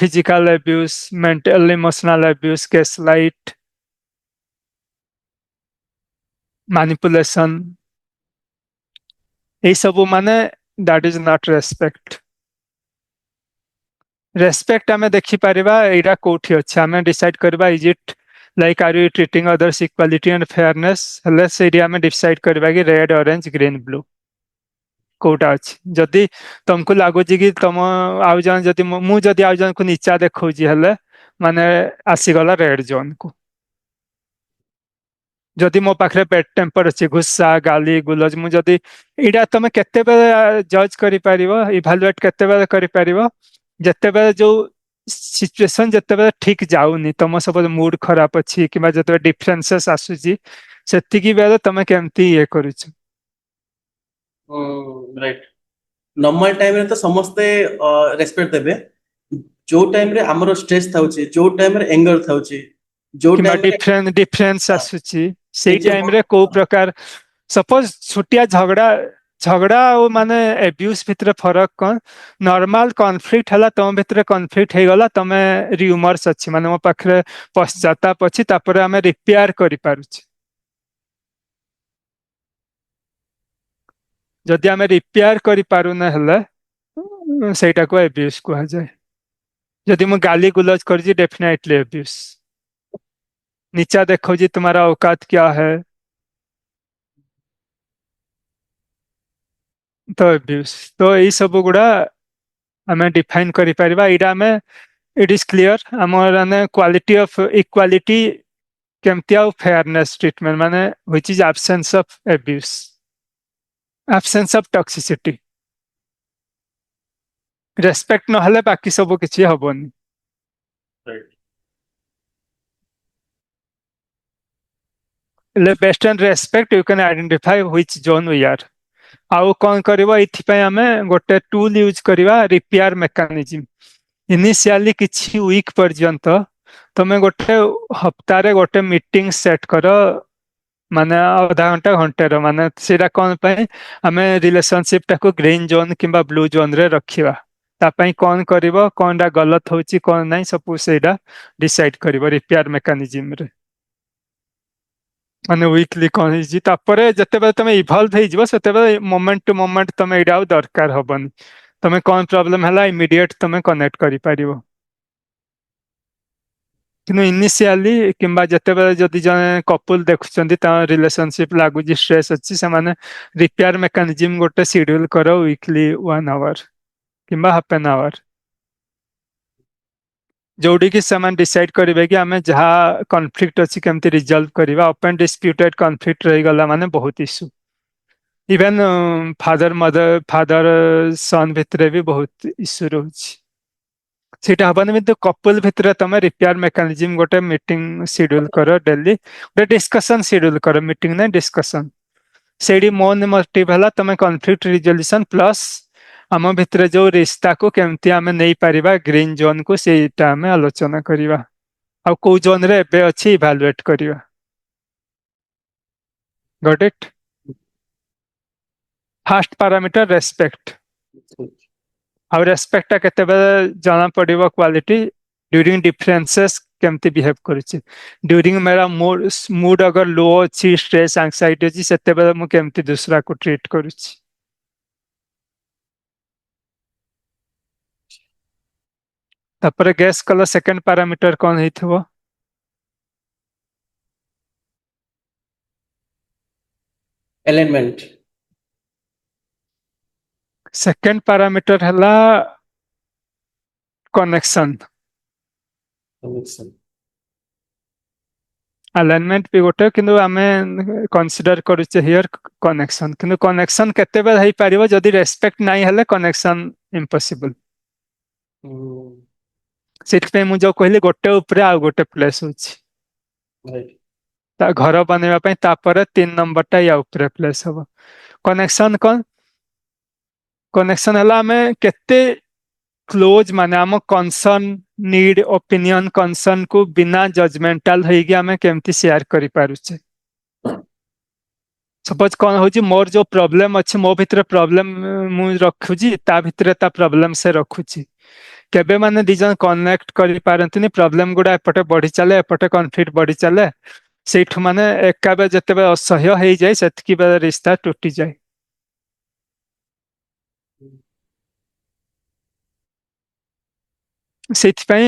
physical abuse, mental emotional abuse, gaslight, manipulation, এই ସବୁ ମାନେ that is not respect. Respect ଆମେ ଦେଖିପାରିବା ଏଇଟା କୋଉଠି ଅଛି, ଆମେ ଡିସାଇଡ କରିବା is it like are you treating others equality and fairness? ହେଲେ ସେଇଠି ଆମେ ଡିସାଇଡ କରିବା କି ରେଡ୍, ଅରେଞ୍ଜ, ଗ୍ରୀନ, ବ୍ଲୁ କୋଉଟା ଅଛି। ଯଦି ତମକୁ ଲାଗୁଛି କି ତମ ଆଉ ଜଣେ ଯଦି ମୁଁ ଯଦି ଆଉ ଜଣଙ୍କୁ ନିଚା ଦେଖଉଛି ହେଲେ ମାନେ ଆସିଗଲା ରେଡ ଜୋନ୍ କୁ। ଯଦି ମୋ ପାଖରେ ବ୍ୟାଡ ଟେମ୍ପର ଅଛି, ଗୁସ୍ସା, ଗାଲି ଗୁଲଜ, ମୁଁ ଯଦି ଏଇଟା ତମେ କେତେବେଳେ ଜଜ କରିପାରିବ, ଇଭାଲୁଏଟ କେତେବେଳେ କରିପାରିବ? ଯେତେବେଳେ ଯୋଉ ସିଚୁଏସନ ଯେତେବେଳେ ଠିକ ଯାଉନି, ତମ ସବୁ ମୁଡ ଖରାପ ଅଛି କିମ୍ବା ଯେତେବେଳେ ଡିଫରେନ୍ସେସ୍ ଆସୁଛି, ସେତିକି ବେଳେ ତମେ କେମିତି ଇଏ କରୁଛ। ରାଇଟ୍। ନର୍ମାଲ ଟାଇମରେ ତ ସମସ୍ତେ ରେସ୍ପେକ୍ଟ ଦେବେ। ଯୋଉ ଟାଇମରେ ଆମର ଷ୍ଟ୍ରେସ୍ ଥାଉଛି, ଯୋଉ ଟାଇମରେ ଏଙ୍ଗର ଥାଉଛି, ଯୋଉ କିମ୍ବା ଟାଇମରେ ଡିଫରେନ୍ସ ଆସୁଛି, ସେଇ ନିଜେ ଟାଇମରେ କୋଉ ପ୍ରକାର ସପୋଜ ଛୋଟିଆ ଝଗଡା ଆଉ ମାନେ ଏବ୍ୟୁସ୍ ଭିତରେ ଫରକ କଣ? ନର୍ମାଲ କନଫ୍ଲିକ୍ଟ ହେଲା, ତମ ଭିତରେ କନଫ୍ଲିକ୍ଟ ହେଇଗଲା, ତମେ ରିୟୁମର୍ସ ଅଛି ମାନେ ମୋ ପାଖରେ ପଶ୍ଚାତାପ ଅଛି, ତାପରେ ଆମେ ରିପେୟାର କରିପାରୁଛେ। ଯଦି ଆମେ ରିପେୟାର କରିପାରୁନେ ହେଲେ ସେଇଟାକୁ ଏବ୍ୟୁସ୍ କୁହାଯାଏ। ଯଦି ମୁଁ ଗାଲି ଗୁଲଜ କରିଛି, ଡେଫିନେଟଲି ଏବ୍ୟୁସ୍। नीचा देखो जी तुम्हारा औकात क्या है, ତ abuse। ତ ଏଇ ସବୁ ଗୁଡା ଆମେ ଡିଫାଇନ କରିପାରିବା। ଏଇଟା ଆମେ ଇଟ୍ ଇଜ କ୍ଲିୟର ଆମର ମାନେ କ୍ୱାଲିଟି ଅଫ ଇକ୍ୱାଲିଟି କେମିତି ଆଉ ଫେୟାରନେସ୍ ଟ୍ରିଟମେଣ୍ଟ ମାନେ which is absence of abuse। absence of toxicity. Respect ନହେଲେ ବାକି ସବୁ କିଛି ହବନି। Right. Based on respect you can identify which zone we are. ଆଉ କଣ କରିବ ଏଥିପାଇଁ ଆମେ ଗୋଟେ ଟୁଲ ୟୁଜ କରିବା ରିପେୟାର ମେକାନିଜିମ। ଇନିସିଆଲି କିଛି ୱିକ୍ ପର୍ଯ୍ୟନ୍ତ ତମେ ଗୋଟେ ହପ୍ତାରେ ଗୋଟେ ମିଟିଂ ସେଟ୍ କର, ମାନେ ଅଧା ଘଣ୍ଟା ଘଣ୍ଟେର। ମାନେ ସେଇଟା କଣ ପାଇଁ ଆମେ ରିଲେସନସିପ ଟାକୁ ଗ୍ରୀନ ଜୋନ୍ କିମ୍ବା ବ୍ଲୁ ଜୋନ୍ ରେ ରଖିବା। ତା ପାଇଁ କଣ କରିବ, କଣଟା ଗଲତ ହଉଛି କଣ ନାହିଁ ସବୁ ସେଇଟା ଡିସାଇଡ କରିବ ରିପେୟାର ମେକାନିଜିମ ରେ। ମାନେ ୱିକଲି କଣ ହେଇଛି, ତାପରେ ଯେତେବେଳେ ତମେ ଇଭଲ୍ଭ ହେଇଯିବ ସେତେବେଳେ ମୋମେଣ୍ଟ ଟୁ ମୋମେଣ୍ଟ ତମେ ଏଇଟା ଆଉ ଦରକାର ହବନି। ତମେ କଣ ପ୍ରୋବ୍ଲେମ ହେଲା ଇମିଡିଏଟ ତମେ କନେକ୍ଟ କରିପାରିବ। କିନ୍ତୁ ଇନିସିଆଲି କିମ୍ବା ଯେତେବେଳେ ଯଦି ଜଣେ କପୁଲ ଦେଖୁଛନ୍ତି ତାଙ୍କ ରିଲେସନସିପ ଲାଗୁଛି ଷ୍ଟ୍ରେସ୍ ଅଛି, ସେମାନେ ରିପେୟାର ମେକାନିଜିମ ଗୋଟେ ସିଡ୍ୟୁଲ କର ୱିକଲି 1 ଆୱାର କିମ୍ବା ହାଫ୍ ଆନ୍ ଆୱାର, ଯୋଉଠିକି ସେମାନେ ଡିସାଇଡ କରିବେ କି ଆମେ ଯାହା କନଫ୍ଲିକ୍ଟ ଅଛି କେମିତି ରିଜଲ୍ଭ କରିବା। ଓପନ ଡିସ୍ପ୍ୟୁଟେଡ କନଫ୍ଲିକ୍ଟ ରହିଗଲା ମାନେ ବହୁତ ଇସ୍ୟୁ। ଇଭେନ ଫାଦର ସନ୍ ଭିତରେ ବି ବହୁତ ଇସ୍ୟୁ ରହୁଛି। ସେଇଟା ହବନି, କିନ୍ତୁ କପଲ ଭିତରେ ତମେ ରିପେୟାର ମେକାନିଜିମ ଗୋଟେ ମିଟିଂ ସିଡ୍ୟୁଲ କର ଡେଲି, ଗୋଟେ ଡିସ୍କସନ ସିଡ୍ୟୁଲ କର, ମିଟିଂ ନାହିଁ ଡିସ୍କସନ। ସେଇଠି ମୋନ ମୋଟିଭ ହେଲା ତମେ କନଫ୍ଲିକ୍ଟ ରିଜଲ୍ୟୁସନ ପ୍ଲସ୍ ଆମ ଭିତରେ ଯୋଉ ରିସ୍ତାକୁ କେମିତି ଆମେ ନେଇପାରିବା ଗ୍ରୀନ ଜୋନକୁ, ସେଇଟା ଆମେ ଆଲୋଚନା କରିବା। ଆଉ କୋଉ ଜୋନରେ ଏବେ ଅଛି ଇଭାଲୁଏଟ କରିବା। Got it? First parameter respect. ଆଉ ରେସ୍ପେକ୍ଟ ଟା କେତେବେଳେ ଜଣା ପଡିବ କ୍ୱାଲିଟି, ड्यूरिंग डिफरेंसेस केमती बिहेव करुचे। ड्यूरिंग मेरा मूड अगर लो अच्छी स्ट्रेस एंजाइटी अच्छी सेते बेले मु केमती दूसरा को ट्रीट करुची। तापर गैस कल सेकंड पैरामीटर कौन हेइथबो? alignment। सेकंड पैरामीटर हला कनेक्शन। connection। अलाइनमेंट भी गोटे किंतु आमे कंसीडर करूचे हियर कनेक्शन। किंतु कनेक्शन केते बेल हेइ पारिबो जदि रेस्पेक्ट नाही हले कनेक्शन इम्पॉसिबल। सेठ पे मु जो कहली गोटे ऊपर आ गोटे प्लेस होची। right। ता घर बनेवा पई तापर 3 नंबर टा या ऊपर प्लेस हबो। कनेक्शन कोन? कनेक्शन हला हमें केते क्लोज माने आम कंसर्न नीड ओपिनियन कंसर्न को बिना जजमेंटल होइगी हमें केमती शेयर करि पारुचे। सपोज कौन हो मोर जो प्रॉब्लम अच्छे मो भितर प्रॉब्लम मु रखुची ता भितर ता प्रॉब्लम से रखुची। केबे माने दिजन कनेक्ट करि पारंतिनी, प्रॉब्लम गुडा एपटे बढ़ी चले एपटे कॉन्फ्लिक्ट बढ़ी चले, सेठु माने एकाबे जतेबे असह्य हेइ जाय सेतकी बे रिश्ता टूटी जाय। सेथपई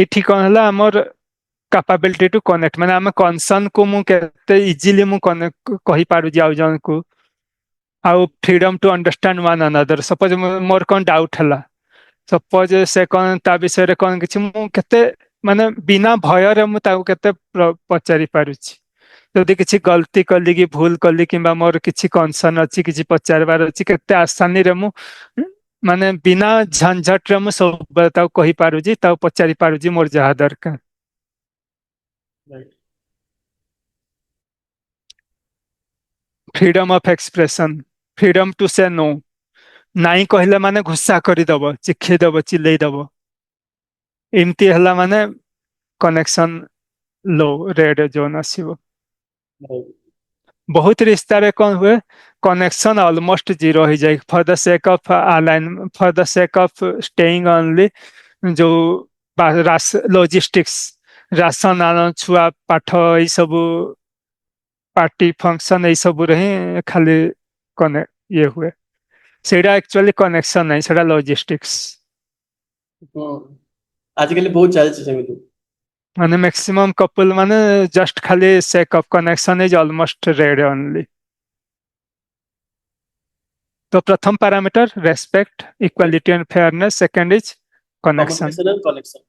एठी कोन हला हमर कैपेबिलिटी टू कनेक्ट, माने हम कंसर्न को मु केते इजीली मु कनेक्ट कहि पारु जाउ जन को, आउ freedom to understand one another. Suppose मोर कोन डाउट हला, सपोज से कोन ता विषय रे कोन किछि मु केते माने बिना भय रे मु ताऊ केते पचारि पारुछि। जदि किछि गलती कली कि भूल कली किंबा मोर किछि कंसर्न अछि किछि पचारबार अछि केते आसानी रे मु माने बिना झंझट रे मु सब ताऊ कहि पारुछि, ताऊ पचारि पारुछि मोर जहा दरकार। right। Freedom of expression, freedom to say no. नाई कहले माने गुस्सा करिदब, चिखेदब, चिल्लेदब, एमती हला माने कनेक्शन लो रेड जोन आसीबो। right। बहुत रिश्ता रे कौन हुए कनेक्शन ऑलमोस्ट जीरो हो जाए for the sake of align, for the sake of staying only जो लॉजिस्टिक्स राशन आन छुआ पाठ ये सब पार्टी फंक्शन ये सब रे खाली कने ये हुए, सेटा एक्चुअली कनेक्शन नहीं, सेटा लॉजिस्टिक्स। आजकल बहुत चलछि सेमिति। माने मैक्सिमम कपल माने जस्ट खाली sake of connection is almost red only. तो प्रथम parameter respect, equality and fairness, second is connection। communication and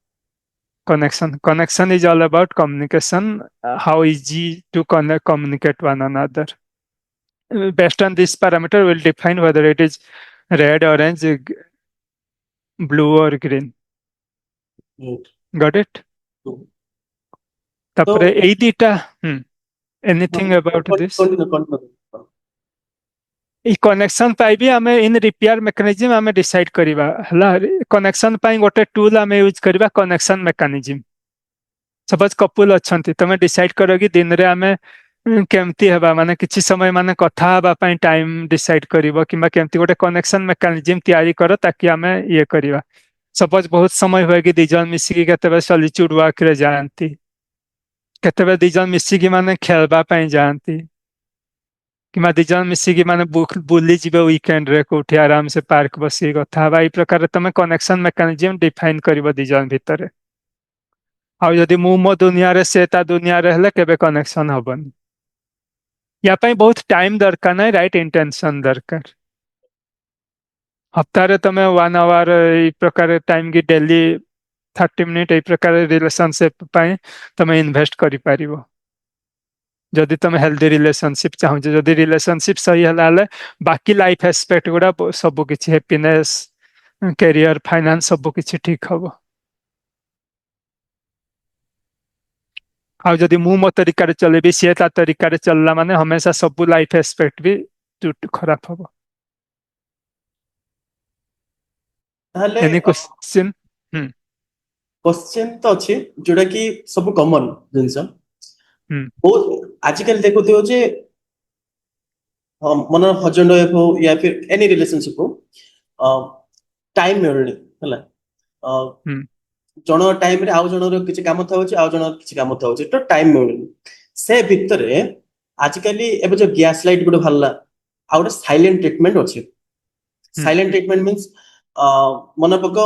connection। Connection is all about communication, how easy to communicate one another। based on this parameter will define whether it is red, orange, blue or green. Right. Got it? Hmm. ତାପରେ So ଏଇ ଦିଟା anything about this? continue. ଏଇ connection ପାଇଁ ବି ଆମେ in repair mechanism ଆମେ decide କରିବା ହେଲା connection ପାଇଁ ଗୋଟେ ଟୁଲ ଆମେ ୟୁଜ କରିବା କନେକ୍ସନ ମେକାନିଜିମ ସପୋଜ କପୁଲ ଅଛନ୍ତି ତମେ ଡିସାଇଡ କର କି ଦିନରେ ଆମେ କେମିତି ହେବା ମାନେ କିଛି ସମୟ ମାନେ କଥା ହେବା ପାଇଁ ଟାଇମ ଡିସାଇଡ କରିବ କିମ୍ବା କେମିତି ଗୋଟେ କନେକ୍ସନ ମେକାନିଜିମ ତିଆରି କର ତାକି ଆମେ ଇଏ କରିବା ସପୋଜ ବହୁତ ସମୟ ହୁଏ କି ଦି ଜଣ ମିଶିକି କେତେବେଳେ ସଲିଚ୍ୟୁଡ ୱାର୍କରେ ଯାଆନ୍ତି କେତେବେଳେ ଦି ଜଣ ମିଶିକି ମାନେ ଖେଳବା ପାଇଁ ଯାଆନ୍ତି କିମ୍ବା ଦି ଜଣ ମିଶିକି ମାନେ ବୁଲିଯିବେ ୱିକେଣ୍ଡରେ କୋଉଠି ଆରାମସେ ପାର୍କ ବସିକି କଥା ହେବା ଏଇ ପ୍ରକାର ତମେ କନେକ୍ସନ ମେକାନିଜିମ ଡିଫାଇନ କରିବ ଦି ଜଣ ଭିତରେ ଆଉ ଯଦି ମୁଁ ମୋ ଦୁନିଆରେ ସେ ତା ଦୁନିଆରେ ହେଲେ କେବେ କନେକ୍ସନ ହବନି ୟା ପାଇଁ ବହୁତ ଟାଇମ ଦରକାର ନାହିଁ ରାଇଟ ଇଣ୍ଟେନସନ ଦରକାର ହପ୍ତାହରେ ତମେ 1 ଆୱାର ଏଇ ପ୍ରକାର ଟାଇମ କି ଡେଲି 30 ମିନିଟ ଏଇ ପ୍ରକାର ରିଲେସନସିପ ପାଇଁ ତମେ ଇନଭେଷ୍ଟ କରିପାରିବ ଯଦି ତମେ ହେଲ୍ଦି ରିଲେସନସିପ ଚାହୁଁଛ ଯଦି ରିଲେସନସିପ ସହି ହେଲା ହେଲେ ବାକି ଲାଇଫ ଆସ୍ପେକ୍ଟ ଗୁଡା ସବୁ କିଛି ହ୍ୟାପିନେସ କ୍ୟାରିୟର ଫାଇନାନ୍ସ ସବୁ କିଛି ଠିକ ହବ ଆଉ ଯଦି ମୁଁ ମୋ ତରିକାରେ ଚଲେଇବି ସିଏ ତା ତରିକାରେ ଚଲିଲା ମାନେ ହମେଶା ସବୁ ଲାଇଫ ଆସ୍ପେକ୍ଟ ବି ଖରାପ ହବ ତାହେଲେ ଏନି କ୍ୱେଶ୍ଚିନ୍ କ୍ୱେଶ୍ଚିନ୍ ତ ଅଛି ଯୋଉଟା କି ସବୁ କମନ ଜିନିଷ ହୁଁ ବହୁତ ଆଜିକାଲି ଦେଖୁଥିବ ଯେ ମନ ହଜବେଣ୍ଡ ୱାଇଫ ହଉ ୟା ଫିର ଏନି ରିଲେସନସିପ ହଉ ଟାଇମ ମିଳୁନି ହେଲା ହୁଁ ଜଣ ଟାଇମରେ ଆଉ ଜଣର କିଛି କାମ ଥାଉଛି ଆଉ ଜଣର କିଛି କାମ ଥାଉଛି ତ ଟାଇମ ମିଳୁନି ସେ ଭିତରେ ଆଜିକାଲି ଏବେ ଯୋଉ ଗ୍ୟାସ ଲାଇଟ ଗୋଟେ ବାହାରିଲା ଆଉ ଗୋଟେ ସାଇଲେଣ୍ଟ ଟ୍ରିଟମେଣ୍ଟ ଅଛି ହୁଁ ସାଇଲେଣ୍ଟ ଟ୍ରିଟମେଣ୍ଟ ମିନ୍ସ ମନେ ପକ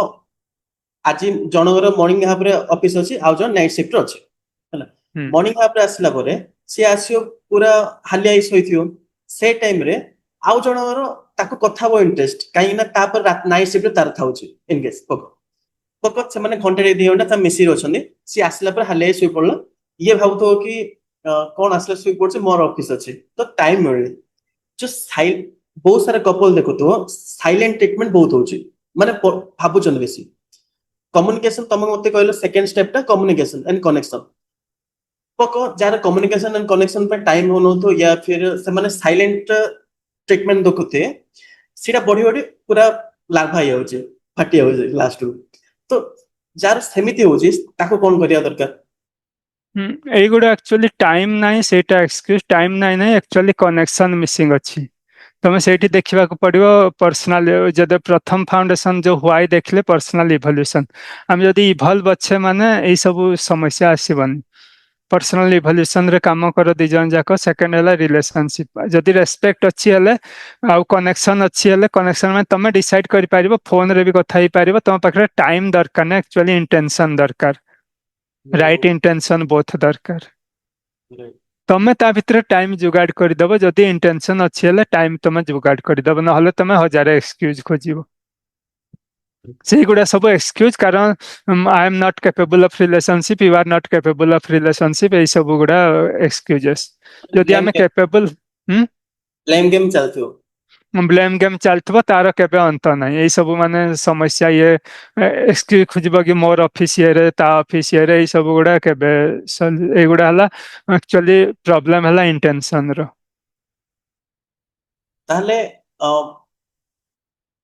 ଆଜି ଜଣଙ୍କର ମର୍ଣ୍ଣିଂ ହାଫରେ ଅଫିସ ଅଛି ଆଉ ଜଣ ନାଇଟ୍ ସିଫ୍ଟରେ ଅଛି ହେଲା ହୁଁ ମର୍ଣ୍ଣିଂ ହାଫରେ ଆସିଲା ପରେ ସିଏ ଆସିବ ପୁରା ହାଲିଆ ହେଇ ଶୋଇଥିବ ସେ ଟାଇମରେ ଆଉ ଜଣଙ୍କର ତାକୁ କଥା ହବ ଇଣ୍ଟରେଷ୍ଟ କାହିଁକି ନା ତାପରେ ନାଇଟ୍ ସିଫ୍ଟରେ ତାର ଥାଉଛି ଇନକେସ୍ ସେମାନେ ଘଣ୍ଟେ 2 ଘଣ୍ଟା ତା ମିଶିକି ଅଛନ୍ତି ସିଏ ଆସିଲା ପରେ ହାଲିଆ ହେଇ ଶୋଇ ପଡିଲା ଇଏ ଭାବୁଥିବ କି କଣ ଆସିଲା ଶୋଇ ପଡୁଛି ମୋର ଅଫିସ ଅଛି ତ ଟାଇମ ମିଳୁନି ଯୋଉ ବହୁତ ସାରା କପଲ ଦେଖୁଥିବ ସାଇଲେଣ୍ଟ ଟ୍ରିଟମେଣ୍ଟ ବହୁତ ହଉଛି ମାନେ ଭାବୁଛନ୍ତି ବେଶୀ କମ୍ୟୁନିକେସନ ତମେ ମତେ କହିଲ ସେକେଣ୍ଡ ଷ୍ଟେପଟା କମ୍ୟୁନିକେସନ ଆଣ୍ଡ କନେକ୍ସନ ଯାହାର କମ୍ୟୁନିକେସନ ଆଣ୍ଡ କନେକ୍ସନ ପାଇଁ ଟାଇମ ହଉନଥିବ ୟା ଫିର ସେମାନେ ସାଇଲେଣ୍ଟ ଟ୍ରିଟମେଣ୍ଟ ଦେଖୁଥିବେ ସେଇଟା ବଢି ବଢି ପୁରା ଲାଭା ହେଇଯାଉଛି ଫାଟି ଯାଉଛି ଲାଷ୍ଟକୁ ତ ଯାହାର ସେମିତି ହଉଛି ତାକୁ କଣ କରିବା ଦରକାର ଏଇଗୁଡ଼ା ଆକ୍ଚୁଆଲି ଟାଇମ ନାହିଁ ସେଇଟା ଏକ୍ସକ୍ୟୁଜ ଟାଇମ ନାହିଁ ଆକ୍ଚୁଆଲି କନେକ୍ସନ ମିସିଂ ଅଛି ତମେ ସେଇଠି ଦେଖିବାକୁ ପଡିବ ପର୍ସନାଲ ଯଦି ପ୍ରଥମ ଫାଉଣ୍ଡେସନ ଯୋଉ ହ୍ୱାଇ ଦେଖିଲେ ପର୍ସନାଲ ଇଭଲ୍ୟୁସନ ଆମେ ଯଦି ଇଭଲ୍ଭ ଅଛେ ମାନେ ଏଇ ସବୁ ସମସ୍ୟା ଆସିବନି ପର୍ସନାଲ ଇଭଲ୍ୟୁସନରେ କାମ କର ଦି ଜଣ ଯାକ ସେକେଣ୍ଡ ହେଲା ରିଲେସନସିପ ଯଦି ରେସପେକ୍ଟ ଅଛି ହେଲେ ଆଉ କନେକ୍ସନ ଅଛି ହେଲେ କନେକ୍ସନ ମାନେ ତମେ ଡିସାଇଡ କରିପାରିବ ଫୋନରେ ବି କଥା ହେଇପାରିବ ତମ ପାଖରେ ଟାଇମ ଦରକାର ନା ଆକ୍ଚୁଆଲି ଇଣ୍ଟେନସନ ଦରକାର ରାଇଟ ଇଣ୍ଟେନସନ ବୋଥ ଦରକାର ତମେ ତା ଭିତରେ ଟାଇମ ଯୋଗାଡ଼ କରିଦବ ଯଦି ଇଣ୍ଟେନସନ ଅଛି ହେଲେ ଟାଇମ ତମେ ଯୋଗାଡ଼ କରିଦବ ନହେଲେ ତମେ ହଜାରେ ଏକ୍ସକ୍ୟୁଜ ଖୋଜିବ ସେଇଗୁଡ଼ା ସବୁ ଏକ୍ସକ୍ୟୁଜ କାରଣ I am not capable of relationship you are not capable of relationship ଏଇ ସବୁ ଗୁଡ଼ା ଏକ୍ସକ୍ୟୁଜେସ୍ ଯଦି ଆମେ କେପେବୁଲ ବ୍ଲେମ୍ ଗେମ୍ ଚାଲିଥିବ ବ୍ଲେମ ଗେମ୍ ଚାଲିଥିବ ତାର କେବେ ଅନ୍ତ ନାହିଁ ଏଇ ସବୁ ମାନେ ସମସ୍ୟା ଇଏ ଏକ୍ସକ୍ୟୁଜ ଖୋଜିବ କି ମୋର ଅଫିସ ଇଏରେ ତା ଅଫିସ ଇଏରେ ଏଇ ସବୁ ଗୁଡ଼ା କେବେ ଏଇଗୁଡ଼ା ହେଲା ଆକ୍ଚୁଆଲି ପ୍ରୋବ୍ଲେମ ହେଲା ଇଣ୍ଟେନସନର ତାହେଲେ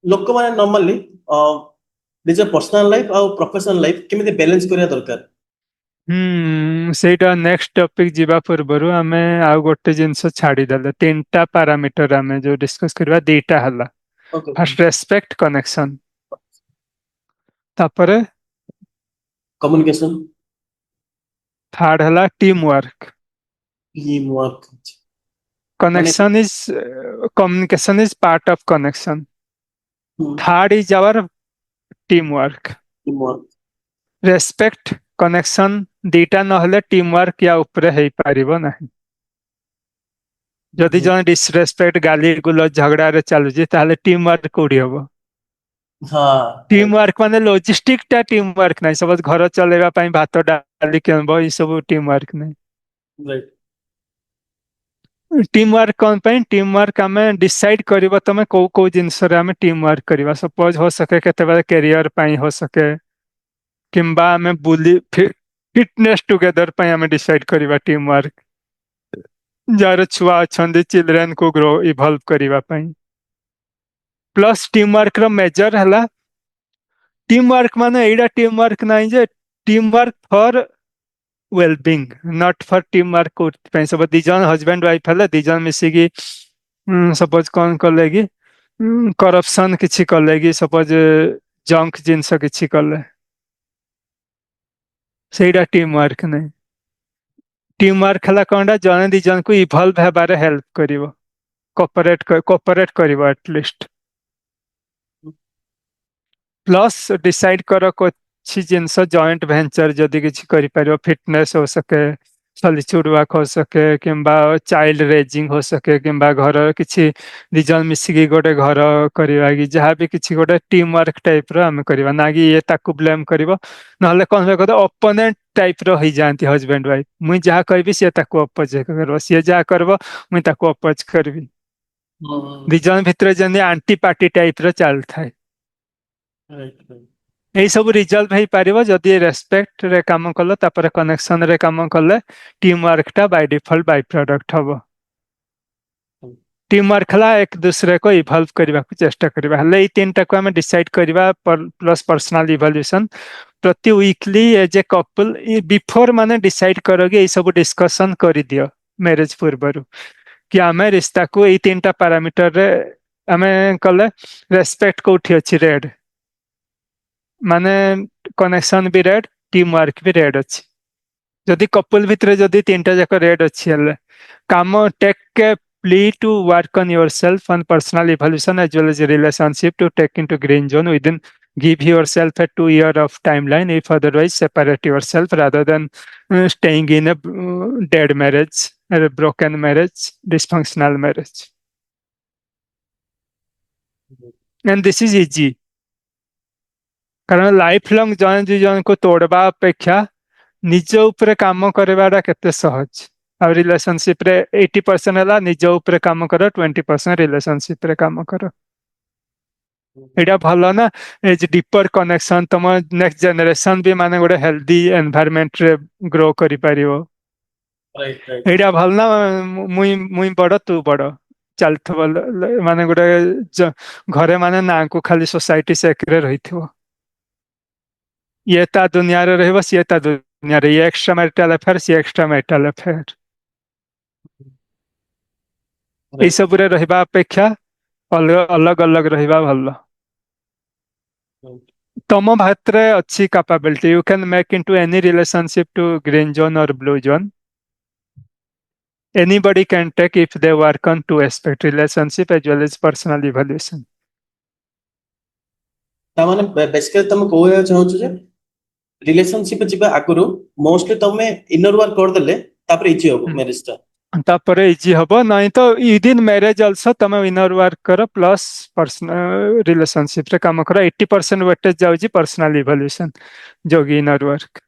ଲୋକମାନେ ନର୍ମାଲି ନିଜ ପର୍ସନାଲ ଲାଇଫ ଆଉ ପ୍ରଫେସନାଲ ଲାଇଫ କେମିତି ବାଲାନ୍ସ କରିବା ଦରକାର ସେଇଟା ନେକ୍ସଟ ଟପିକ ଯିବା ପୂର୍ବରୁ ଆମେ ଆଉ ଗୋଟେ ଜିନିଷ ଛାଡ଼ିଦେଲେ 3ଟା ପାରାମିଟର ଆମେ ଯୋଉ ଡିସ୍କସ କରିବା 2ଟା ହେଲା ଫାର୍ଷ୍ଟ ରେସପେକ୍ଟ କନେକ୍ସନ ତାପରେ କମ୍ୟୁନିକେସନ ଥାର୍ଡ ହେଲା ଟିମ୍ ୱାର୍କ ମାନେ communication is part of connection third is our teamwork respect connection ଦିଟା ନହେଲେ ଟିମ୍ ୱାର୍କ ୟା ଉପରେ ହେଇପାରିବ ନାହିଁ ଯଦି ଜଣେ ଡିସରେସପେକ୍ଟ ଗାଲି ଗୁଲଜ ଝଗଡାରେ ଚାଲୁଛି ତାହେଲେ ଟିମ୍ ୱାର୍କ କୋଉଠି ହବ ଟିମ୍ ୱାର୍କ ମାନେ ଲଜିଷ୍ଟିକ ଟା ଟିମ୍ ୱାର୍କ ନାହିଁ ସପୋଜ ଘର ଚଲେଇବା ପାଇଁ ଭାତ ଡାଲି କିଣିବ ଏଇ ସବୁ ଟିମ୍ ୱାର୍କ ନାହିଁ टीम वर्क कौन पाई टीम वर्क आम डिसाइड करबा तमे को जिनस रे आम टीम वर्क करबा सपोज हो सके केते बेले कैरियर पाई हो सके किंबा आम बुली फिटनेस टुगेदर पाई आम डिसाइड करबा टीम वर्क जार छुआ अच्छा चिल्ड्रेन को ग्रो इवॉल्व करबा पाई प्लस टीम वर्क रो मेजर हला टीम वर्क माने एडा टीम वर्क नाही जे team work for wellbeing not for team work सब दिजन हजबैंड वाइफ हले दिजन मिसिकी सपोज कौन कले कि करप्शन किछि कले कि सपोज जंक जिनस किछि कले सेटा टीम वर्क नहीं टीम वर्क हला कोनडा जने दिजन को इवॉल्व हेबारे हेल्प करिवो कोऑपरेट करिवो एटलीस्ट प्लस डिसाइड कर କିଛି ଜିନିଷ ଜଏଣ୍ଟ ଭେଞ୍ଚର ଯଦି କିଛି କରିପାରିବ ଫିଟନେସ୍ हो सके ସଲିଚୁଡ ୱାର୍କ हो सके କିମ୍ବା ଚାଇଲ୍ଡ ରେଜିଂ हो सके କିମ୍ବା ଘର କିଛି ଦି ଜଣ ମିଶିକି ଗୋଟେ ଘର କରିବା କି ଯାହା ବି କିଛି ଗୋଟେ ଟିମ୍ ୱାର୍କ ଟାଇପର ଆମେ କରିବା ନା କି ଇଏ ତାକୁ ବ୍ଲେମ୍ କରିବ ନହେଲେ କଣ ହୁଏ କଥା ଅପୋନେଣ୍ଟ ଟାଇପର ହେଇଯାଆନ୍ତି ହଜବେଣ୍ଡ ୱାଇଫ ମୁଇଁ ଯାହା କହିବି ସିଏ ତାକୁ ଅପୋଜ କରିବ ସିଏ ଯାହା କରିବ ମୁଇଁ ତାକୁ ଅପୋଜ କରିବି ଦି ଜଣ ଭିତରେ ଯେମିତି ଆଣ୍ଟି ପାର୍ଟି ଟାଇପର ଚାଲିଥାଏ এই ସବୁ ରିଜଲ୍ଟ ହେଇପାରିବ ଯଦି ରେସ୍ପେକ୍ଟ ରେ କାମ କଲ ତାପରେ କନେକ୍ସନ ରେ କାମ କଲେ टीम वर्क ଟା बाय डिफॉल्ट बाय प्रोडक्ट हबो टीम वर्क हला एक दूसरे को इवॉल्व करबा को चेष्टा करबा हले ई तीनटा को हम डिसाइड करबा प्लस पर्सनल इवोल्यूशन प्रति weekly as a couple before माने डिसाइड करोगे ई सब डिस्कशन करि दियो मैरिज पूर्वरु कि आमे रिश्ता को ई तीनटा पैरामीटर रे आमे कले रेस्पेक्ट कोठी अछि रेड माने कनेक्शन भी रेड टीम वर्क भी रेड अच्छी जदि कपल भितर जदि तीनटा जाक रेड अच्छी हले काम टेक के plea to work on yourself on personal evolution as well as relationship to take into green zone within give yourself a 2 year of timeline if otherwise separate yourself rather than staying in a dead marriage or a broken marriage dysfunctional marriage and this is easy कारण life long जन दु जन को तोड़बा अपेक्षा निज ऊपर काम करवाटा केते सहज आ रिलेशनशिप रे 80% हला निज ऊपर काम करो 20% रिलेशनशिप रे काम करो एटा भलो ना एज डीपर कनेक्शन तम नेक्स्ट जनरेशन भी माने गोटे हेल्दी एनवायरनमेंट रे ग्रो करि परियो एटा भल ना मुई मुई बड़ तू बड़ चलथबो माने गोटे घरे माने ना को खाली सोसाइटी सेक्रे रहिथबो ये ता दुनिया रे रहबो से ता दुनिया रे ये एक्स्ट्रा मैरिटल अफेयर से एक्स्ट्रा मैरिटल अफेयर ए सब रे रहबा अपेक्षा अलग अलग अलग रहबा भलो तम भात्रे अच्छी capability you can make into any relationship to green zone और blue zone anybody can take if they work on two aspect relationship as well as personal evaluation ता माने बेसिकली तुम कोया चाहू जे रिलेशनशिप जिबा आगुरु मोस्टली तमे इनर वर्क कर देले तापर इजी होबो मैरिज ता तापर इजी हबो नहीं तो विदिन मैरिज आल्सो तमे इनर वर्क करो प्लस पर्सनल रिलेशनशिप रे काम करो 80% वेटेज जाउजी पर्सनल इवोल्यूशन जोगी इनर वर्क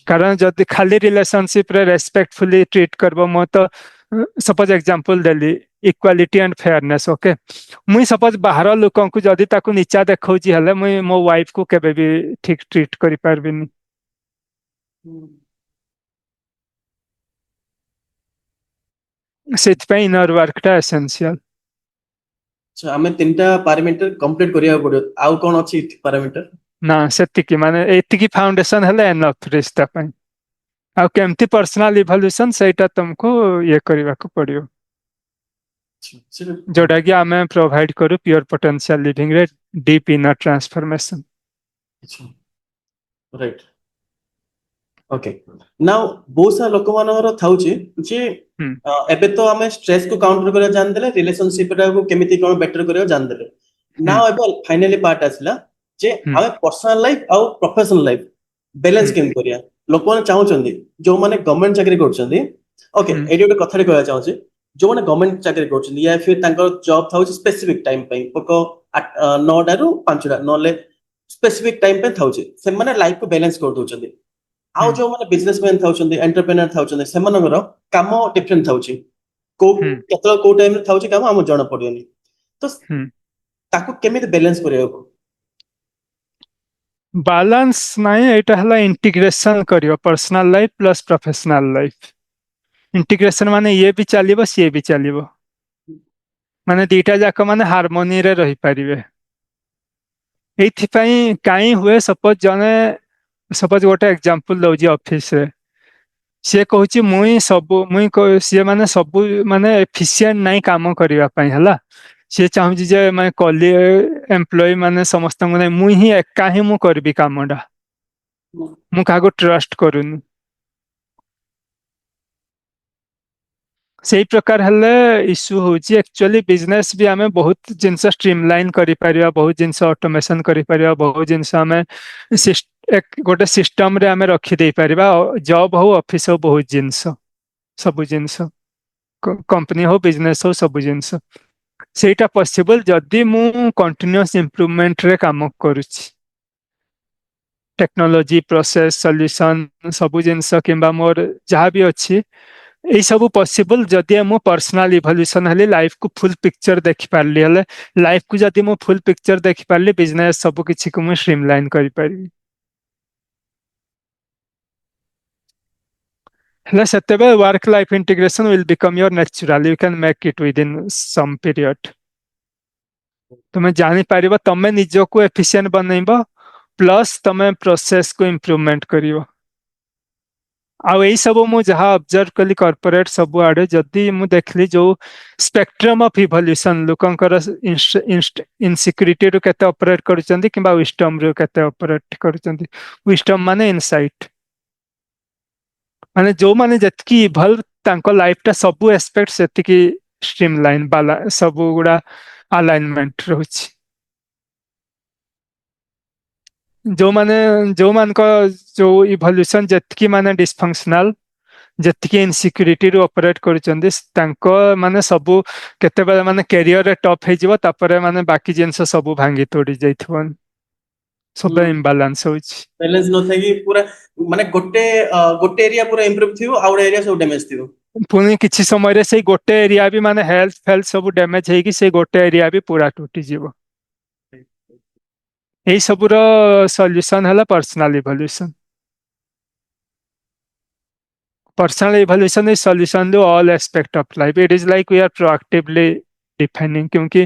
कारण जदि खाली रिलेशनशिप रे रेस्पेक्टफुली ट्रीट करबो म तो suppose example Delhi equality and fairness okay मुई सपोज बाहर लोकन को जदि ताकू नीचा देखौजी हले मुई मो वाइफ को केबे भी ठीक ट्रीट करि पारबिनी सेट पे इनर वर्क टा एसेंशियल अच्छा हमें तीनटा पैरामीटर कंप्लीट करिया पड़ियो आउ कोन अछि पैरामीटर ना सेतिकी माने एतिकी फाउंडेशन हले एनफ रिश्ता पे आ केमती पर्सनल इवोल्यूशन सेटा तुमको ये करबा को पड़ियो जोटा कि आमे प्रोवाइड करू प्योर पोटेंशियल लिविंग रे deep inner transformation right okay now बहुत सारा लोक मानकर थाउची जे एबे तो हमें स्ट्रेस को काउंटर करिया जान देले रिलेशनशिप रा को केमिति कोन बेटर करिया जान देले नाउ एबे फाइनली पार्ट आसला जे हमें पर्सनल लाइफ और प्रोफेशनल लाइफ बैलेंस केम करिया लोक माने चाहउचंदी जो माने गवर्नमेंट चाकरी करचंदी ओके एडी ଗୋଟେ कथारे कहया चाहउची जो माने गवर्नमेंट चाकरी करचंदी या फिर तांकर जॉब थाउची स्पेसिफिक टाइम पई पको 9 टा रु 5 टा नले स्पेसिफिक टाइम पे थाउची से माने लाइफ को बैलेंस कर दोचंदी ଆଉ ହୁଁ ଯୋଉମାନେ ବିଜନେସମ୍ୟାନ ଥାଉଛନ୍ତି ଏଣ୍ଟରପ୍ରେନର ଥାଉଛନ୍ତି ସେମାନଙ୍କର କାମ ଡିଫରେଣ୍ଟ ଥାଉଛି କୋଉ ହୁଁ କେତେବେଳେ କୋଉ ଟାଇମରେ ଥାଉଛି କାମ ଆମକୁ ଜଣା ପଡିବନି ତ ହୁଁ ତାକୁ କେମିତି ବାଲାନ୍ସ କରିବାକୁ ବାଲାନ୍ସ ନାହିଁ ଏଇଟା ହେଲା ଇଣ୍ଟିଗ୍ରେସନ କରିବ personal life plus professional life integration माने ये भी चलिବ ସିଏ ବି ଚାଲିବ ମାନେ ଦିଟା ଯାକ ମାନେ ହାରମୋନିରେ ରହିପାରିବେ ଏଇଥିପାଇଁ କାହିଁ ହୁଏ ସପୋଜ ଗୋଟେ ଏକ୍ଜାମ୍ପଲ ଦଉଛି ଅଫିସରେ ସିଏ କହୁଛି ସିଏ ମାନେ ସବୁ ମାନେ ଏଫିସିଏଣ୍ଟ ନାହିଁ କାମ କରିବା ପାଇଁ ହେଲା ସିଏ ଚାହୁଁଛି ଯେ ମାନେ ଏମ୍ପ୍ଲୟି ମାନେ ସମସ୍ତଙ୍କୁ ନାହିଁ ମୁଁ ହିଁ ଏକା ହିଁ ମୁଁ କରିବି କାମଟା ମୁଁ କାହାକୁ ଟ୍ରଷ୍ଟ କରୁନି ସେଇ ପ୍ରକାର ହେଲେ ଇସ୍ୟୁ ହଉଛି ଆକ୍ଚୁଆଲି ବିଜନେସ ବି ଆମେ ବହୁତ ଜିନିଷ ଷ୍ଟ୍ରିମଲାଇନ କରିପାରିବା ବହୁତ ଜିନିଷ ଅଟୋମେସନ କରିପାରିବା ବହୁତ ଜିନିଷ ଆମେ ଗୋଟେ ସିଷ୍ଟମରେ ଆମେ ରଖିଦେଇପାରିବା ଜବ୍ ହଉ ଅଫିସ ହଉ ବହୁତ ଜିନିଷ ସବୁ ଜିନିଷ कंपनी हो बिजनेस हो सब जिनस ସେଇଟା ପସିବଲ ଯଦି ମୁଁ କଣ୍ଟିନ୍ୟୁଅସ ଇମ୍ପ୍ରୁଭମେଣ୍ଟ ରେ କାମ କରୁଛି टेक्नोलॉजी प्रोसेस सॉल्यूशन ସବୁ ଜିନିଷ କିମ୍ବା ମୋର ଯାହା ବି ଅଛି ଏଇ ସବୁ ପସିବଲ ଯଦି ମୁଁ पर्सनाल इवोल्यूशन ହେଲି ଲାଇଫ କୁ ଫୁଲ ପିକ୍ଚର ଦେଖି ପାରିଲି ହେଲେ ଲାଇଫ କୁ ଯଦି ମୁଁ ଫୁଲ ପିକ୍ଚର ଦେଖି ପାରିଲି ବିଜନେସ ସବୁ କିଛି କୁ ମୁଁ ଷ୍ଟ୍ରିମଲାଇନ କରି ପାରିବି ହେଲେ ସେତେବେଳେ work life integration will become your natural you can make it within some period तुम जानीपर तमें निजक एफिशिएंट बनइब प्लस तमें प्रोसेस को इम्प्रूवमेंट करिवो आउ यही सब मु जहाँ ऑब्जर्व कली कॉर्पोरेट सब आड़े जदि मु देखली जो स्पेक्ट्रम ऑफ इवोल्यूशन लोकंकर इनसिक्यूरिटी रु केते ऑपरेट करूचंदी किबा विस्डम रु केते ऑपरेट करूचंदी विस्डम माने इनसाइट माने जो माने जतकी इवॉल्व तांको लाइफ टा सब एस्पेक्ट सेतिकी स्ट्रीमलाइन बाला सब गुडा अलाइनमेंट रहुची जो जो इवोल्यूशन जतकी माने डिसफंक्शनल जतकी इनसिक्यूरिटी रु ऑपरेट करूचंदी तांको माने सब केतेबेले माने करियर रे टॉप हे जिवो तापरे माने बाकी जिंस सब भांगी तोड़ी जाइथवन सब इम्बैलेंस होची बैलेंस न थे कि पूरा माने गोटे एरिया पूरा इंप्रूव थियो आउट एरिया सब डैमेज थियो पुनी किछि समय रे से गोटे एरिया भी माने हेल्थ सब डैमेज हेकी से गोटे एरिया भी पूरा टूटी जीवो यही सबुर सॉल्यूशन है personal evolution personal evolution is solution to all aspect of life it is like we are proactively defining क्योंकि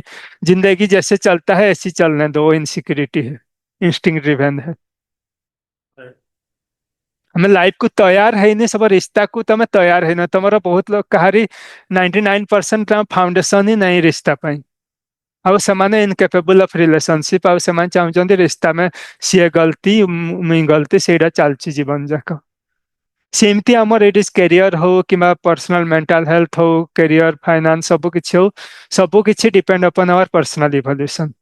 जिंदगी जैसे चलता है ऐसी चलने दो इनसिक्योरिटी है इंस्टिंक्ट ड्रिवन है हमें लाइफ को तैयार है नहीं सब रिश्ता को तमें तैयार है ना तुम बहुत लोग कहारी 99% फाउंडेशन ही नहीं रिश्ता पाई आउ से इनकेपेबल ऑफ रिलेशनशिप आउ से चाहते रिश्ता में सी गलती मुई गलती से चलती जीवन जाक सेमती आमर इट इज कैरियर हो कि पर्सनल मेंटल हेल्थ हो कैरियर फाइनेंस सब किछि हो सब किछि डिपेंड अपन आवर पर्सनल इवोल्यूशन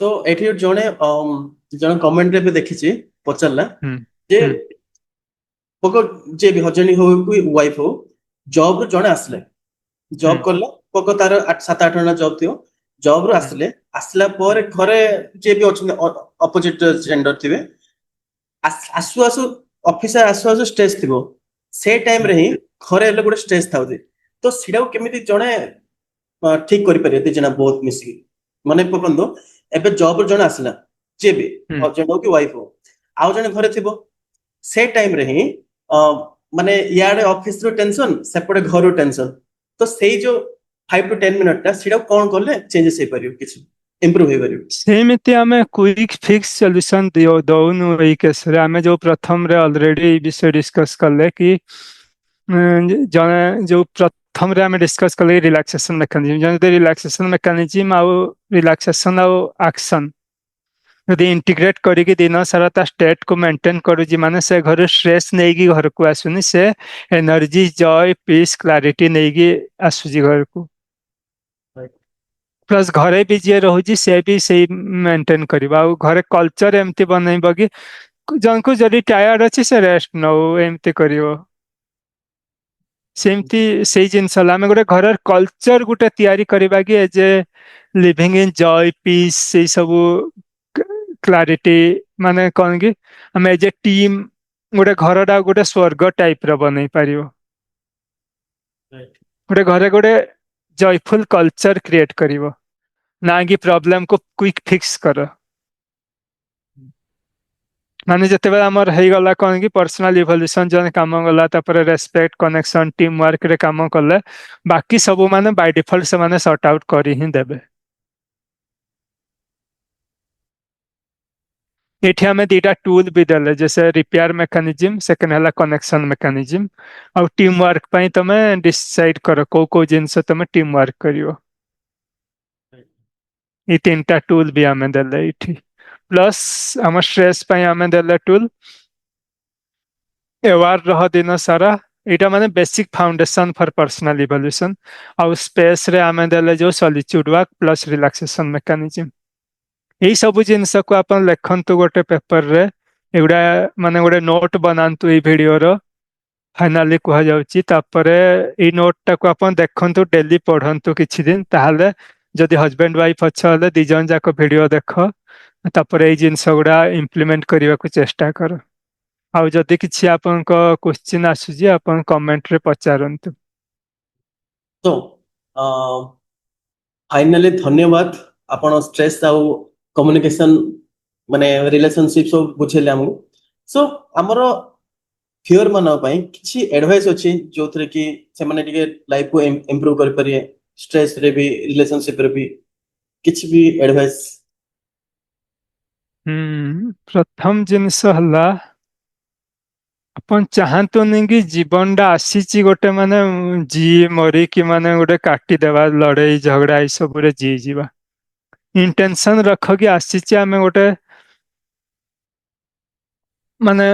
तो एठी जणे जणे कमेंट रे भी देखिछि पचरला जे पको जे भी हजनी हो कि वाइफ हो जॉब रो जणे आसले जॉब करला पको तार 7-8 घंटा जॉब थियो जॉब रो आसले आसला पर घरे जे भी अछि अपोजिट जेंडर थिबे आसु आसु ऑफिस आसु आसु स्ट्रेस थिबो से टाइम रे ही घरे ले गोटे स्ट्रेस थाउदी तो सिडा केमिति जणे ठीक करि परियते जना बहुत मिसी माने पकंदो एबे जॉब रो जणे आसला जे भी हजबैंड हो कि वाइफ हो आउ जणे घरे थिबो से टाइम रे ही माने याडे ऑफिस रो टेंशन सेपटे घर रो टेंशन तो सेई जो 5 to 10 मिनट ता सिडा कोन करले चेंजेस हे परियो किछ इंप्रूव हे परियो सेमिति आमे क्विक फिक्स सॉल्यूशन दियो दउनु एई केस रे आमे जो प्रथम रे ऑलरेडी विषय डिस्कस करले कि जने जो प्रथम रे आमे डिस्कस करले रिलैक्सेशन मैकेनिज्म जने रिलैक्सेशन मैकेनिज्म आउ रिलैक्सेशन आउ एक्शन यदि इंटीग्रेट करिके दिन सारा ता स्टेट को मेंटेन करूजी माने से घर स्ट्रेस नेगी घर को आसुनी से एनर्जी जॉय पीस क्लैरिटी नेगी आसुजी घर को प्लस घरे भी जी रोजी से भी सही मेंटेन करबा आ घरे कल्चर एमती बनैबो कि जन को जदी टायर्ड अछि से रेस्ट नो एमती करिवो सेमती सेही जिनस आमे गोटे घर कल्चर गोटे तैयारी करबा कि as a living in joy peace से सब क्लारिटी माने कौन कि हम एज ए टीम गोटे घरटा गोटे स्वर्ग टाइप रो बनै पारियो गोटे घरे गोटे जॉयफुल कल्चर क्रिएट करिवो ना कि प्रॉब्लम को क्विक फिक्स कर माने जते आमर हे गला कौन कि पर्सनल इवोल्यूशन जने काम गला तापर रेस्पेक्ट कनेक्शन टीम वर्क रे काम कले बाकी सब माने बाय डिफॉल्ट से माने सॉर्ट आउट करी ही देबे एठी हमें दीटा टूल भी देले जैसे रिपेयर मैकेनिज्म सेकंड हला कनेक्शन मैकेनिज्म और टीम वर्क पई तमे डिसाइड करो को जिनसे तमे टीम वर्क करियो ये तीनटा टूल भी हमें देले इठी प्लस हम स्ट्रेस पई हमें देले टूल एवार रह दिन सारा एटा माने basic foundation for personal evolution और स्पेस रे हमें देले जो solitude work plus relaxation mechanism यही सब जिनस को अपन लेखंतु गोटे पेपर रे एगुडा माने गोटे नोट बनांतु ए वीडियो रो फाइनली कह जाउची तापरे ए नोट टा को अपन देखंतु डेली पढंतु किछि दिन ताहले जदि हस्बैंड वाइफ अच्छा हले दी जन जाको वीडियो देखो तापरे ए जिनस गुडा इंप्लीमेंट करिवा को चेष्टा करो आउ जदि किछि आपन को क्वेश्चन आसुजी आपन कमेंट रे पचारंतु तो फाइनली धन्यवाद आपण स्ट्रेस आउ कम्युनिकेशन माने रिलेशनशिप सब बुझेले हमु सो हमरो फियर मानव पई किछि एडवाइस अछि जोथरे कि से माने टिके लाइफ को इंप्रूव कर परिए स्ट्रेस रे भी रिलेशनशिप रे भी किछि भी एडवाइस प्रथम जिनस हला अपन चाहतो नहीं कि जीवन टा आसीची गोटे माने जी मरी कि माने गोटे काटी देवा लड़ाई झगड़ा ई सब रे जी जीवा इंटेंशन रख कि आसीची आमे गोटे माने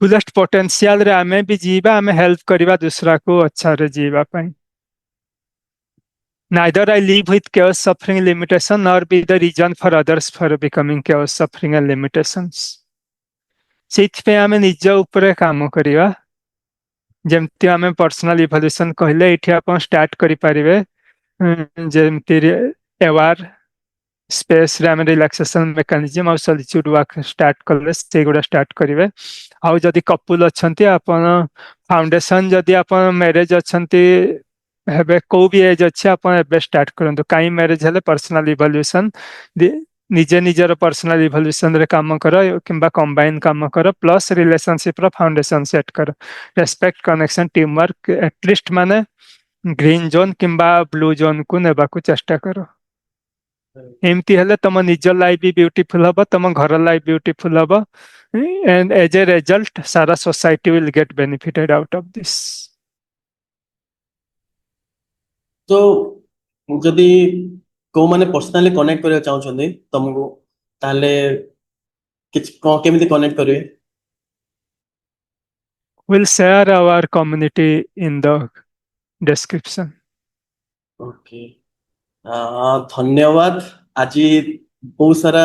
फुलेस्ट पोटेंशियल रे आमे भी जीवा आमे हेल्प करिवा दूसरा को अच्छा रे जीवा पई neither I live with chaos suffering limitation nor be the reason for others for becoming chaos suffering and limitations ସେଇଥିପାଇଁ ଆମେ ନିଜ ଉପରେ କାମ କରିବା ଯେମିତି ଆମେ पर्सनल इवोल्यूशन कहले एठी आपण स्टार्ट करि परिबे जेମିତି एवार स्पेस रे हम रिलैक्सेशन मैकेनिज्म और सॉलिट्यूड वर्क स्टार्ट करले से गुडा स्टार्ट करिवे आउ जदि कपल अछंती आपण फाउंडेशन जदि आपण मैरिज अछंती हेबे को भी एज अछि आपण एबे स्टार्ट करंतु काई मैरिज हेले पर्सनल इवोल्यूशन निजे निजर पर्सनल इवोल्यूशन रे काम कर किंबा कंबाइन काम कर प्लस रिलेशनशिप रो फाउंडेशन सेट कर respect connection team work at least माने ग्रीन जोन किंबा ब्लू जोन को नेबा को चेष्टा करो एमती हेले तम निज लाइफ भी ब्यूटीफुल हबो तम घर लाइफ ब्यूटीफुल हबो एंड एज ए रिजल्ट सारा society will get benefited out of this तो जदि को माने पर्सनली कनेक्ट करिया चाहउछन्ती तुमको ताले किछ केमिति कनेक्ट करिवे we'll share our community in the description okay धन्यवाद आज बहुत सारा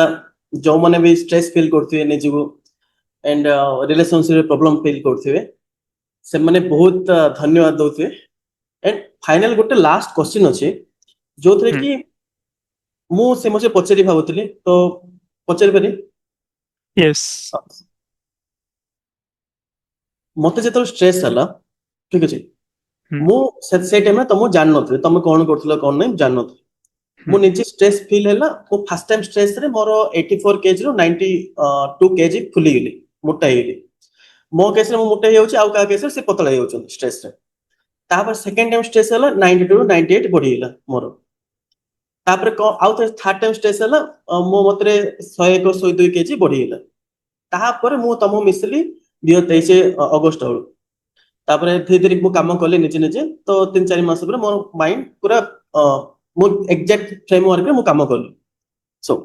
जो माने भी स्ट्रेस फील करथिवे निजको एंड रिलेशनशिप प्रॉब्लम फील करथिवे से माने बहुत धन्यवाद दोथिवे एंड फाइनल गोटे लास्ट क्वेश्चन अछि जोथरे कि मु से मसे पचेरी भाबुतली तो पचेरी बनी yes मते जेतो स्ट्रेस हला ठीक अछि मु से टाइम में तुम जान नथि तुम कोन करथलो कोन नै जान नथि मु निजे स्ट्रेस फील हैला मु फर्स्ट टाइम स्ट्रेस रे मोर 84 केजी रो 92 केजी फुली गेली मोटा गेली मो केस रे मु मोटा हेउची आउ का केस रे से पतला हेउचन स्ट्रेस रे तापर सेकंड टाइम स्ट्रेस हैला 92 रो 98 बढ़ी गेला मोर तापर आउ थर्ड टाइम स्ट्रेस हैला मो मतरे 101 102 केजी बढ़ी गेला तापर मु तमो मिसली 2023 अगस्त हळु तापर धीरे धीरे मु काम करले निजे निजे तो 3-4 मास पर मोर माइंड पूरा मो एग्जैक्ट फ्रेमवर्क रे मु काम करली सो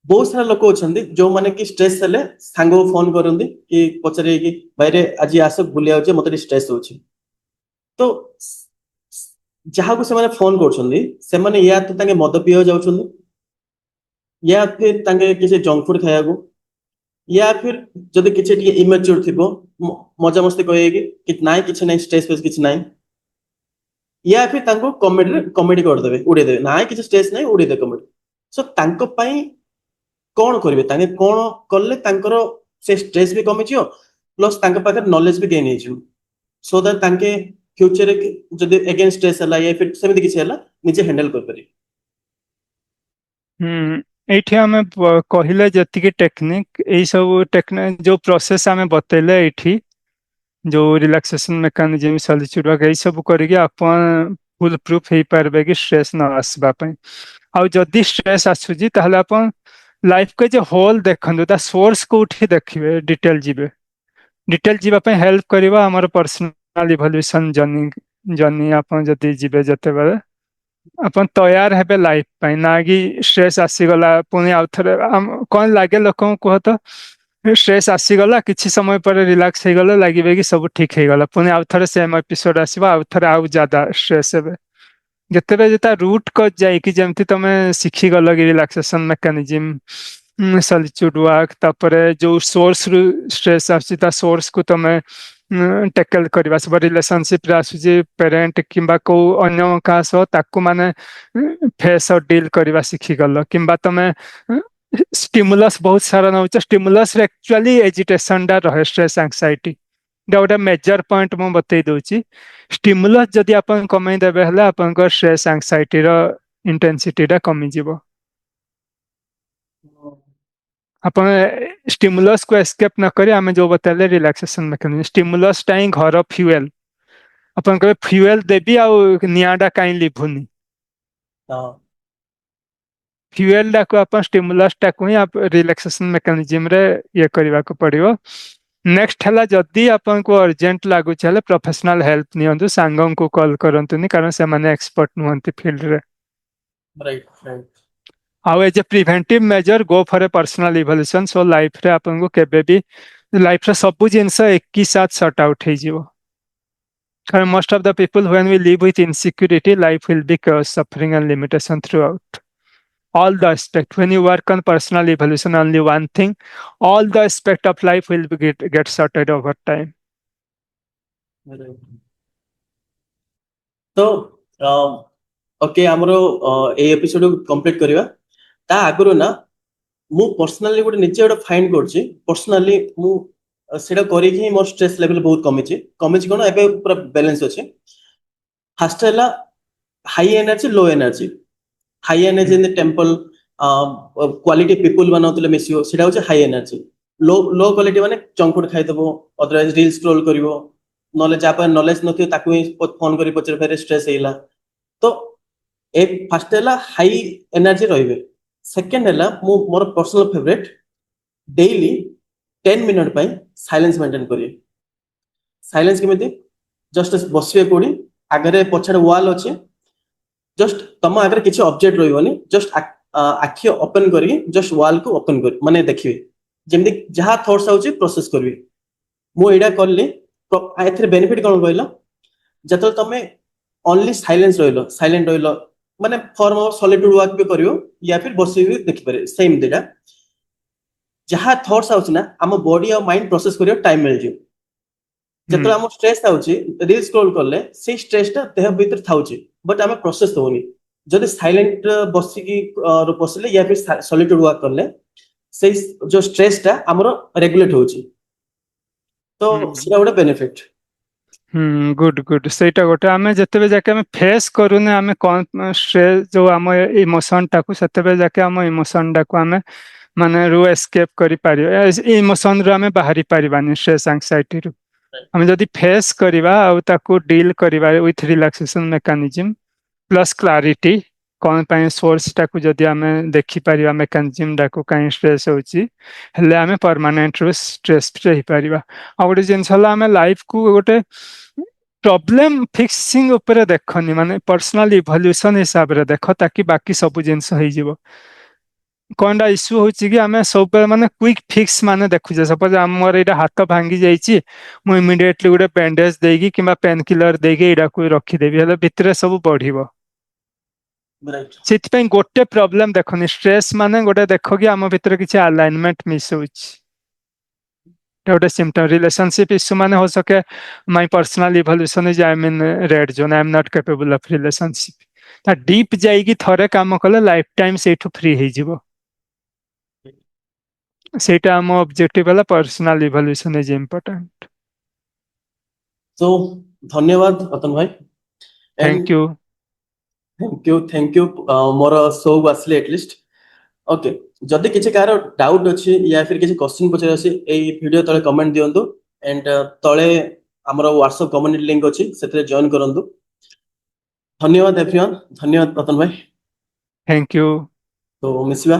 बहुत सारा लोक अछंती जो माने कि स्ट्रेस हेले सांगो फोन करंदी कि पचरे कि बाहरे आज आस बुलिया होचे मते स्ट्रेस होची तो जहा को से माने फोन करछंदी से माने या तो तांगे मद पियो जाउछंदी या फिर तांगे किसे जंक फूड खाया को या फिर जदि किछि टिके इमेच्योर थिबो मजा मस्ती कहेगी कि नाइ किछि नाइ स्ट्रेस फेस किछि नाइ या फिर तांको कॉमेडी कर देबे उड़े देबे नाइ किछि स्ट्रेस नाइ उड़े दे कॉमेडी सो तांको पई कौन करेंगे तांगे कौन कले तांकर से स्ट्रेस भी कमी जियो प्लस तांके पाखे नॉलेज भी गेन हो सो दैट तांके फ्यूचर जदि अगेन स्ट्रेस हला या फिर सेମିତି କିଛି ହେଲା ନିଜେ हैंडल कर पारे। ଏଇଠି ଆମେ କହିଲେ ଯେତିକି ଟେକ୍ନିକ ଏଇ ସବୁ ଟେକ୍ନିକ ଯୋଉ ପ୍ରୋସେସ ଆମେ ବତେଇଲେ ଏଇଠି ଯୋଉ ରିଲାକ୍ସେସନ ମେକାନିଜମ ସଲିଚ୍ୟୁଡ ୱାର୍କ ଏଇ ସବୁ କରିକି ଆପଣ ଫୁଲ ପ୍ରୁଫ ହେଇପାରିବେ କି ଷ୍ଟ୍ରେସ୍ ନ ଆସିବା ପାଇଁ। ଆଉ ଯଦି ଷ୍ଟ୍ରେସ୍ ଆସୁଛି ତାହେଲେ ଆପଣ ଲାଇଫକୁ ଯେ ହୋଲ ଦେଖନ୍ତୁ ତା ସୋର୍ସ କୋଉଠି ଦେଖିବେ ଡିଟେଲ ଯିବେ। ଡିଟେଲ ଯିବା ପାଇଁ ହେଲ୍ପ କରିବ ଆମର ପର୍ସନାଲ ଇଭଲ୍ୟୁସନ ଜର୍ନି ଆପଣ ଯଦି ଯିବେ ଯେତେବେଳେ ଆପଣ ତୟାର ହେବେ ଲାଇଫ ପାଇଁ ନା କି ଷ୍ଟ୍ରେସ୍ ଆସିଗଲା ପୁଣି ଆଉଥରେ କଣ ଲାଗେ ଲୋକଙ୍କୁ କୁହ ତ ଷ୍ଟ୍ରେସ୍ ଆସିଗଲା କିଛି ସମୟ ପରେ ରିଲାକ୍ସ ହେଇଗଲା ଲାଗିବେ କି ସବୁ ଠିକ ହେଇଗଲା ପୁଣି ଆଉଥରେ ସେମ୍ ଏପିସୋଡ ଆସିବ ଆଉଥରେ ଆଉ ज्यादा ଷ୍ଟ୍ରେସ୍ ହେବେ। ଯେତେବେଳେ ତା ରୁଟ୍ କଜ୍ ଯାଇକି ଯେମିତି ତମେ ଶିଖିଗଲ କି ରିଲାକ୍ସେସନ ମେକାନିଜିମ ସଲିଚ୍ୟୁଡ ୱାର୍କ ତାପରେ ଯୋଉ ସୋର୍ସ ରୁ ଷ୍ଟ୍ରେସ୍ ଆସୁଛି ତା ସୋର୍ସ କୁ ତମେ ଟେକଲ କରିବା ସବୁ ରିଲେସନସିପ ରେ ଆସୁଛି ପେରେଣ୍ଟ କିମ୍ବା କୋଉ ଅନ୍ୟ କାହା ସହ ତାକୁ ମାନେ ଫେସ୍ ଆଉ ଡିଲ୍ କରିବା ଶିଖିଗଲ କିମ୍ବା ତମେ ଷ୍ଟିମୁଲସ୍ ବହୁତ ସାରା ନଉଛ ଷ୍ଟିମୁଲସ୍ ରେ ଆକ୍ଚୁଆଲି ଏଜିଟେସନ ଟା ରହେ ଷ୍ଟ୍ରେସ୍ ଆଂଜାଇଟି ଗୋଟେ ମେଜର ପଏଣ୍ଟ ମୁଁ ବତେଇ ଦଉଛି। ଷ୍ଟିମୁଲସ୍ ଯଦି ଆପଣ କମେଇ ଦେବେ ହେଲେ ଆପଣଙ୍କ ଷ୍ଟ୍ରେସ୍ ଆଂଜାଇଟିର ଇଣ୍ଟେନ୍ସିଟି ଟା କମିଯିବ। ଆପଣ ଷ୍ଟିମୁଲସ୍ କୁ ଏସ୍କେପ ନ କରି ଆମେ ଯୋଉ ବତେଇଲେ ରିଲାକ୍ସେସନ ମେକାନିଜମ ଷ୍ଟିମୁଲସ୍ ଟା ହିଁ ଘର ଫ୍ୟୁଏଲ ଆପଣ କହିବେ ଫ୍ୟୁଏଲ ଦେବି ଆଉ ନିଆଁ ଟା କାଇଁ ଲିଭୁନି फ्यूएल टाକୁ ଆପଣ ଷ୍ଟିମୁଲସ୍ ଟାକୁ ହିଁ ରିଲାକ୍ସେସନ ମେକାନିଜମ ରେ ଇଏ କରିବାକୁ ପଡିବ। ନେକ୍ସଟ ହେଲା ଯଦି ଆପଣଙ୍କୁ ଅର୍ଜେଣ୍ଟ ଲାଗୁଛି ହେଲେ ପ୍ରଫେସନାଲ ହେଲ୍ପ ନିଅନ୍ତୁ ସାଙ୍ଗଙ୍କୁ କଲ୍ କରନ୍ତୁନି କାରଣ ସେମାନେ ଏକ୍ସପର୍ଟ ନୁହନ୍ତି ଫିଲ୍ଡରେ। राइट राइट ଆଉ as a preventive measure go for a personal evolution so ଲାଇଫରେ ଆପଣଙ୍କୁ କେବେ ବି ଲାଇଫରେ ସବୁ ଜିନିଷ ଏକି ସାଥ ସର୍ଟ ଆଉଟ୍ ହେଇଯିବ। କାରଣ most of the people when we live with insecurity life will be chaos suffering and limitation throughout all the aspect when you work on personal evolution only one thing all the aspect of life will get sorted over time। तो okay हमरो ए episode complete करबा ता आगरो ना मु personally गोटे निजे गोटे find करछि पर्सनली मु सेटा करी कि मोर स्ट्रेस लेवल बहुत कमिछि कोन एबे पूरा बैलेंस अछि। फर्स्ट हैला high energy low energy high energy in the temple quality people बनाउतले मिसियो सेटा होछि high energy. Low low quality माने जंक फूड खाइ दबो अदरवाइज रील स्क्रॉल करिवो नॉलेज जा पर नॉलेज नथि ताकू फोन करी पचर फेरे स्ट्रेस हेला। तो ए फर्स्ट हैला हाई एनर्जी रहिबे। सेकंड हैला more personal favourite daily 10 minute पाई साइलेंस मेंटेन करिए। साइलेंस केमिति जस्ट बसिए कोडी आगरे पछड़ वॉल अछि जस्ट तम आगरे किछि ऑब्जेक्ट रहिबोनी जस्ट आखि ओपन करी जस्ट वॉल को ओपन कर माने देखिबे जेमिति जहा थॉट्स आउछि प्रोसेस करबी। मु एडा करली एथरे बेनिफिट कोन कहला जतल तमे ओनली साइलेंस रहिलो साइलेंट रहिलो माने फॉर्म ऑफ सॉलिट्यूड वर्क भी करियो या फिर बसी भी देखि पारे सेम देटा जहा थॉट्स आउछि ना हम बॉडी और माइंड प्रोसेस करियो टाइम मिल जियो। जतल हम स्ट्रेस आउछि रील स्क्रॉल करले से स्ट्रेस ता देह भीतर थाउछि बट हम प्रोसेस होनी जदि साइलेंट बसी की बसले या फिर सॉलिट्यूड वर्क करले से जो स्ट्रेस ता हमरो रेगुलेट होछि तो सेटा गोटे बेनिफिट। गुड गुड ସେଇଟା ଗୋଟେ ଆମେ ଯେତେବେଳେ ଯାକେ ଆମେ ଫେସ୍ କରୁନେ ଆମେ କଣ ଷ୍ଟ୍ରେସ୍ ଯୋଉ ଆମ ଇମୋସନ ଟାକୁ ସେତେବେଳେ ଯାକେ ଆମ ଇମୋସନ ଟାକୁ ଆମେ ମାନେ ରୁ ଏସ୍କେପ କରିପାରିବା ଇମୋସନ ରୁ ଆମେ ବାହାରି ପାରିବାନି ଷ୍ଟ୍ରେସ୍ ଆଂଜାଇଟି ରୁ। ଆମେ ଯଦି ଫେସ୍ କରିବା ଆଉ ତାକୁ ଡିଲ୍ କରିବା with relaxation mechanism plus clarity କଣ ପାଇଁ ସୋର୍ସ ଟାକୁ ଯଦି ଆମେ ଦେଖିପାରିବା ମେକାନିଜମ ଟାକୁ କାଇଁ ଷ୍ଟ୍ରେସ୍ ହଉଛି ହେଲେ ଆମେ ପରମାନେଣ୍ଟ ରୁ ଷ୍ଟ୍ରେସ୍ ଫ୍ରି ହେଇପାରିବା। ଆଉ ଗୋଟେ ଜିନିଷ ହେଲା ଆମେ ଲାଇଫକୁ ଗୋଟେ प्रॉब्लम फिक्सिंग ऊपर देखनी माने पर्सनल इवोल्यूशन हिसाब रे देख ताकि बाकी सब जिनस हो जिवो। कोनडा इश्यू होची कि आमे सब माने क्विक फिक्स माने देखुजे सपोज हमर एटा हाथ भांगी जाईची मु इमीडिएटली गोटे बैंडेज देगी किबा पेन किलर देगी एडा को रखी देबी हेले भितरे सब बढ़िबो। सिथ पे गोटे प्रॉब्लम देखनी स्ट्रेस माने गोटे देखो कि आम भितर किछि अलाइनमेंट मिस होची गोटे सिम्पटम रिलेशनशिप इश्यू माने हो सके my personal evolution is I am in red zone I am not capable of relationship ता डीप जाईकी थरे काम कले लाइफ टाइम सेठु फ्री हे जिवो। ସେଇଟା ଆମ ଅବଜେକ୍ଟିଭ ହେଲା personal evolution is important. So ଧନ୍ୟବାଦ ରତନ ଭାଇ thank you. Thank you more show को आसले एटलिस्ट ओके जदि किसी कार डाउट अच्छी या फिर किसी क्वेश्चन पचार अच्छी एई वीडियो तले कमेंट दियंतु एंड तले हमर व्हाट्सएप कम्युनिटी लिंक अच्छी सेते जॉइन करंतु धन्यवाद एवरीवन धन्यवाद रतन भाई थैंक यू। तो मिसिबा